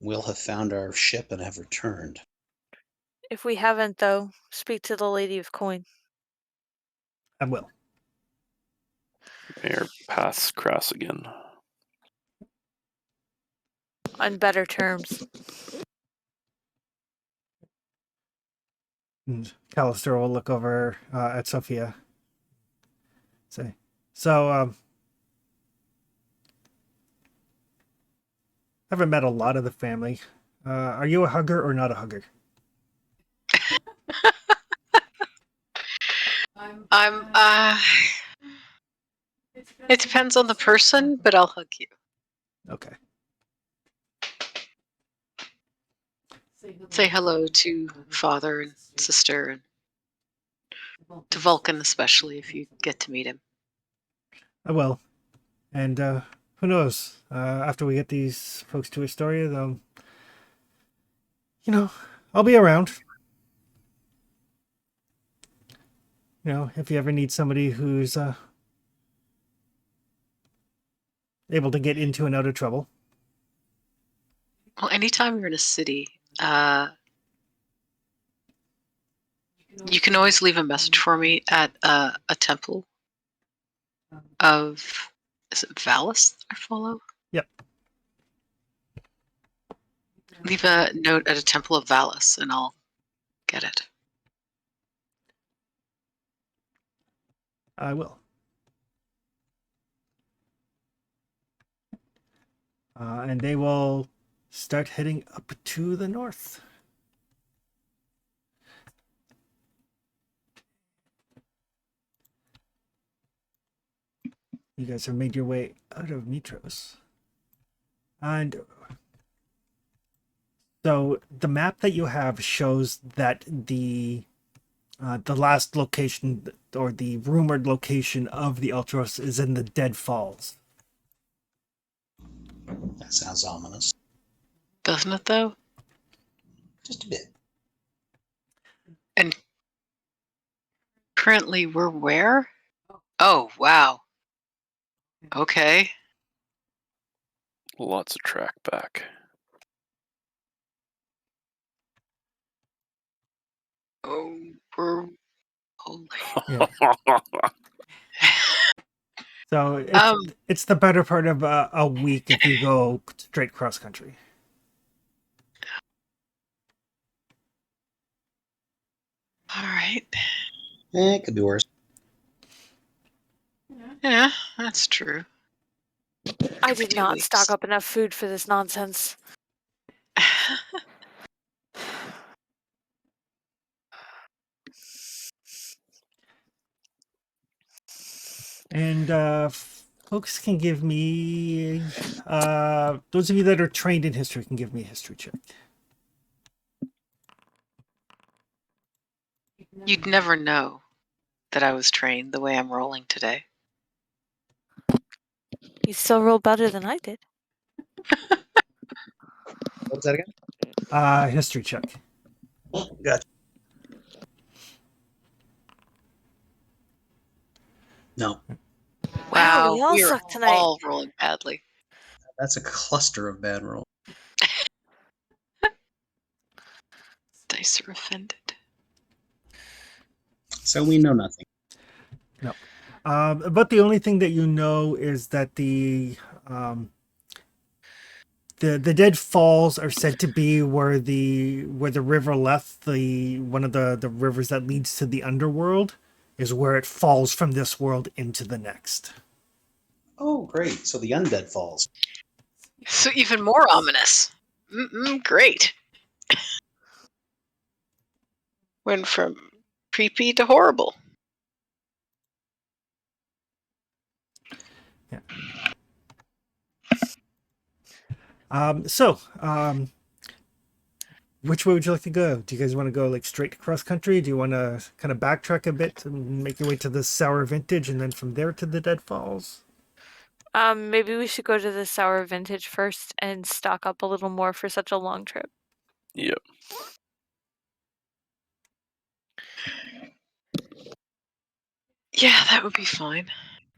we'll have found our ship and have returned. If we haven't, though, speak to the Lady of Coin. I will. May our paths cross again. On better terms. And Callister will look over at Sophia. Say, so I haven't met a lot of the family. Are you a hugger or not a hugger? It depends on the person, but I'll hug you. Okay. Say hello to father and sister, and to Vulcan especially if you get to meet him. I will. And who knows? After we get these folks to Astoria, they'll, I'll be around. If you ever need somebody who's able to get into and out of trouble. Well, anytime you're in a city, you can always leave a message for me at a temple of, is it Valis that I follow? Yep. Leave a note at a temple of Valis and I'll get it. I will. And they will start heading up to the north. You guys have made your way out of Mitros. And so the map that you have shows that the last location, or the rumored location of the Ultros, is in the Dead Falls. That sounds ominous. Doesn't it though? Just a bit. And currently we're where? Oh, wow. Okay. Lots of track back. Oh, we're holy. Yeah. So it's the better part of a week if you go straight cross country. All right. It could be worse. Yeah, that's true. I Could be did 2 not weeks. stock up enough food for this nonsense. And folks can give me, those of you that are trained in history can give me a history check. You'd never know that I was trained the way I'm rolling today. You still roll better than I did. What's that again? History check. Gotcha. No, Wow, we all we are suck tonight. all rolling badly. that's a cluster of bad rolls. Dice are offended. So we know nothing. No. But the only thing that you know is that the Dead Falls are said to be where the river left, one of the rivers that leads to the underworld, is where it falls from this world into the next. Oh, great. So the undead falls. So even more ominous. Great. Went from creepy to horrible. Yeah. Which way would you like to go? Do you guys want to go like straight across country? Do you want to kind of backtrack a bit and make your way to the Sour Vintage and then from there to the Dead Falls? Maybe we should go to the Sour Vintage first and stock up a little more for such a long trip. Yep. Yeah, that would be fine.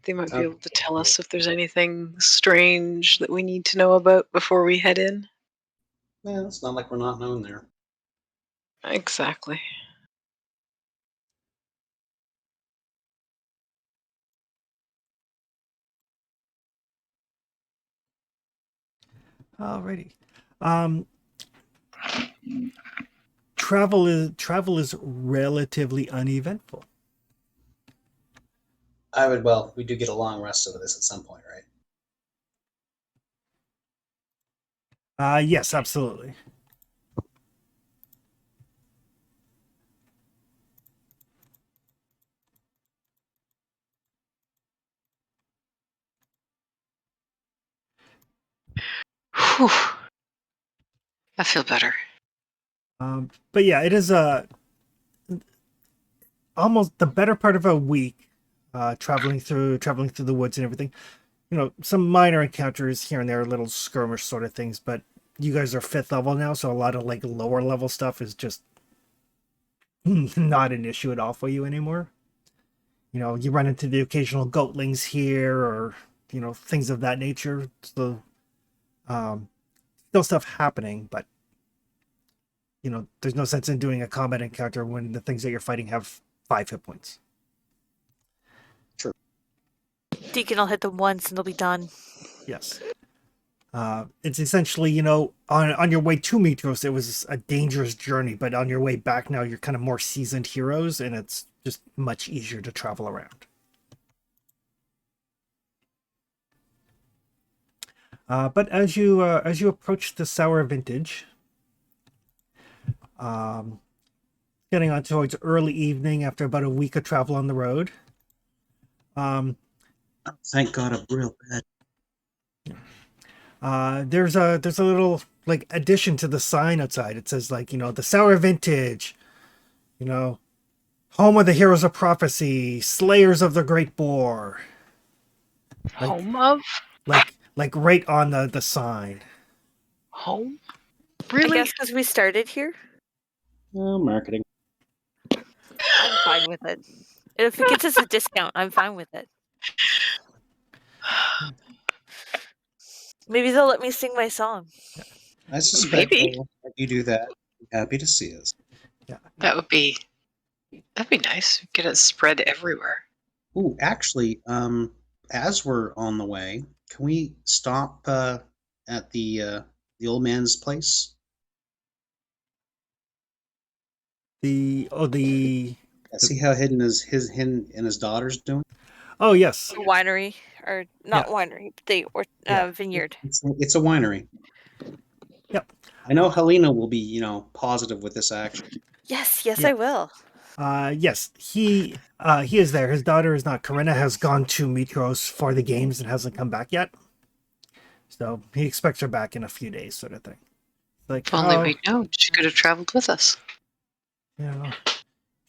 They might be able to tell us if there's anything strange that we need to know about before we head in. Well, it's not like we're not known there. Exactly. Alrighty. Travel is relatively uneventful. We do get a long rest of this at some point, right? Yes, absolutely. Whew. I feel better. But yeah, it is almost the better part of a week, traveling through the woods and everything. You know, some minor encounters here and there, little skirmish sort of things, but you guys are 5th level now, so a lot of like lower level stuff is just not an issue at all for you anymore. You know, you run into the occasional goatlings here or, you know, things of that nature. So still stuff happening, but you know, there's no sense in doing a combat encounter when the things that you're fighting have 5 hit points. True. Deacon will hit them once and they'll be done. Yes. It's essentially, you know, on your way to Mitros, it was a dangerous journey, but on your way back now, you're kind of more seasoned heroes, and it's just much easier to travel around. But as you approach the Sour Vintage, getting on towards early evening after about a week of travel on the road. Thank God I'm real bad. There's a little like addition to the sign outside. It says like, you know, the Sour Vintage, you know, home of the heroes of prophecy, slayers of the great boar. Like, Home of? Like right on the sign. Home? Really? I guess because we started here. Marketing. I'm fine with it. If it gets us a discount, I'm fine with it. Maybe they'll let me sing my song. I suspect Maybe. they'll let you do that. Happy to see us. Yeah. That'd be nice. Get it spread everywhere. Ooh, actually, as we're on the way, can we stop at the old man's place? See how hidden him and his daughter's doing? Oh yes. Winery, or not Yeah. winery, vineyard. It's a winery. Yep. I know Helena will be, you know, positive with this action. Yes, Yeah. I will. Yes, he is there. His daughter is not. Corinna has gone to Mitros for the games and hasn't come back yet. So he expects her back in a few days, sort of thing. Like, If only we'd known. She could have traveled with us. You know,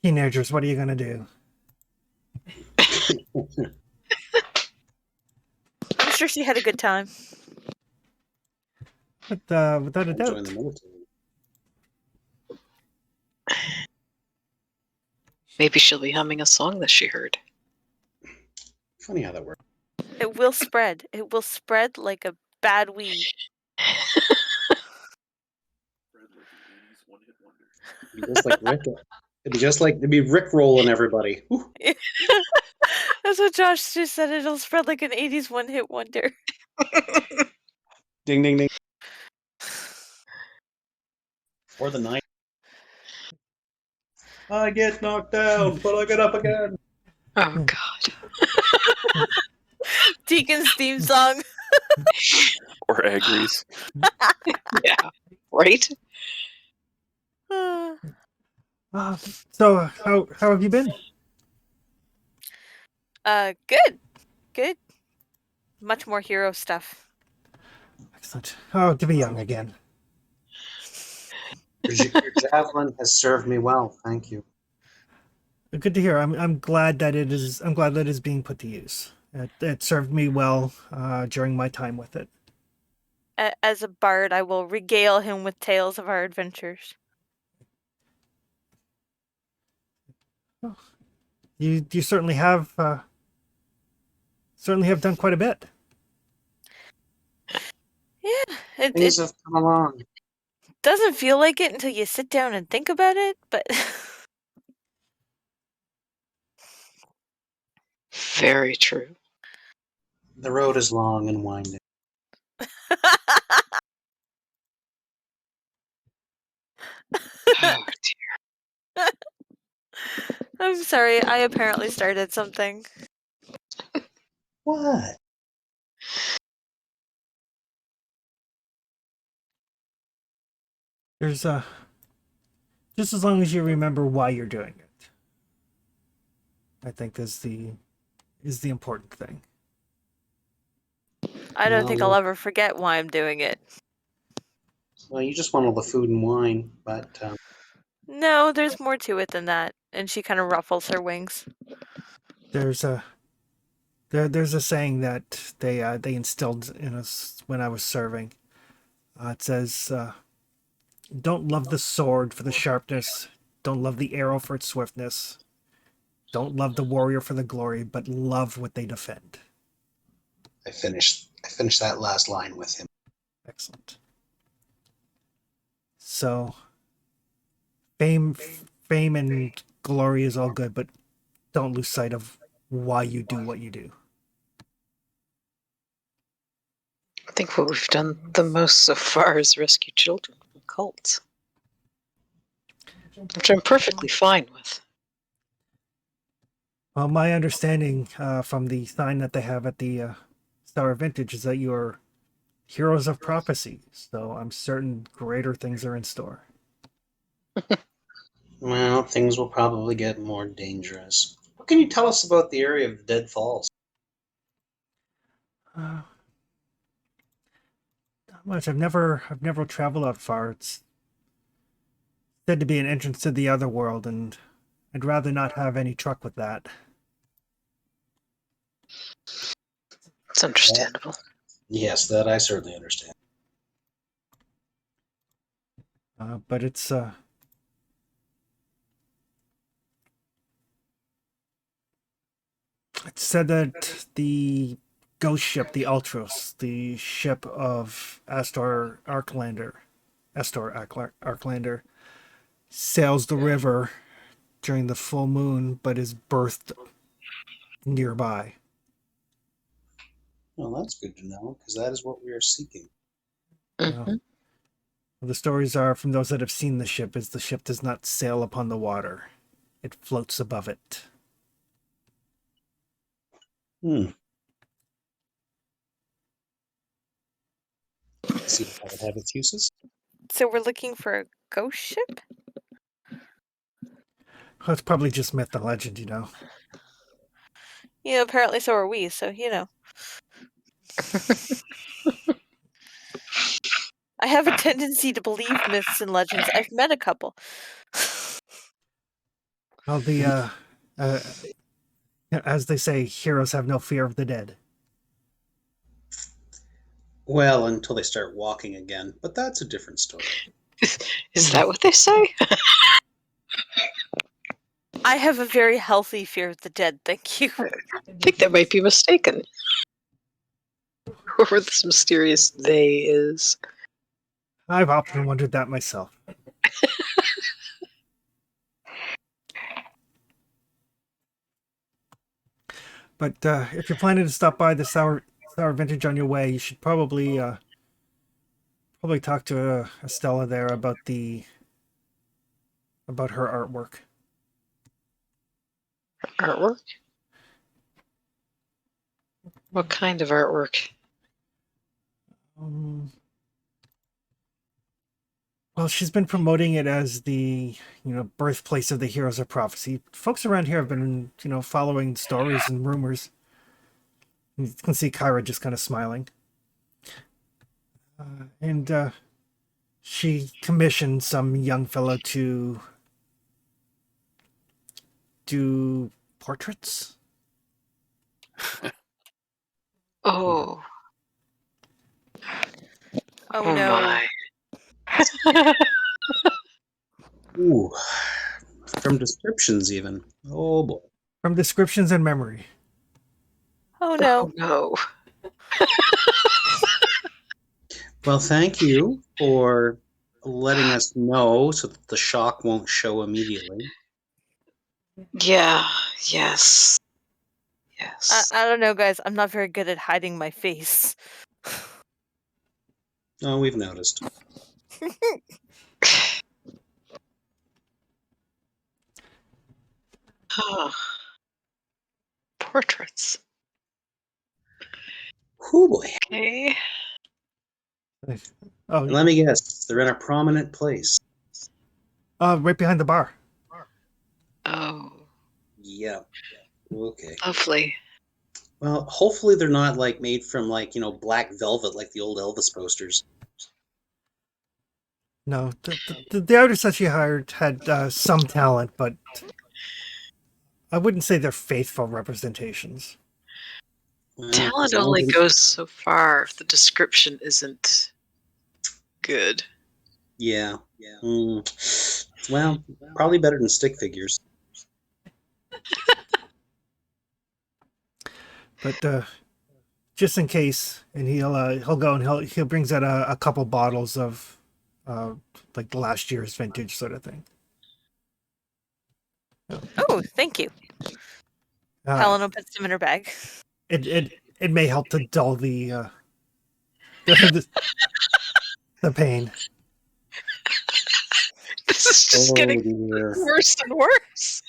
teenagers, what are you gonna do? I'm sure she had a good time. But without a I'll join doubt. the military. Maybe she'll be humming a song that she heard. Funny how that works. It will spread. It will spread like a bad weed. It'd be just like Rick. It'd be Rick rolling everybody. Whew. That's what Josh just said. It'll spread like an 80s one-hit wonder. Ding, ding, ding. Or the night. I get knocked down, but I get up again. Oh God. Deacon's theme song. Or Agrees. Yeah. Right? So how have you been? Good. Much more hero stuff. Excellent. Oh, to be young again. Your javelin has served me well, thank you. Good to hear. I'm glad that it is. I'm glad that it is being put to use. It served me well during my time with it. As a bard, I will regale him with tales of our adventures. You certainly have done quite a bit. Yeah, it Things have come along. doesn't feel like it until you sit down and think about it, but Very true. The road is long and winding. Oh, I'm sorry, I apparently started something. What? There's just as long as you remember why you're doing it, I think is the important thing. I don't think Well, I'll ever forget why I'm doing it. Well, you just want all the food and wine, but No, there's more to it than that. And she kind of ruffles her wings. There's a saying that they instilled in us when I was serving. It says, "Don't love the sword for the sharpness. Don't love the arrow for its swiftness. Don't love the warrior for the glory, but love what they defend." I finished that last line with him. Excellent. So, fame and glory is all good, but don't lose sight of why you do what you do. I think what we've done the most so far is rescue children from cults, which I'm perfectly fine with. Well, my understanding from the sign that they have at the Star of Vintage is that you're heroes of prophecy, so I'm certain greater things are in store. Well, things will probably get more dangerous. What can you tell us about the area of the Dead Falls? Not much. I've never traveled out far. It's said to be an entrance to the other world, and I'd rather not have any truck with that. It's understandable. Yes, that I certainly understand. But it's said that the ghost ship, the Ultros, the ship of Astor Arklander, sails the river during the full moon, but is berthed nearby. Well, that's good to know, because that is what we are seeking. Mm-hmm. The stories are from those that have seen the ship, is the ship does not sail upon the water. It floats above it. See if that would have its uses. So we're looking for a ghost ship? Well, it's probably just myth and legend, you know. Yeah, apparently so are we, so you know. I have a tendency to believe myths and legends. I've met a couple. Well, as they say, heroes have no fear of the dead. Well, until they start walking again, but that's a different story. Is that what they say? I have a very healthy fear of the dead, thank you. I think they might be mistaken. Whoever this mysterious they is. I've often wondered that myself. But if you're planning to stop by the Sour Vintage on your way, you should probably talk to Estella there about her artwork. Artwork? What kind of artwork? Well, she's been promoting it as the birthplace of the heroes of prophecy. Folks around here have been following stories and rumors. You can see Kyra just kind of smiling. And she commissioned some young fellow to do portraits. Oh. Oh no. My. Ooh, from descriptions even. Oh boy. From descriptions and memory. Oh no. Oh no. Well, thank you for letting us know so that the shock won't show immediately. Yeah. Yes. Yes. I don't know, guys. I'm not very good at hiding my face. Oh, we've noticed. Portraits. Oh boy. Okay. Oh, And let me guess, they're in a prominent place. right behind the bar. Oh, Yeah. Okay. lovely. Well, hopefully they're not like made from black velvet like the old Elvis posters. No, the artists that she hired had some talent, but I wouldn't say they're faithful representations. Well, Talent as long only as- goes so far if the description isn't good. Yeah. Well, probably better than stick figures. But just in case, and he'll go and he brings out a couple bottles of like last year's vintage sort of thing. Oh, thank you. Helen will put some in her bag. It may help to dull the pain. This is just getting dear. worse and worse.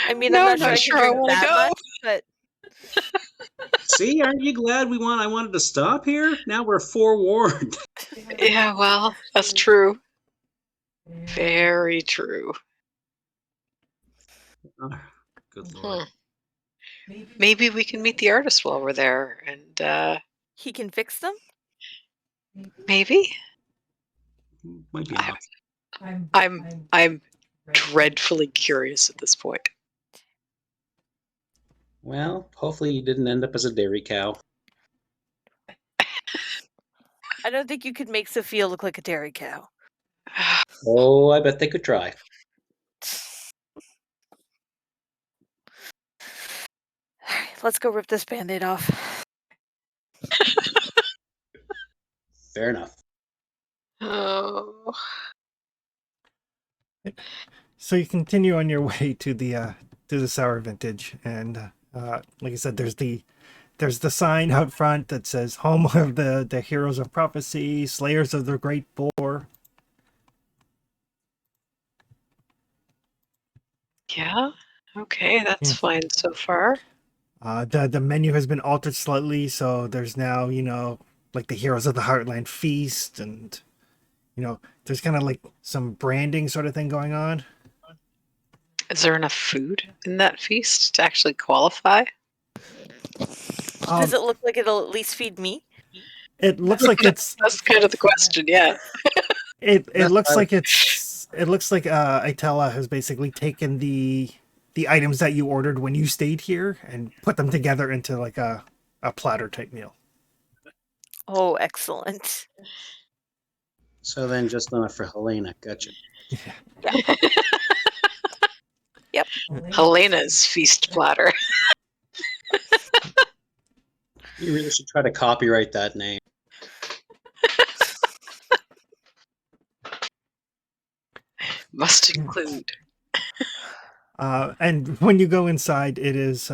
I mean, No, I'm not sure I can wanna drink that go. much, but See, aren't you glad I wanted to stop here? Now we're forewarned. Yeah, well, that's true. Very true. Good lord. Maybe we can meet the artist while we're there, and he can fix them. maybe. Might be an option. I'm dreadfully curious at this point. Well, hopefully you didn't end up as a dairy cow. I don't think you could make Sophia look like a dairy cow. Oh, I bet they could try. All right, let's go rip this Band-Aid off. Fair enough. Oh. So you continue on your way to the Sour Vintage, and like I said, there's the sign out front that says "Home of the Heroes of Prophecy, Slayers of the Great Boar." Yeah. Okay, that's fine so far. The menu has been altered slightly, so there's now like the Heroes of the Heartland Feast, and there's kind of like some branding sort of thing going on. Is there enough food in that feast to actually qualify? Does it look like it'll at least feed me? It looks like it's. That's kind of the question, yeah. It looks like it's. It looks like Itella has basically taken the items that you ordered when you stayed here and put them together into like a platter type meal. Oh, excellent. So then just enough for Helena. Gotcha. Yep. Helena's feast platter. You really should try to copyright that name. Must include. And when you go inside, it is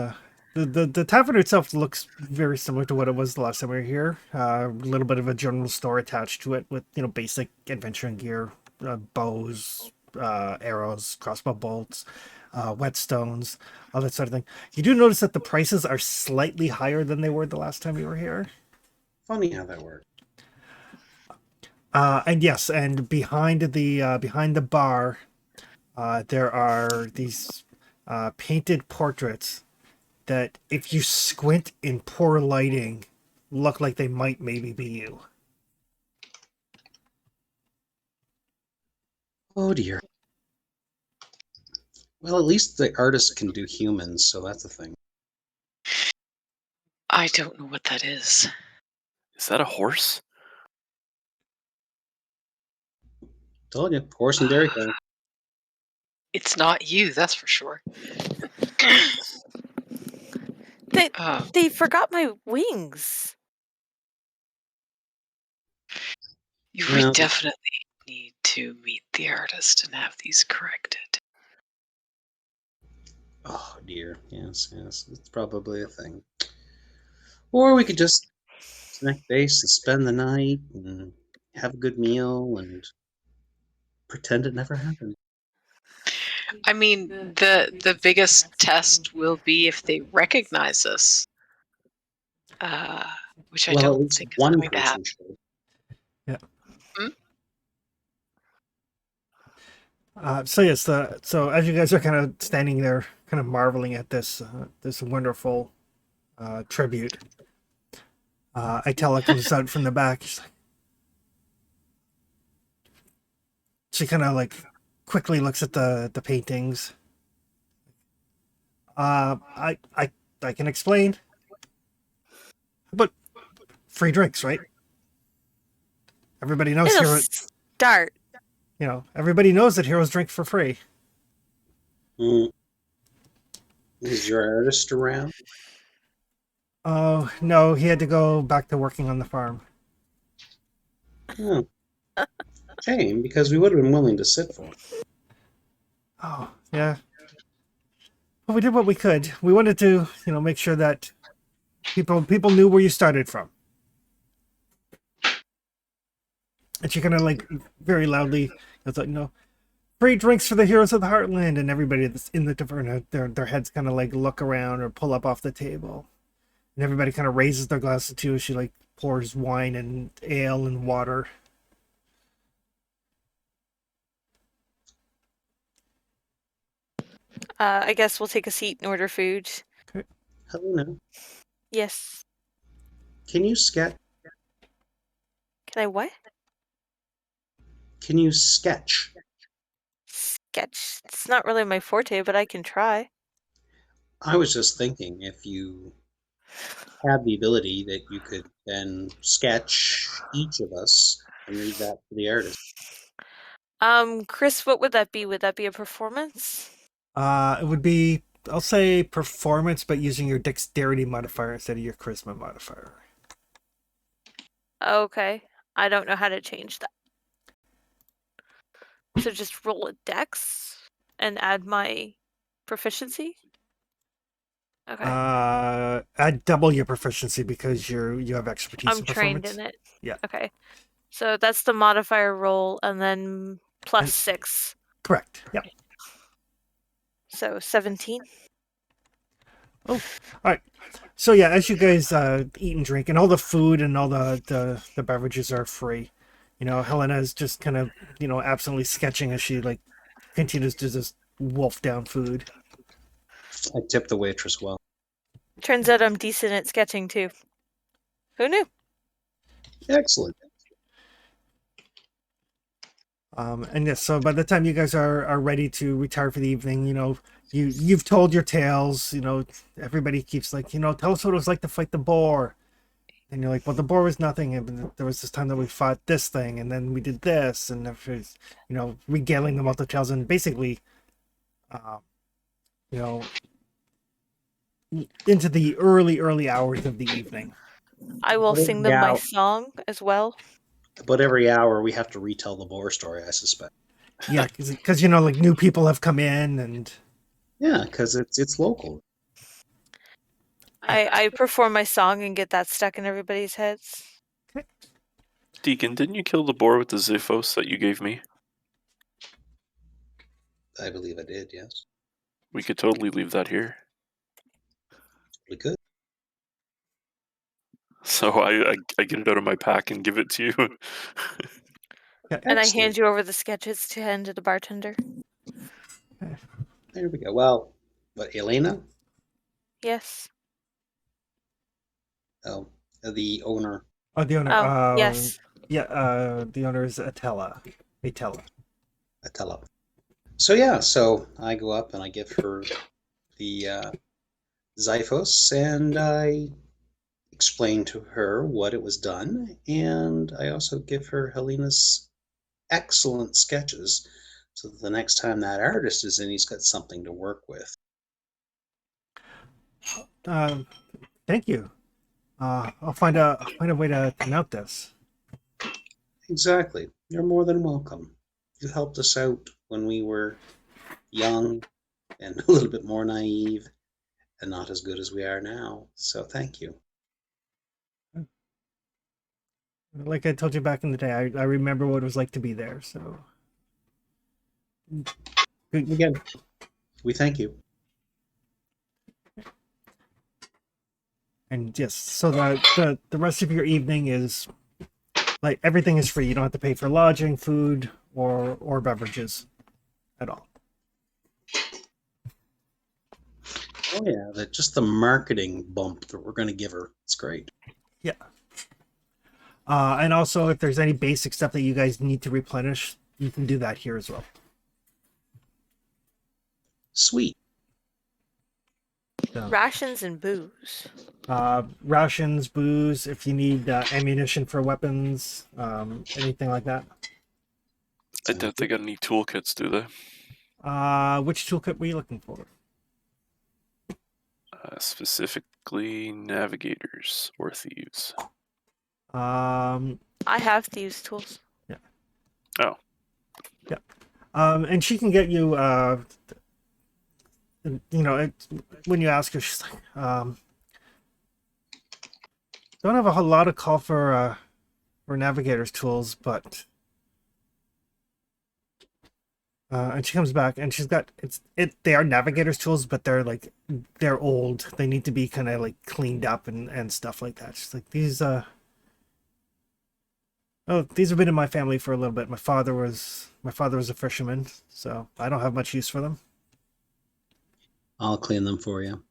the tavern itself looks very similar to what it was the last time we were here. A little bit of a general store attached to it with basic adventuring gear, bows, arrows, crossbow bolts, whetstones, all that sort of thing. You do notice that the prices are slightly higher than they were the last time you were here. Funny how that works. And yes, and behind the bar, there are these painted portraits that, if you squint in poor lighting, look like they might maybe be you. Oh dear. Well, at least the artist can do humans, so that's a thing. I don't know what that is. Is that a horse? Told you, horse and dairy farm. It's not you, that's for sure. They forgot my wings. We Well- definitely need to meet the artist and have these corrected. Oh dear, yes, it's probably a thing. Or we could just connect base and spend the night and have a good meal and pretend it never happened. I mean, the biggest test will be if they recognize us, which I Well, at don't least think is one going to happen. person should. So yes, so as you guys are kind of standing there, kind of marveling at this this wonderful tribute, Itella comes out from the back. She's like, she kind of like quickly looks at the paintings. I can explain, but free drinks, right? Everybody knows It'll heroes. start. Everybody knows that heroes drink for free. Is your artist around? Oh no, he had to go back to working on the farm. Oh. Shame, because we would have been willing to sit for it. Oh yeah. Well, we did what we could. We wanted to, make sure that people knew where you started from. And she kind of like very loudly, it's like, free drinks for the heroes of the Heartland, and everybody that's in the tavern, their heads kind of like look around or pull up off the table, and everybody kind of raises their glasses too as she like pours wine and ale and water. I guess we'll take a seat and order food. Helena, Yes. can you sketch? Can I what? Can you sketch? Sketch. It's not really my forte, but I can try. I was just thinking if you had the ability that you could then sketch each of us and read that to the artist. Chris, what would that be? Would that be a performance? It would be, I'll say, performance, but using your dexterity modifier instead of your charisma modifier. Okay. I don't know how to change that. So just roll a dex and add my proficiency? Okay. Add double your proficiency because you have expertise I'm in trained performance. in it. Yeah. Okay. So that's the modifier roll and then plus And- 6. Correct. Yep. So 17. So yeah, as you guys eat and drink, and all the food and all the beverages are free. Helena is just kind of absolutely sketching as she like continues to just wolf down food. I tipped the waitress well. Turns out I'm decent at sketching too. Who knew? Excellent. And yes, so by the time you guys are ready to retire for the evening, you've told your tales. Everybody keeps like, tell us what it was like to fight the boar. And you're like, well, the boar was nothing. And there was this time that we fought this thing, and then we did this, and if it's, regaling them all the tales, and basically, you know, into the early hours of the evening. I will But sing them my yeah. song as well. But every hour we have to retell the boar story, I suspect. Yeah, because like new people have come in, and Yeah, because it's local. I perform my song and get that stuck in everybody's heads. Deacon, didn't you kill the boar with the Xiphos that you gave me? I believe I did, yes. We could totally leave that here. We could. So I get it out of my pack and give it to you. And I Excellent. hand you over the sketches to hand to the bartender. There we go. Well, what, Elena? Yes. Oh, the owner. oh, the owner. Oh, yes. Yeah, the owner is Atella. Atella. So I go up and I give her the Xiphos, and I explain to her what it was done, and I also give her Helena's excellent sketches, so that the next time that artist is in, he's got something to work with. Thank you. I'll find a way to note this. Exactly. You're more than welcome. You helped us out when we were young and a little bit more naive and not as good as we are now. So thank you. Like I told you back in the day, I remember what it was like to be there. So Again, we thank you. And yes, so the rest of your evening is like everything is free. You don't have to pay for lodging, food, or beverages at all. Oh yeah, just the marketing bump that we're going to give her. It's great. Yeah. And also, if there's any basic stuff that you guys need to replenish, you can do that here as well. Sweet. So, Rations and booze. rations, booze, if you need ammunition for weapons, anything like that. I doubt they got any toolkits, do they? Which toolkit were you looking for? Specifically, navigators or thieves. I have these tools. Yeah. Oh. Yeah. And she can get you, when you ask her, she's like, don't have a whole lot of call for navigators tools, but and she comes back and she's got they are navigators tools, but they're old. They need to be kind of like cleaned up and stuff like that. She's like, these have been in my family for a little bit. My father was a fisherman, so I don't have much use for them. I'll clean them for you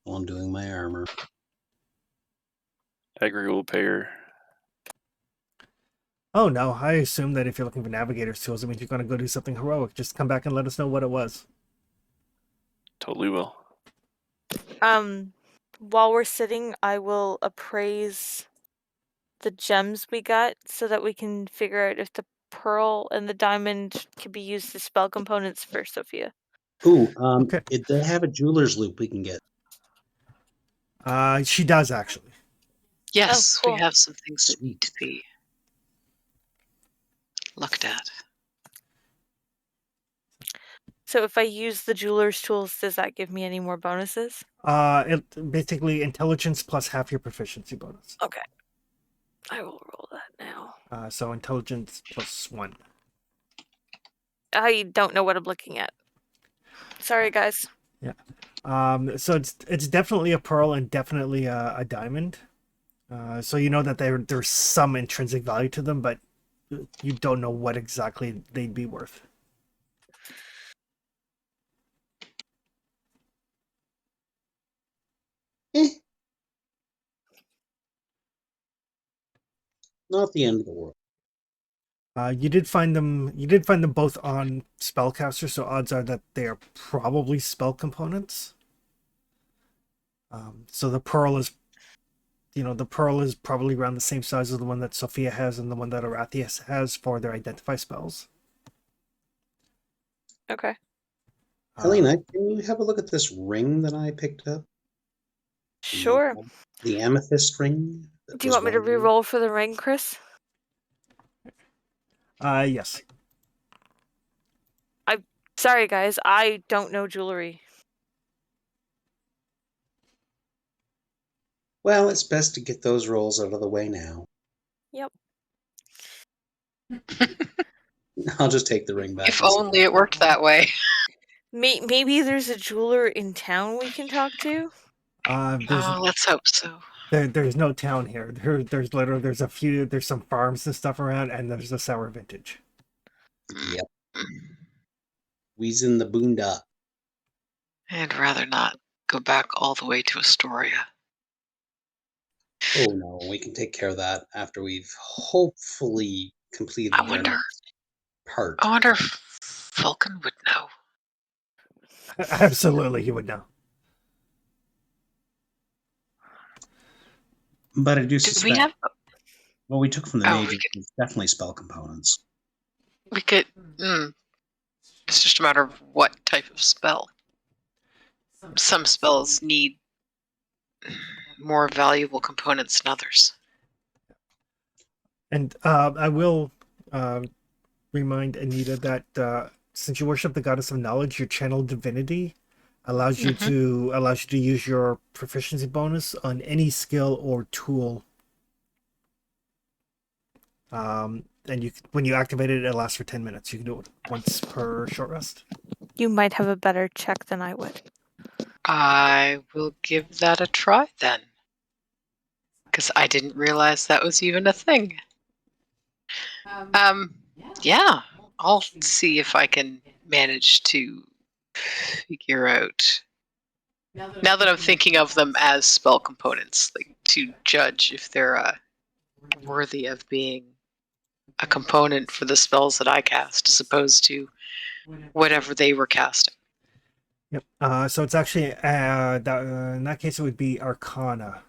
while I'm doing my armor. Agri will pay her. Oh no, I assume that if you're looking for navigators tools, it means you're going to go do something heroic. Just come back and let us know what it was. Totally will. While we're sitting, I will appraise the gems we got so that we can figure out if the pearl and the diamond can be used as spell components for Sophia. Ooh, Okay. they have a jeweler's loop we can get. She does actually. Yes, cool. we have some things that need to be looked at. So if I use the jeweler's tools, does that give me any more bonuses? It basically intelligence plus half your proficiency bonus. Okay. I will roll that now. So intelligence plus 1. I don't know what I'm looking at. Sorry, guys. Yeah. So it's definitely a pearl and definitely a diamond. So you know that there's some intrinsic value to them, but you don't know what exactly they'd be worth. Not the end of the world. You did find them both on spellcaster, so odds are that they are probably spell components. So the pearl is the pearl is probably around the same size as the one that Sophia has and the one that Arathias has for their identify spells. Okay. Helena, can you have a look at this ring that I picked up? Sure. The amethyst ring? that Do you was want me to one of them? re-roll for the ring, Chris? Yes. Sorry, guys. I don't know jewelry. Well, it's best to get those rolls out of the way now. Yep. I'll just take the ring back. If and say, only it worked that way. Maybe there's a jeweler in town we can talk to. Let's hope so. There's no town here. There's some farms and stuff around, and there's a sour vintage. Yep. We's in the boondock. I'd rather not go back all the way to Astoria. Oh no, we can take care of that after we've hopefully completed I the wonder next part. if Vulcan would know. Absolutely, he would know. But I do Did suspect we have? what we took from the Oh, mage we could- is definitely spell components. We could. It's just a matter of what type of spell. Some spells need more valuable components than others. And I will remind Anita that since you worship the goddess of knowledge, your channel divinity allows you to use your proficiency bonus on any skill or tool. And when you activate it, it lasts for 10 minutes. You can do it once per short rest. You might have a better check than I would. I will give that a try then. Because I didn't realize that was even a thing. Yeah. I'll see if I can manage to figure out. Now that I'm thinking of them as spell components, like to judge if they're worthy of being a component for the spells that I cast, as opposed to whatever they were casting. Yep. So it's actually in that case it would be Arcana,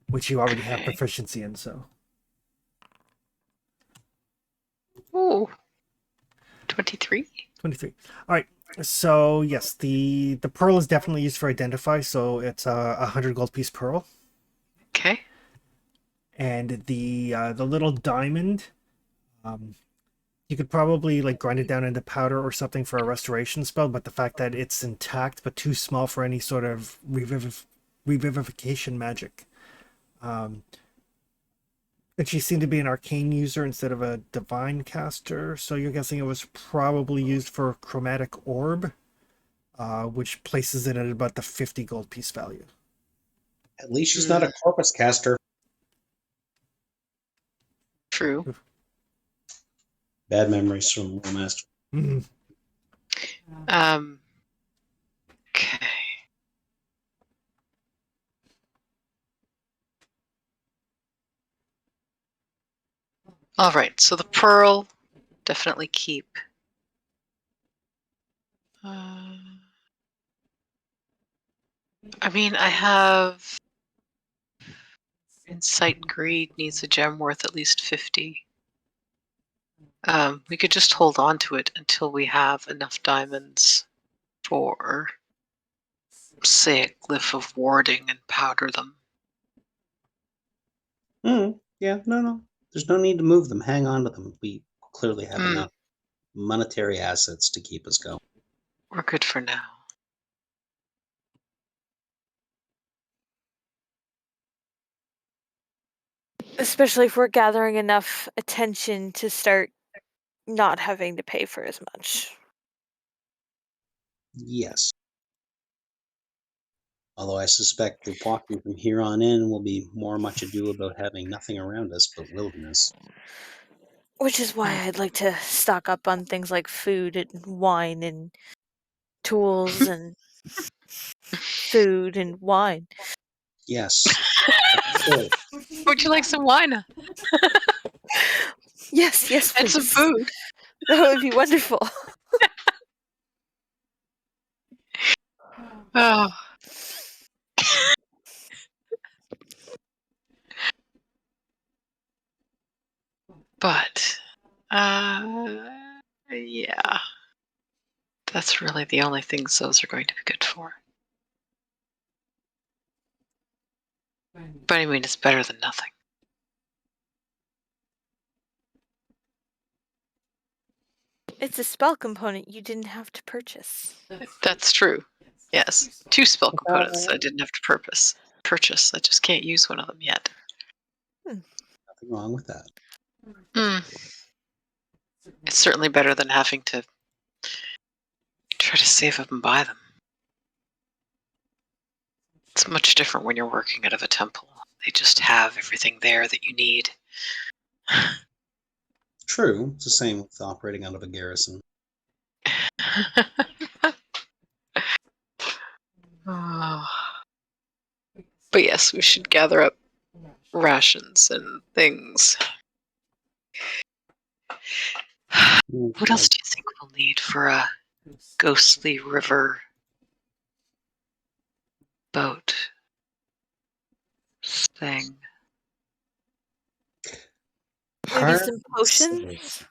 which you already have Okay. proficiency in. So. Ooh. 23? 23. All right. So yes, the pearl is definitely used for identify. So it's a 100 gold piece pearl, Okay. and the little diamond, you could probably like grind it down into powder or something for a restoration spell. But the fact that it's intact but too small for any sort of revivification magic. And she seemed to be an arcane user instead of a divine caster, so you're guessing it was probably used for chromatic orb, which places it at about the 50 gold piece value. At least she's not a corpus caster. True. Bad memories from War Master. Mm. Okay. All right, so the pearl, definitely keep. I mean, I have Insight and Greed needs a gem worth at least 50. We could just hold on to it until we have enough diamonds for, say, a glyph of warding and powder them. Yeah, no. There's no need to move them. Hang on to them. We clearly have enough monetary assets to keep us going. We're good for now. Especially if we're gathering enough attention to start not having to pay for as much. Yes. Although I suspect the walking from here on in will be more much ado about having nothing around us but wilderness. Which is why I'd like to stock up on things like food and wine and tools and food and wine. Yes. Of course. Would you like some wine? Yes, And some please. food. That would be wonderful. Oh. But, yeah. That's really the only things those are going to be good for. But I mean, it's better than nothing. It's a spell component you didn't have to purchase. That's true. Yes. 2 spell components I didn't have to purchase. I just can't use one of them yet. Nothing wrong with that. It's certainly better than having to try to save up and buy them. It's much different when you're working out of a temple. They just have everything there that you need. True. It's the same with operating out of a garrison. Oh. But yes, we should gather up rations and things. What else do you think we'll need for a ghostly river boat thing? Maybe some potions?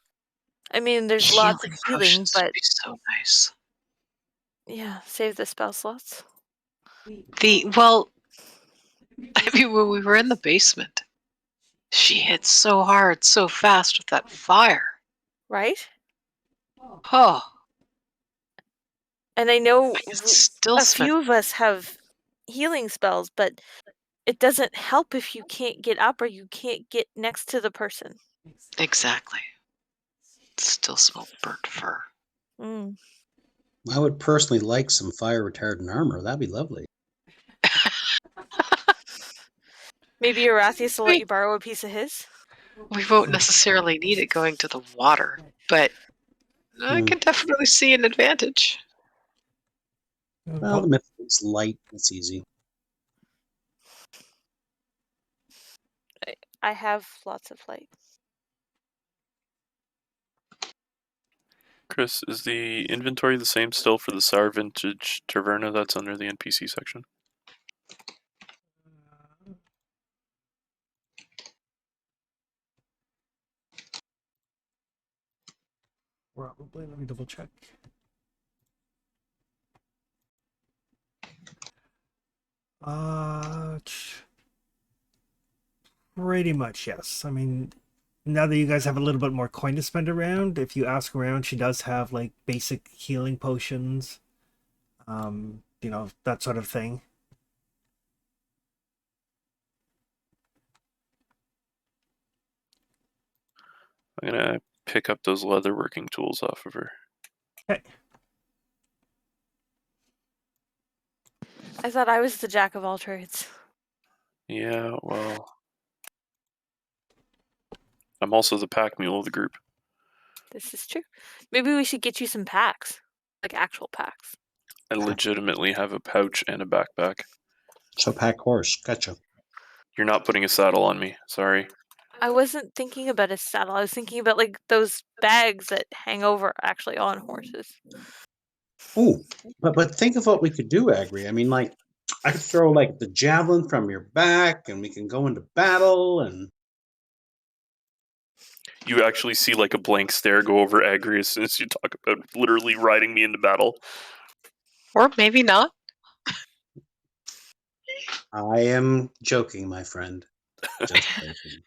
I mean, there's lots of healing, potions but would be so nice. yeah, save the spell slots. Well, I mean, when we were in the basement, she hit so hard, so fast with that fire. Right? Oh, And I know I can still a smell. few of us have healing spells, but it doesn't help if you can't get up or you can't get next to the person. Exactly. Still smell burnt fur. Mm. I would personally like some fire retardant armor. That'd be lovely. Maybe Erathius will let you borrow a piece of his? We won't necessarily need it going to the water, but I can definitely see an advantage. Well, the myth is light. It's easy. I have lots of light. Chris, is the inventory the same still for the Sour Vintage Taverna that's under the NPC section? Probably. Let me double check. Pretty much, yes. I mean, now that you guys have a little bit more coin to spend around, if you ask around, she does have like basic healing potions, you know, that sort of thing. I'm gonna pick up those leather working tools off of her. Okay. I thought I was the jack of all trades. Yeah, well, I'm also the pack mule of the group. This is true. Maybe we should get you some packs, like actual packs. I legitimately have a pouch and a backpack. So pack horse. Gotcha. You're not putting a saddle on me. Sorry. I wasn't thinking about a saddle. I was thinking about like those bags that hang over actually on horses. Oh, but think of what we could do, Agri. I mean, like, I could throw like the javelin from your back, and we can go into battle. And You actually see like a blank stare go over Agri as soon as you talk about literally riding me into battle. Or maybe not. I am joking, my friend. Just joking.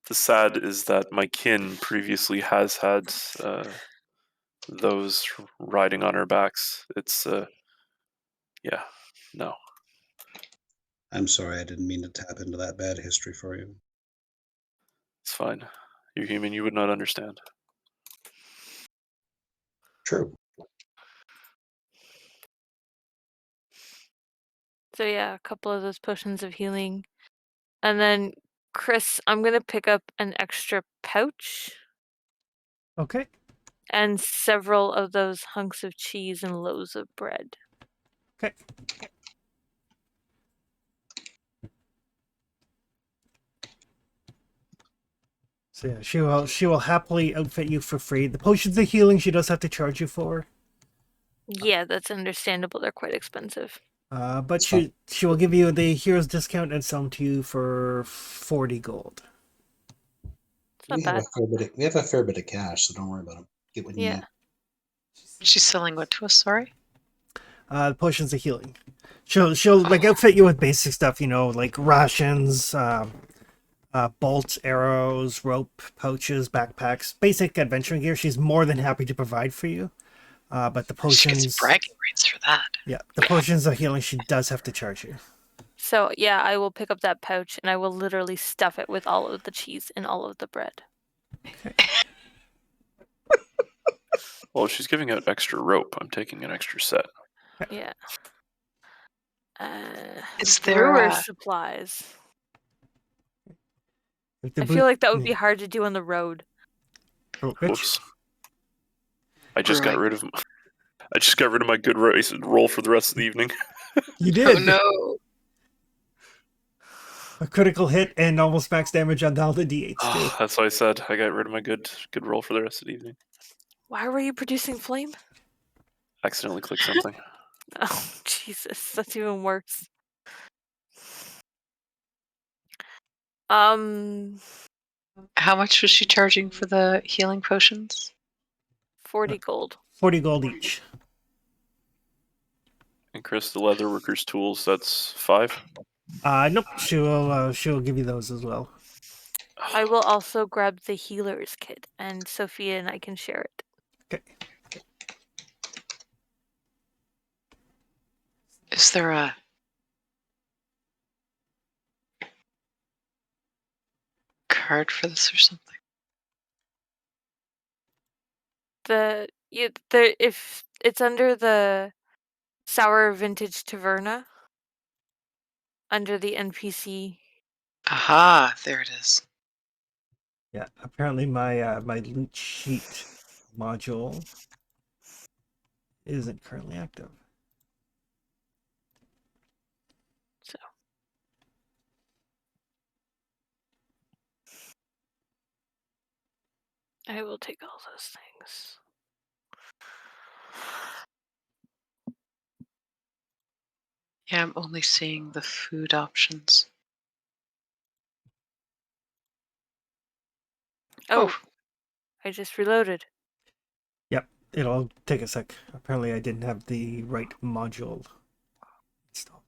The sad is that my kin previously has had those riding on our backs. It's yeah, no. I'm sorry, I didn't mean to tap into that bad history for you. It's fine. You're human, you would not understand. True. So yeah, a couple of those potions of healing. And then Chris, I'm gonna pick up an extra pouch Okay. and several of those hunks of cheese and loaves of bread. Okay. So yeah, she will happily outfit you for free. The potions of healing she does have to charge you for. Yeah, that's understandable. They're quite expensive. But It's fine. she will give you the hero's discount and sell them to you for 40 gold. It's not We have bad. we have a fair bit of cash, so don't worry about them. Get what you Yeah. need. She's selling what to us? Sorry. Potions of healing. She'll like outfit you with basic stuff, like rations, bolts, arrows, rope, pouches, backpacks, basic adventuring gear. She's more than happy to provide for you. But the She gets potions, bragging rights for that. yeah, the potions of healing, she does have to charge you. So yeah, I will pick up that pouch and I will literally stuff it with all of the cheese and all of the bread. Well, she's giving out extra rope. I'm taking an extra set. Yeah. Is there Brewer a- supplies. If the I feel like that would yeah. be hard to do on the road. Oh, which? Whoops. I just got Brewing. rid of. I just got rid of my good roll for the rest of the evening. You did. Oh no! A critical hit and almost max damage on all the d8s too. That's what I said. I got rid of my good roll for the rest of the evening. Why were you producing flame? Accidentally clicked something. Oh, Jesus, that's even worse. How much was she charging for the healing potions? 40 gold. 40 gold each. And Chris, the leatherworker's tools. That's 5. Nope. She'll give you those as well. I will also grab the healer's kit, and Sophia and I can share it. Okay. Is there a card for this or something? If it's under the Sour Vintage Taverna, under the NPC. Aha! There it is. Yeah. Apparently my my loot sheet module isn't currently active. So I will take all those things. Yeah, I'm only seeing the food options. Oh, I just reloaded. Yep. It'll take a sec. Apparently I didn't have the right module installed.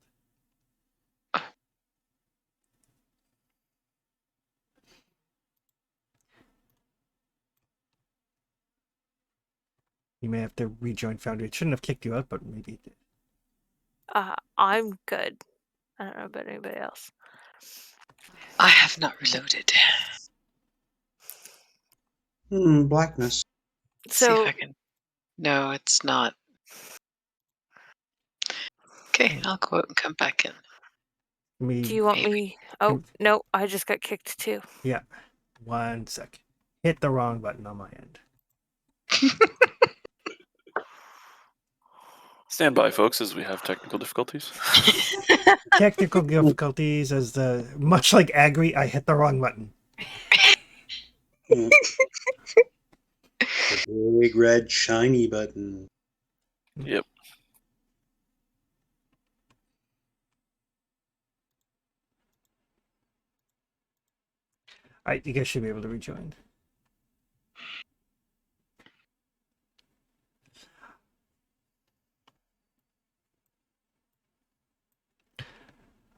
You may have to rejoin Foundry. It shouldn't have kicked you out, but maybe it did. I'm good. I don't know about anybody else. I have not reloaded. Blackness. See So if I can. No, it's not. Okay, I'll go out and come back in. do you want maybe. me? Oh no, I just got kicked too. Yeah. 1 sec. Hit the wrong button on my end. Stand by, folks, as we have technical difficulties. Technical difficulties as much like Agri, I hit the wrong button. The big red shiny button. Yep. Alright, you guys should be able to rejoin.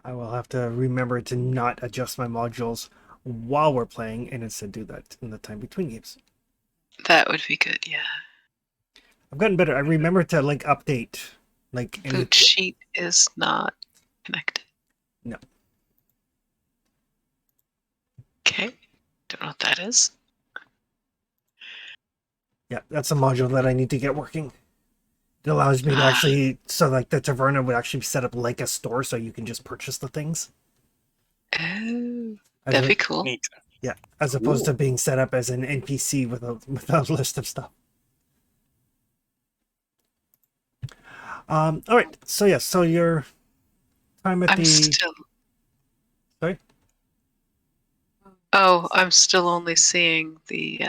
I will have to remember to not adjust my modules while we're playing and instead do that in the time between games. That would be good, yeah. I've gotten better. I remember to update Loot sheet is not connected. No. Okay. Don't know what that is. Yeah, that's a module that I need to get working. It allows me to actually, so the Taverna would actually be set up like a store so you can just purchase the things. Oh, that'd be cool. Neat. Yeah, as opposed to being set up as an NPC with a list of stuff. All right. So yes. So your time at I'm the. still. Sorry. Oh, I'm still only seeing the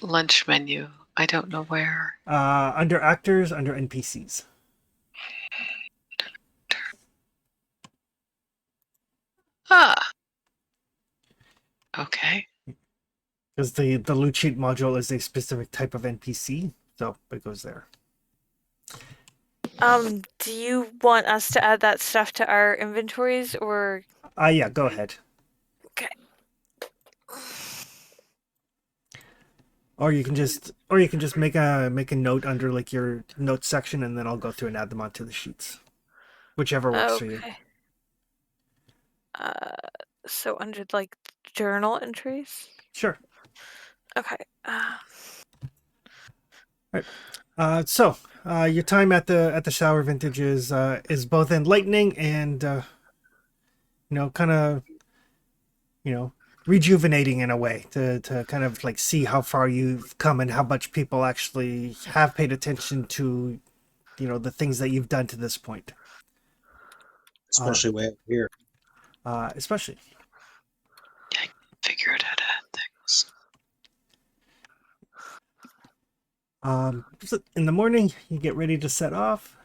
lunch menu. I don't know where. Under actors, under NPCs. Ah. Okay. Because the loot sheet module is a specific type of NPC, so it goes there. Do you want us to add that stuff to our inventories, or? Yeah, go ahead. Okay. Or you can just make a note under like your notes section, and then I'll go through and add them onto the sheets, whichever works for you. Okay. So under like journal entries. Sure. Okay. So your time at the shower vintage is both enlightening and kind of rejuvenating in a way to kind of like see how far you've come and how much people actually have paid attention to the things that you've done to this point. Especially way up here. Especially. I figured out how to things. So in the morning, you get ready to set off.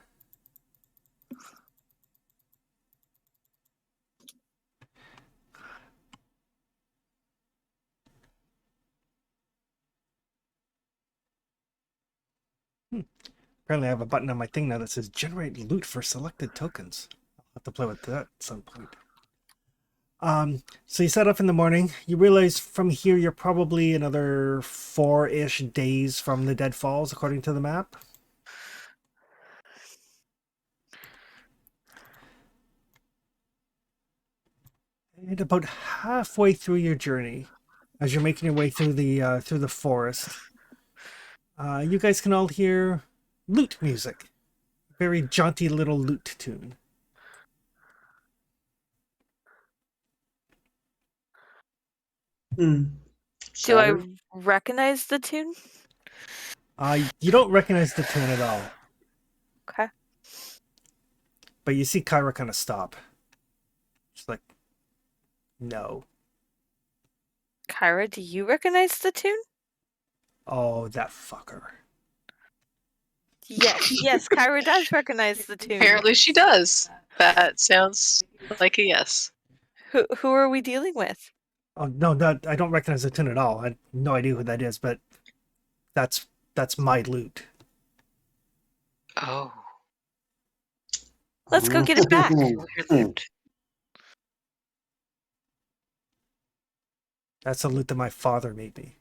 Apparently, I have a button on my thing now that says generate loot for selected tokens. I'll have to play with that at some point. So you set off in the morning. You realize from here you're probably another 4-ish days from the Deadfalls, according to the map. And about halfway through your journey, as you're making your way through the forest, you guys can all hear lute music. Very jaunty little lute tune. Hmm. Do I Saturn? recognize the tune? You don't recognize the tune at all, Okay. but you see Kyra kind of stop. She's like, no. Kyra, do you recognize the tune? Oh, that fucker. Yes, Kyra does recognize the tune. Apparently she does. That sounds like a yes. Who are we dealing with? Oh no, I don't recognize the tune at all. I have no idea who that is, but that's my loot. Oh. Let's go get it back. That's the loot that my father made me.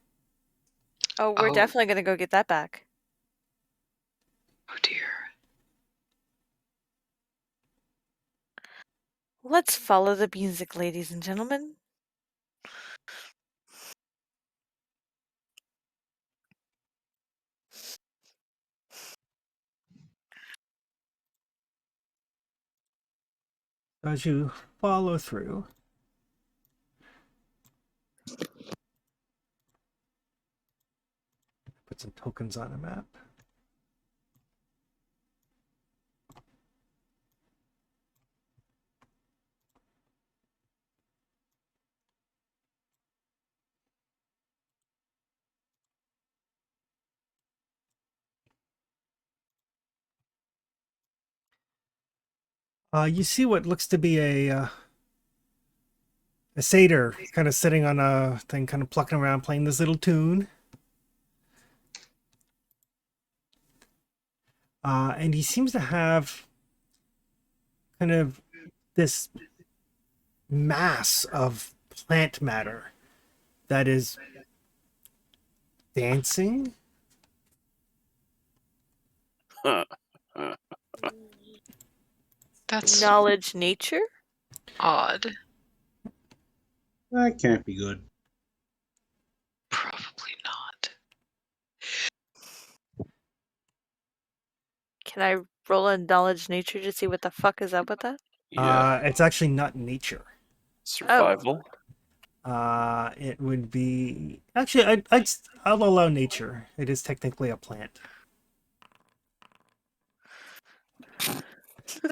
Oh, we're Oh. definitely gonna go get that back. Oh dear. Let's follow the music, ladies and gentlemen. As you follow through, put some tokens on a map. You see what looks to be a satyr kind of sitting on a thing, kind of plucking around, playing this little tune. And he seems to have kind of this mass of plant matter that is dancing. That's Knowledge nature? odd. That can't be good. Probably not. Can I roll a knowledge nature to see what the fuck is up with that? Yeah. It's actually not nature. Survival. It would be actually I'll allow nature. It is technically a plant.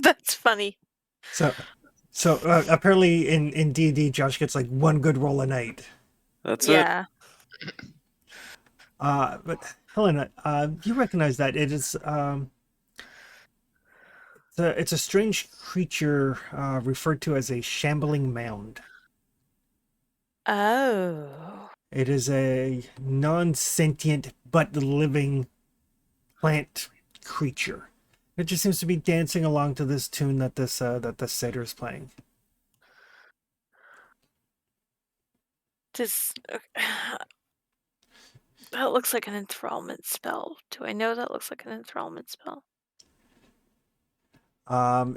That's funny. So apparently in D&D, Josh gets like one good roll a night. That's Yeah. But Helena, you recognize that it is it's a strange creature referred to as a shambling mound. Oh. It is a non-sentient but living plant creature. It just seems to be dancing along to this tune that this satyr is playing. Does that looks like an enthrallment spell. Do I know that looks like an enthrallment spell?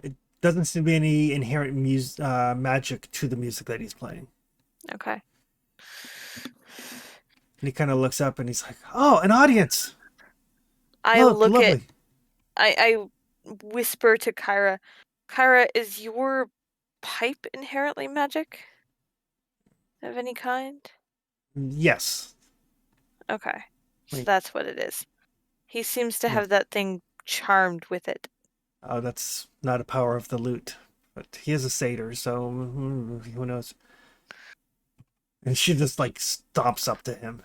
It doesn't seem to be any inherent magic to the music that he's playing. Okay. And he kind of looks up and he's like, "Oh, an audience! I Look, look lovely." I whisper to Kyra. Kyra, is your pipe inherently magic? Of any kind? Yes. Okay. So Wait. that's what it is. He seems to Yeah. have that thing charmed with it. Oh, that's not a power of the lute, but he is a satyr, so who knows? And she just like stomps up to him,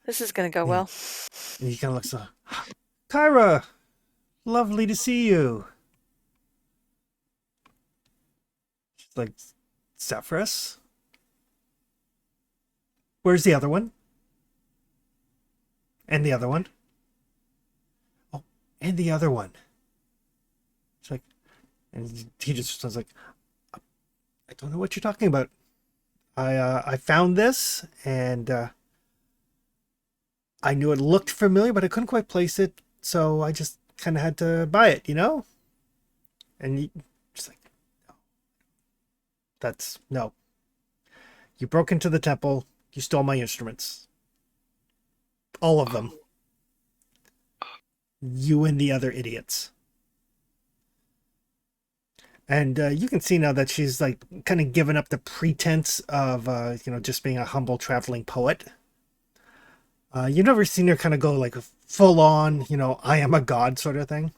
This is gonna go Yeah. well. and he kind of looks up. Kyra, lovely to see you. She's like, Zephyrus? Where's the other one? And the other one? Oh, and the other one. She's like, and he just was like, I don't know what you're talking about. I found this, and I knew it looked familiar, but I couldn't quite place it, so I just kind of had to buy it, you know? And she's like, no. You broke into the temple, you stole my instruments. All of them. You and the other idiots. And you can see now that she's like kind of given up the pretense of, just being a humble traveling poet. You've never seen her kind of go like full on, I am a god sort of thing.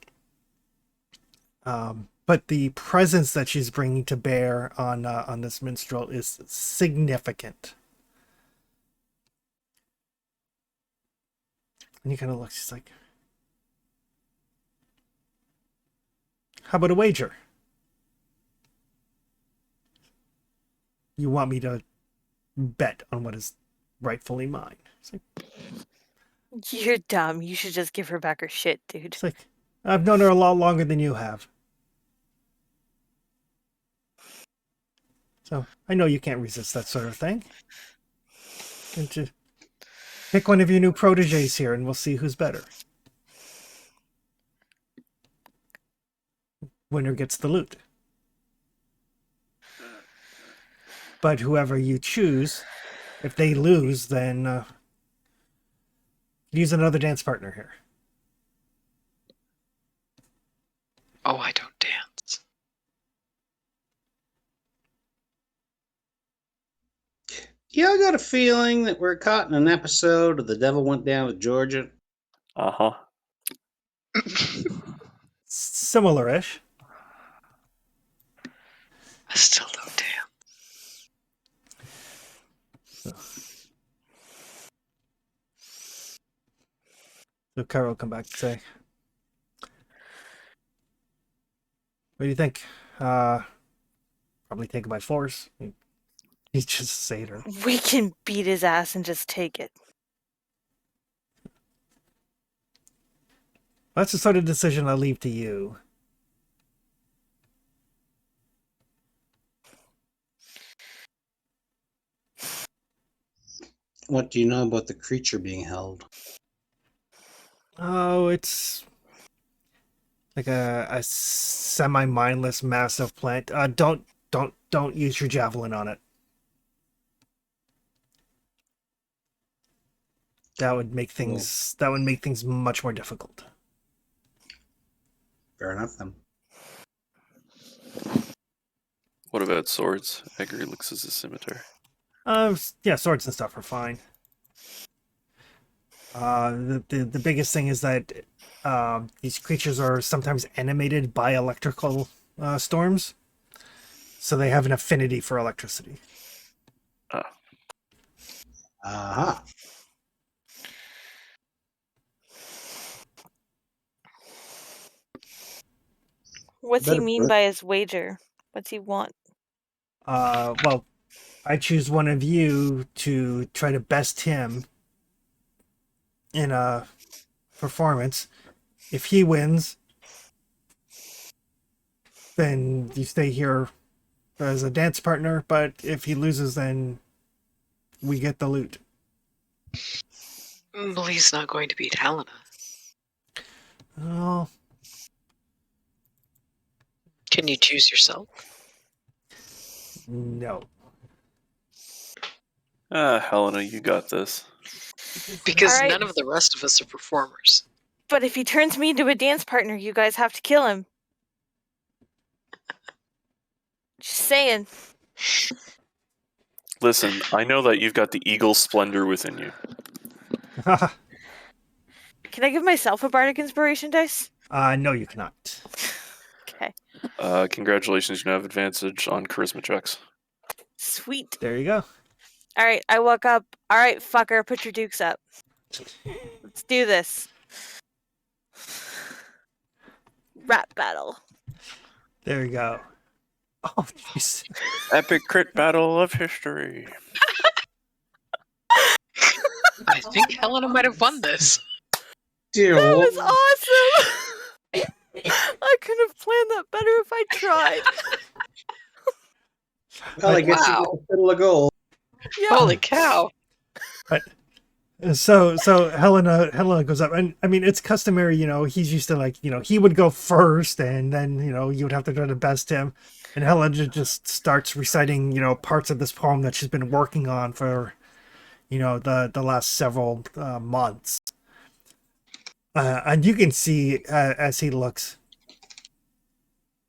But the presence that she's bringing to bear on this minstrel is significant. And he kind of looks, he's like, how about a wager? You want me to bet on what is rightfully mine? It's like, You're dumb. You should just give her back her shit, dude. it's like, I've known her a lot longer than you have. So I know you can't resist that sort of thing. Can't you pick one of your new proteges here and we'll see who's better. Winner gets the loot. But whoever you choose, if they lose, then use another dance partner here. Oh, I don't dance. Yeah, I got a feeling that we're caught in an episode of The Devil Went Down with Georgia. Uh-huh. Similar-ish. I still don't dance. So Kara will come back and say, what do you think? Probably take it by force. He's just a satyr. We can beat his ass and just take it. That's the sort of decision I'll leave to you. What do you know about the creature being held? Oh, it's like a semi-mindless massive plant. Don't use your javelin on it. That would make things much more difficult. Fair enough, then. What about swords? Edgar looks as a scimitar. Yeah, swords and stuff are fine. The biggest thing is that these creatures are sometimes animated by electrical storms, so they have an affinity for electricity. Aha. What's he Better mean put- by his wager? What's he want? Well, I choose one of you to try to best him in a performance. If he wins, then you stay here as a dance partner, but if he loses, then we get the loot. Well, he's not going to beat Helena. Oh, Can you choose yourself? no. Helena, you got this. Because All right. none of the rest of us are performers. But if he turns me into a dance partner, you guys have to kill him. Just saying. Listen, I know that you've got the eagle splendor within you. Can I give myself a bardic inspiration dice? No, you cannot. Okay. Congratulations, you now have advantage on charisma checks. Sweet. There you go. All right, I walk up. All right, fucker, put your dukes up. Let's do this. Rap battle. There you go. Oh, jeez. Epic crit battle of history. I think Helena might have won this. Dear That Lord. was awesome. I could have planned that better if I tried. Well, I guess you Wow. get the fiddle of gold. Yeah. Holy cow. So Helena goes up, and I mean it's customary, he's used to he would go first, and then you would have to try to best him, and Helena just starts reciting parts of this poem that she's been working on for the last several months, and you can see as he looks,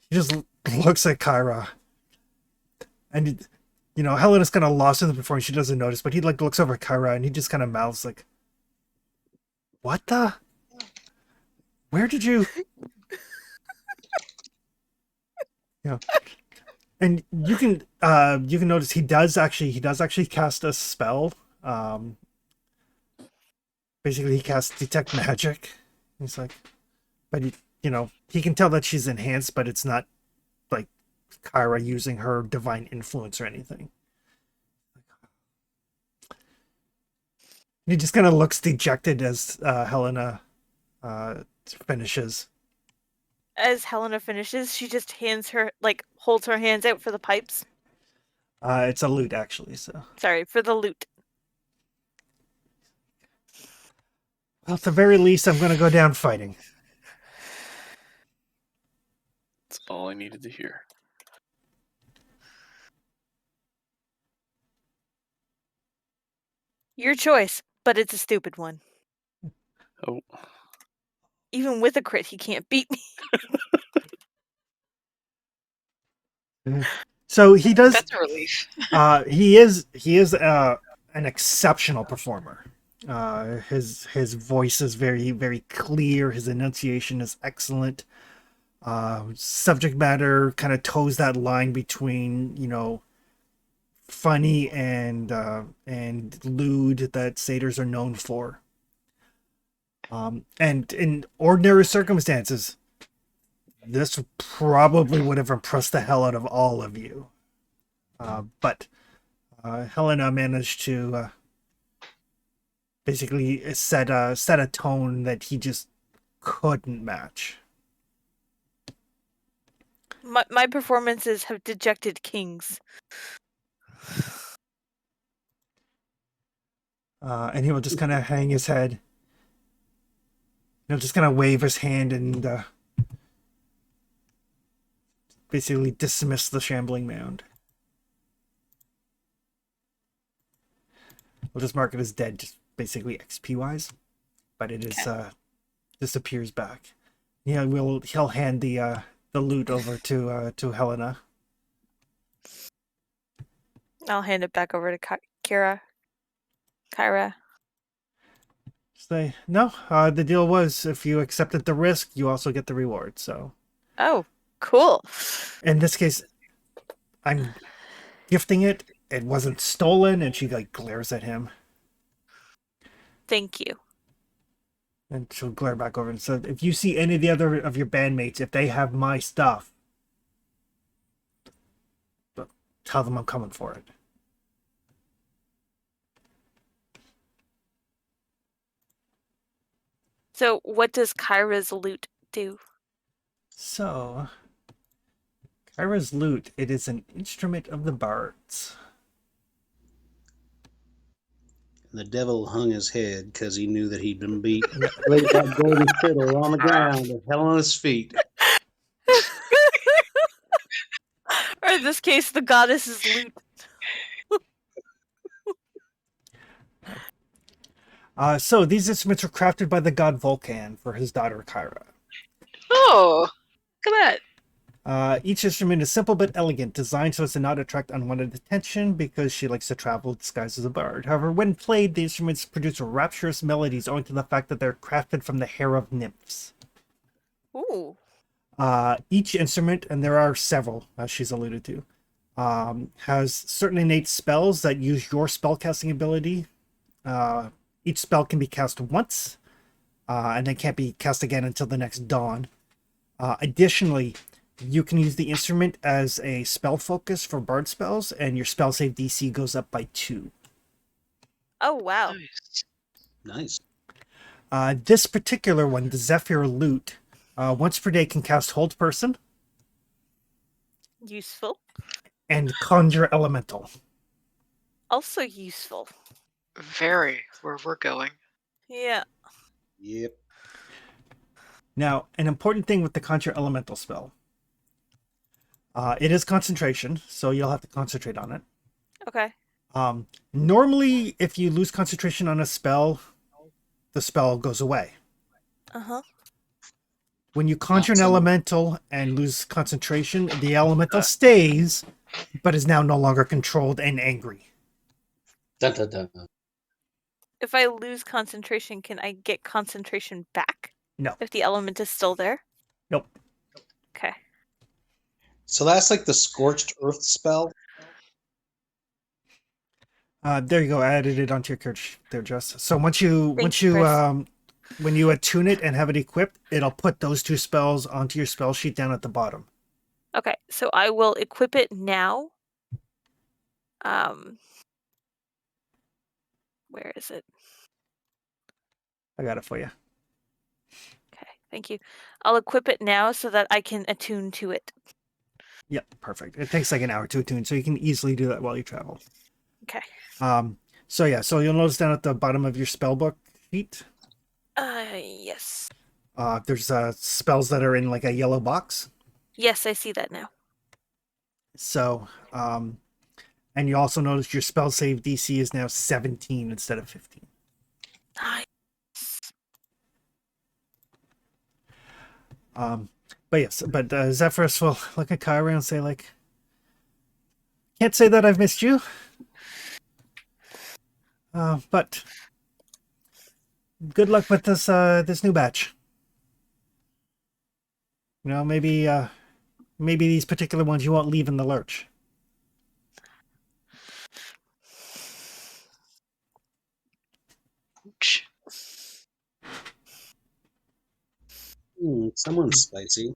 he just looks at Kyra, and Helena's kind of lost in the performance. She doesn't notice, but he looks over at Kyra and he just kind of mouths like, "What the? Where did you?" And you can notice he does actually cast a spell. Basically, he casts detect magic. He's like, but he can tell that she's enhanced, but it's not like Kyra using her divine influence or anything. He just kind of looks dejected as Helena finishes. As Helena finishes, she just holds her hands out for the pipes. It's a lute, actually. So, Sorry, for the loot. well, at the very least, I'm going to go down fighting. That's all I needed to hear. Your choice, but it's a stupid one. Oh, Even with a crit, he can't beat me. So he does. That's a relief. He is an exceptional performer. His voice is very, very clear. His enunciation is excellent. Subject matter kind of toes that line between funny and lewd that satyrs are known for. And in ordinary circumstances, this probably would have impressed the hell out of all of you. But Helena managed to basically set a tone that he just couldn't match. My performances have dejected kings. And he will just kind of hang his head. He'll just kind of wave his hand and basically dismiss the shambling mound. We'll just mark it as dead, just basically XP wise, but it is disappears back. Yeah, he'll hand the loot over to Helena. I'll hand it back over to Kyra. Say no. The deal was if you accepted the risk, you also get the reward. So, Oh, cool. in this case, I'm gifting it. It wasn't stolen, and she glares at him. Thank you. And she'll glare back over and say, if you see any of the other of your bandmates, if they have my stuff, tell them I'm coming for it. So what does Kyra's loot do? So, Kyra's lute, it is an instrument of the bards. And the devil hung his head because he knew that he'd been beat. Laid that golden fiddle on the ground and hell on his feet. Or in this case, the goddess's loot. So these instruments were crafted by the god Vulcan for his daughter Kyra. Oh, look at that. Each instrument is simple but elegant, designed so as to not attract unwanted attention because she likes to travel disguised as a bard. However, when played, the instruments produce rapturous melodies owing to the fact that they're crafted from the hair of nymphs. Ooh. Each instrument, and there are several, as she's alluded to, has certain innate spells that use your spellcasting ability. Each spell can be cast once, and then can't be cast again until the next dawn. Additionally, you can use the instrument as a spell focus for bard spells, and your spell save DC goes up by 2. Oh, wow. Nice. This particular one, the Zephyr Lute, once per day can cast Hold Person Useful. and Conjure Elemental. Also useful. Very where we're going. Yeah. Yep. Now, an important thing with the Conjure Elemental spell, it is concentration, so you'll have to concentrate on it. Okay. Normally, if you lose concentration on a spell, the spell goes away. Uh-huh. When you conjure an Awesome. elemental and lose concentration, the elemental stays, but is now no longer controlled and angry. Dun, dun, dun, dun. If I lose concentration, can I get concentration back? No. If the element is still there? Nope. Okay. So that's like the Scorched Earth spell. There you go. I added it onto your character there, Jess. So once you Thanks, Chris. when you attune it and have it equipped, it'll put those 2 spells onto your spell sheet down at the bottom. Okay, so I will equip it now. Where is it? I got it for you. Okay, thank you. I'll equip it now so that I can attune to it. Yep, perfect. It takes like an hour to attune, so you can easily do that while you travel. Okay. So you'll notice down at the bottom of your spellbook sheet, Yes. there's spells that are in like a yellow box. Yes, I see that now. So, and you also notice your spell save DC is now 17 instead of 15. Nice. But Zephyrus will look at Kyra and say, like, can't say that I've missed you. But good luck with this this new batch. You know, maybe these particular ones you won't leave in the lurch. Ouch. Someone's spicy.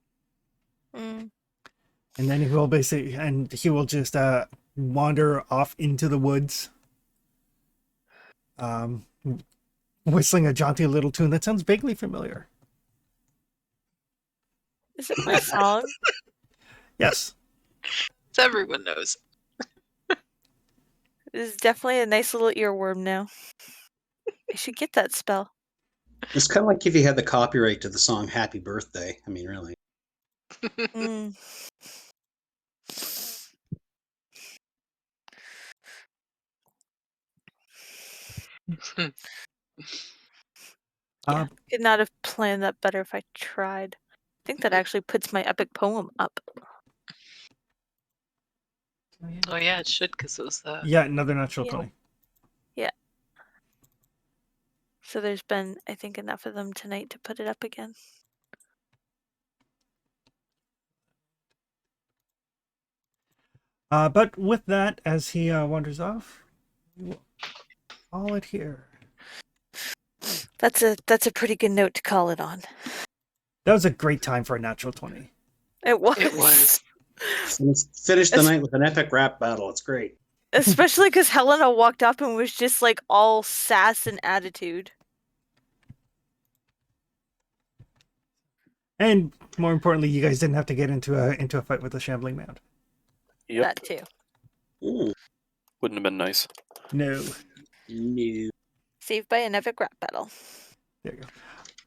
Mm. And then he will just wander off into the woods, whistling a jaunty little tune that sounds vaguely familiar. Is it my song? Yes. So everyone knows. This is definitely a nice little earworm now. I should get that spell. It's kind of like if you had the copyright to the song Happy Birthday. I mean, really. Mm. Yeah, could not have planned that better if I tried. I think that actually puts my epic poem up. Oh yeah, it should because it was Yeah, another natural Yeah. 20. Yeah. So there's been, I think, enough of them tonight to put it up again. But with that, as he wanders off, we will call it here. That's a pretty good note to call it on. That was a great time for a natural 20. It was. It was. Let's finish the It's- night with an epic rap battle. It's great. Especially because Helena walked up and was just like all sass and attitude. And more importantly, you guys didn't have to get into a fight with the shambling mound. Yep. That too. Ooh, Wouldn't have been nice. No. no. Saved by an epic rap battle. There you go.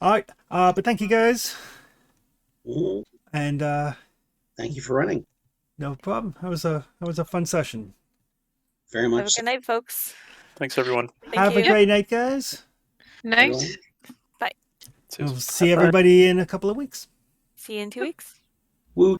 All right. But thank you guys. Ooh, And thank you for running. no problem. That was a fun session. Very Have a much. good night, folks. Thanks, everyone. Thank Have you. a great night, guys. Night. Everyone. We'll see everybody in a couple of weeks. See you in 2 weeks. Woo.